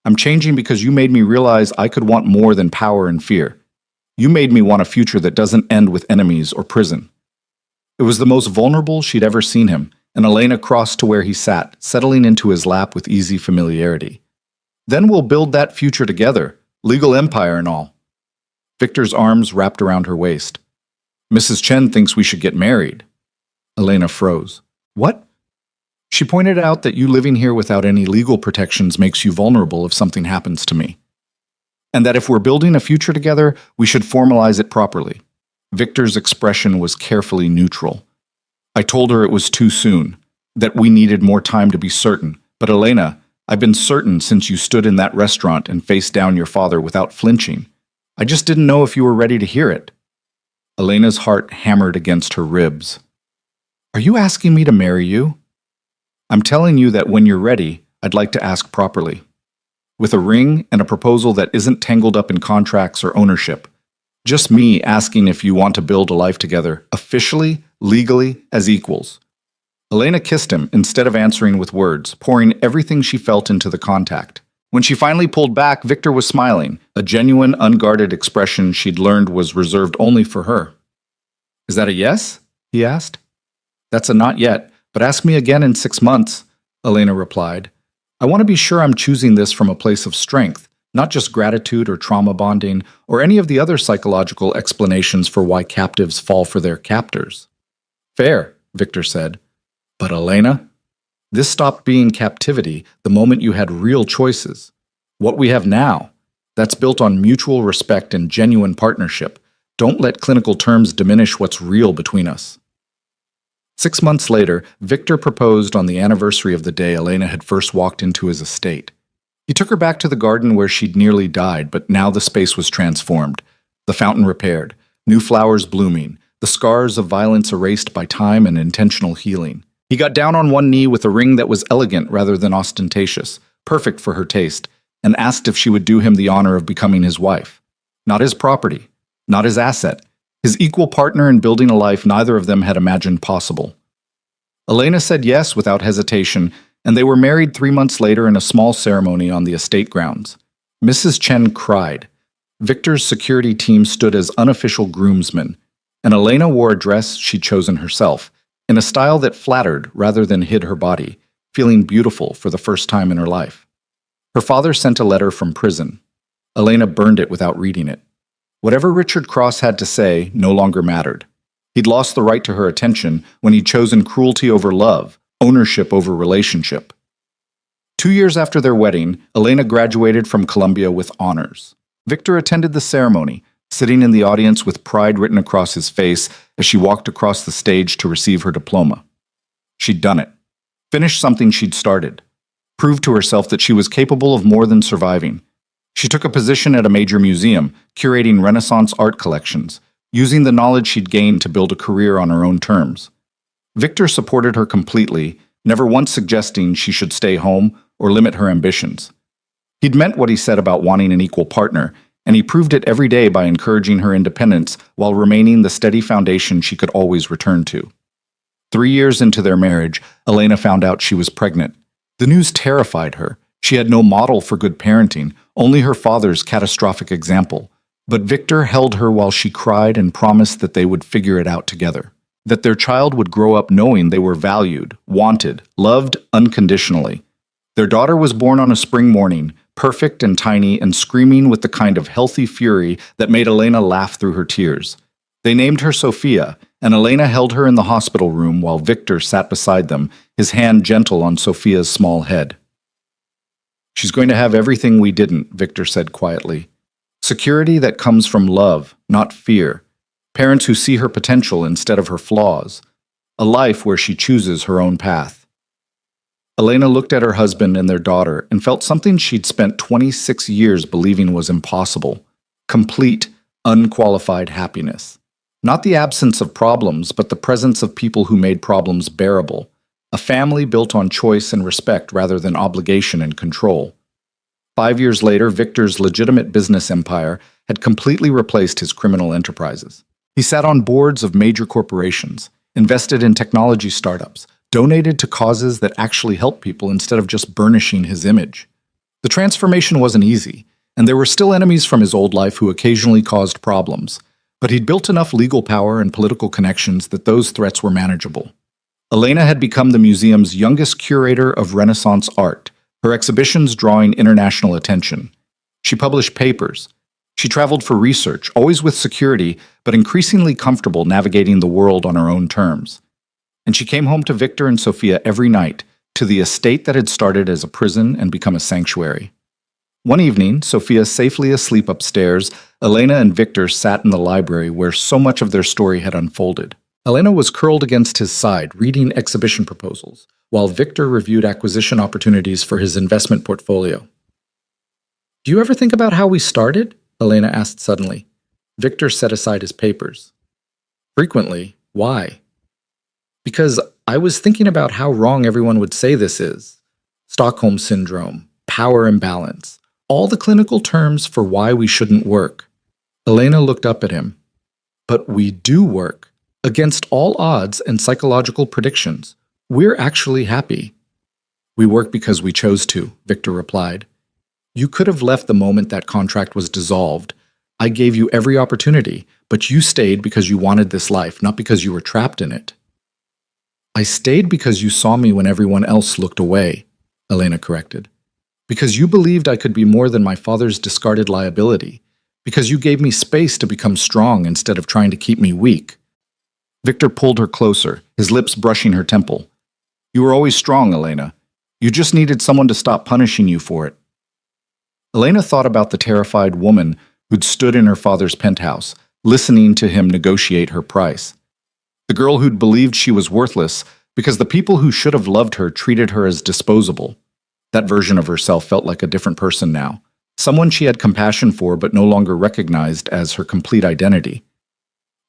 "I'm changing because you made me realize I could want more than power and fear. You made me want a future that doesn't end with enemies or prison." It was the most vulnerable she'd ever seen him, and Elena crossed to where he sat, settling into his lap with easy familiarity. "Then we'll build that future together, legal empire and all." Victor's arms wrapped around her waist. "Mrs. Chen thinks we should get married." Elena froze. "What?" "She pointed out that you living here without any legal protections makes you vulnerable if something happens to me. And that if we're building a future together, we should formalize it properly." Victor's expression was carefully neutral. "I told her it was too soon, that we needed more time to be certain. But Elena, I've been certain since you stood in that restaurant and faced down your father without flinching. I just didn't know if you were ready to hear it." Elena's heart hammered against her ribs. "Are you asking me to marry you?" "I'm telling you that when you're ready, I'd like to ask properly. With a ring and a proposal that isn't tangled up in contracts or ownership. Just me asking if you want to build a life together, officially, legally, as equals." Elena kissed him instead of answering with words, pouring everything she felt into the contact. When she finally pulled back, Victor was smiling, a genuine, unguarded expression she'd learned was reserved only for her. "Is that a yes?" he asked. "That's a not yet, but ask me again in 6 months," Elena replied. "I want to be sure I'm choosing this from a place of strength, not just gratitude or trauma bonding, or any of the other psychological explanations for why captives fall for their captors." "Fair," Victor said. "But Elena, this stopped being captivity the moment you had real choices. What we have now, that's built on mutual respect and genuine partnership. Don't let clinical terms diminish what's real between us." 6 months later, Victor proposed on the anniversary of the day Elena had first walked into his estate. He took her back to the garden where she'd nearly died, but now the space was transformed. The fountain repaired, new flowers blooming, the scars of violence erased by time and intentional healing. He got down on one knee with a ring that was elegant rather than ostentatious, perfect for her taste, and asked if she would do him the honor of becoming his wife. Not his property, not his asset, his equal partner in building a life neither of them had imagined possible. Elena said yes without hesitation, and they were married 3 months later in a small ceremony on the estate grounds. Mrs. Chen cried. Victor's security team stood as unofficial groomsmen, and Elena wore a dress she'd chosen herself, in a style that flattered rather than hid her body, feeling beautiful for the first time in her life. Her father sent a letter from prison. Elena burned it without reading it. Whatever Richard Cross had to say no longer mattered. He'd lost the right to her attention when he'd chosen cruelty over love, ownership over relationship. 2 years after their wedding, Elena graduated from Columbia with honors. Victor attended the ceremony, sitting in the audience with pride written across his face as she walked across the stage to receive her diploma. She'd done it. Finished something she'd started. Proved to herself that she was capable of more than surviving. She took a position at a major museum, curating Renaissance art collections, using the knowledge she'd gained to build a career on her own terms. Victor supported her completely, never once suggesting she should stay home or limit her ambitions. He'd meant what he said about wanting an equal partner, and he proved it every day by encouraging her independence while remaining the steady foundation she could always return to. 3 years into their marriage, Elena found out she was pregnant. The news terrified her. She had no model for good parenting, only her father's catastrophic example. But Victor held her while she cried and promised that they would figure it out together, that their child would grow up knowing they were valued, wanted, loved unconditionally. Their daughter was born on a spring morning, perfect and tiny and screaming with the kind of healthy fury that made Elena laugh through her tears. They named her Sophia, and Elena held her in the hospital room while Victor sat beside them, his hand gentle on Sophia's small head. "She's going to have everything we didn't," Victor said quietly. "Security that comes from love, not fear. Parents who see her potential instead of her flaws. A life where she chooses her own path." Elena looked at her husband and their daughter and felt something she'd spent 26 years believing was impossible. Complete, unqualified happiness. Not the absence of problems, but the presence of people who made problems bearable. A family built on choice and respect rather than obligation and control. 5 years later, Victor's legitimate business empire had completely replaced his criminal enterprises. He sat on boards of major corporations, invested in technology startups, donated to causes that actually helped people instead of just burnishing his image. The transformation wasn't easy, and there were still enemies from his old life who occasionally caused problems, but he'd built enough legal power and political connections that those threats were manageable. Elena had become the museum's youngest curator of Renaissance art, her exhibitions drawing international attention. She published papers. She traveled for research, always with security, but increasingly comfortable navigating the world on her own terms. And she came home to Victor and Sophia every night, to the estate that had started as a prison and become a sanctuary. One evening, Sophia safely asleep upstairs, Elena and Victor sat in the library where so much of their story had unfolded. Elena was curled against his side, reading exhibition proposals, while Victor reviewed acquisition opportunities for his investment portfolio. "Do you ever think about how we started?" Elena asked suddenly. Victor set aside his papers. "Frequently. Why?" "Because I was thinking about how wrong everyone would say this is. Stockholm Syndrome, power imbalance, all the clinical terms for why we shouldn't work." Elena looked up at him. "But we do work. Against all odds and psychological predictions. We're actually happy." "We work because we chose to," Victor replied. "You could have left the moment that contract was dissolved. I gave you every opportunity, but you stayed because you wanted this life, not because you were trapped in it." "I stayed because you saw me when everyone else looked away," Elena corrected. "Because you believed I could be more than my father's discarded liability. Because you gave me space to become strong instead of trying to keep me weak." Victor pulled her closer, his lips brushing her temple. "You were always strong, Elena. You just needed someone to stop punishing you for it." Elena thought about the terrified woman who'd stood in her father's penthouse, listening to him negotiate her price. The girl who'd believed she was worthless because the people who should have loved her treated her as disposable. That version of herself felt like a different person now, someone she had compassion for but no longer recognized as her complete identity.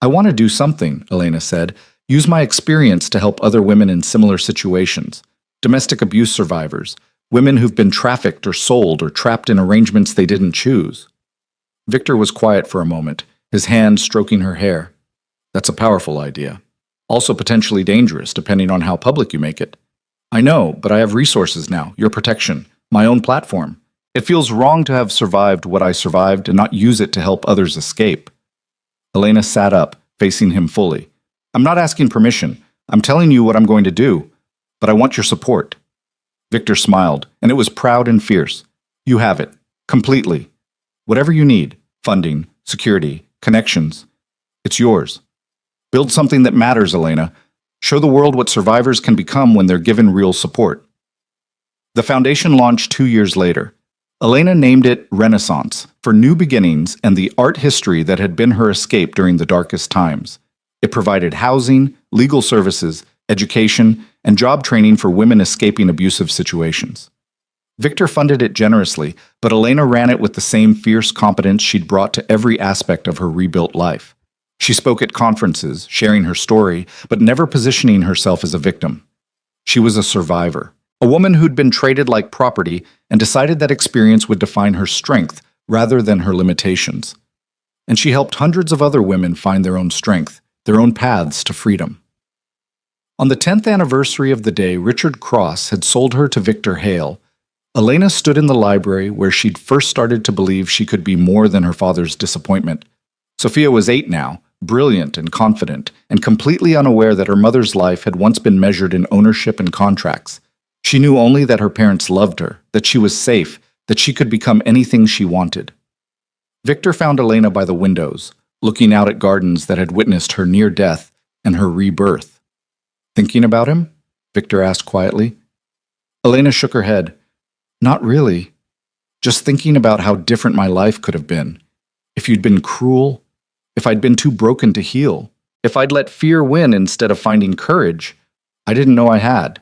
"I want to do something," Elena said, "use my experience to help other women in similar situations, domestic abuse survivors, women who've been trafficked or sold or trapped in arrangements they didn't choose." Victor was quiet for a moment, his hand stroking her hair. "That's a powerful idea. Also potentially dangerous, depending on how public you make it. I know, but I have resources now, your protection, my own platform. It feels wrong to have survived what I survived and not use it to help others escape." Elena sat up, facing him fully. "I'm not asking permission. I'm telling you what I'm going to do. But I want your support." Victor smiled, and it was proud and fierce. "You have it. Completely. Whatever you need, funding, security, connections, it's yours. Build something that matters, Elena. Show the world what survivors can become when they're given real support." The foundation launched 2 years later. Elena named it Renaissance, for new beginnings and the art history that had been her escape during the darkest times. It provided housing, legal services, education, and job training for women escaping abusive situations. Victor funded it generously, but Elena ran it with the same fierce competence she'd brought to every aspect of her rebuilt life. She spoke at conferences, sharing her story, but never positioning herself as a victim. She was a survivor, a woman who'd been traded like property and decided that experience would define her strength rather than her limitations. And she helped hundreds of other women find their own strength, their own paths to freedom. On the 10th anniversary of the day Richard Cross had sold her to Victor Hale, Elena stood in the library where she'd first started to believe she could be more than her father's disappointment. Sophia was 8 now, brilliant and confident, and completely unaware that her mother's life had once been measured in ownership and contracts. She knew only that her parents loved her, that she was safe, that she could become anything she wanted. Victor found Elena by the windows, looking out at gardens that had witnessed her near death and her rebirth. "Thinking about him?" Victor asked quietly. Elena shook her head. "Not really. Just thinking about how different my life could have been. If you'd been cruel, if I'd been too broken to heal, if I'd let fear win instead of finding courage. I didn't know I had."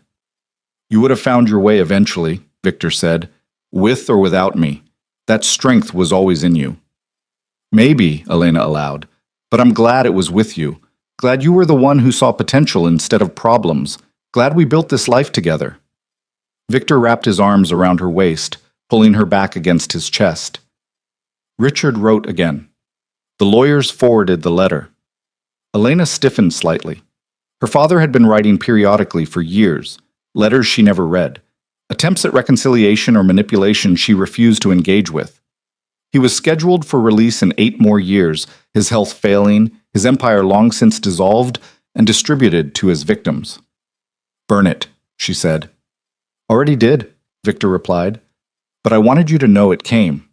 "You would have found your way eventually," Victor said, "with or without me. That strength was always in you." "Maybe," Elena allowed, "but I'm glad it was with you. Glad you were the one who saw potential instead of problems. Glad we built this life together." Victor wrapped his arms around her waist, pulling her back against his chest. Richard wrote again. The lawyers forwarded the letter. Elena stiffened slightly. Her father had been writing periodically for years, letters she never read, attempts at reconciliation or manipulation she refused to engage with. He was scheduled for release in 8 more years, his health failing, his empire long since dissolved and distributed to his victims. "Burn it," she said. "Already did," Victor replied, "but I wanted you to know it came,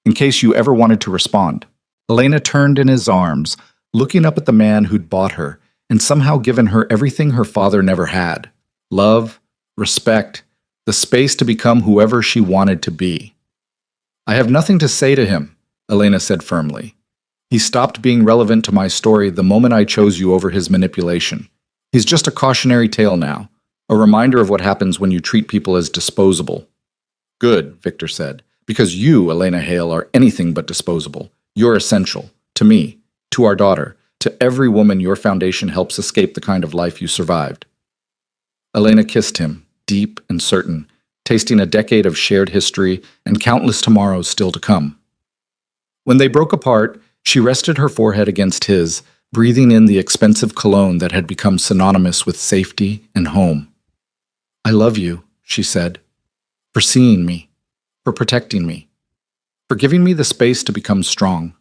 in case you ever wanted to respond." Elena turned in his arms, looking up at the man who'd bought her and somehow given her everything her father never had: love, respect, the space to become whoever she wanted to be. "I have nothing to say to him," Elena said firmly. "He stopped being relevant to my story the moment I chose you over his manipulation. He's just a cautionary tale now, a reminder of what happens when you treat people as disposable." "Good," Victor said, "because you, Elena Hale, are anything but disposable. You're essential. To me, to our daughter, to every woman your foundation helps escape the kind of life you survived." Elena kissed him, deep and certain, tasting a decade of shared history and countless tomorrows still to come. When they broke apart, she rested her forehead against his, breathing in the expensive cologne that had become synonymous with safety and home. "I love you," she said, "for seeing me, for protecting me, for giving me the space to become strong."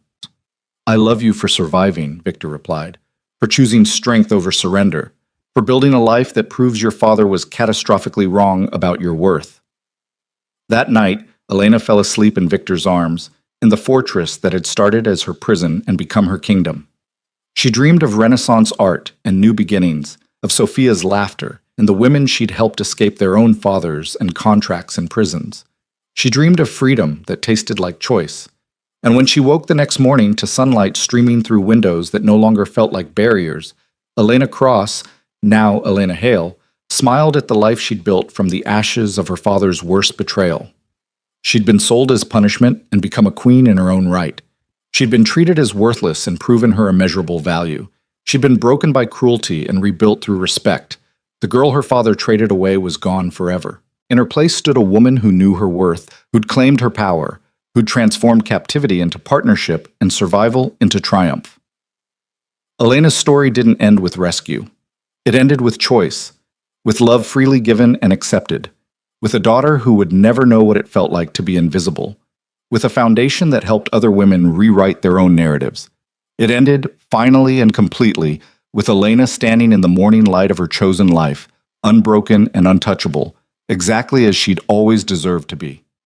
"I love you for surviving," Victor replied, "for choosing strength over surrender, for building a life that proves your father was catastrophically wrong about your worth." That night, Elena fell asleep in Victor's arms, in the fortress that had started as her prison and become her kingdom. She dreamed of Renaissance art and new beginnings, of Sophia's laughter, and the women she'd helped escape their own fathers and contracts and prisons. She dreamed of freedom that tasted like choice. And when she woke the next morning to sunlight streaming through windows that no longer felt like barriers, Elena Cross, now Elena Hale, smiled at the life she'd built from the ashes of her father's worst betrayal. She'd been sold as punishment and become a queen in her own right. She'd been treated as worthless and proven her immeasurable value. She'd been broken by cruelty and rebuilt through respect. The girl her father traded away was gone forever. In her place stood a woman who knew her worth, who'd claimed her power, who'd transformed captivity into partnership and survival into triumph. Elena's story didn't end with rescue. It ended with choice, with love freely given and accepted, with a daughter who would never know what it felt like to be invisible, with a foundation that helped other women rewrite their own narratives. It ended, finally and completely, with Elena standing in the morning light of her chosen life, unbroken and untouchable, exactly as she'd always deserved to be.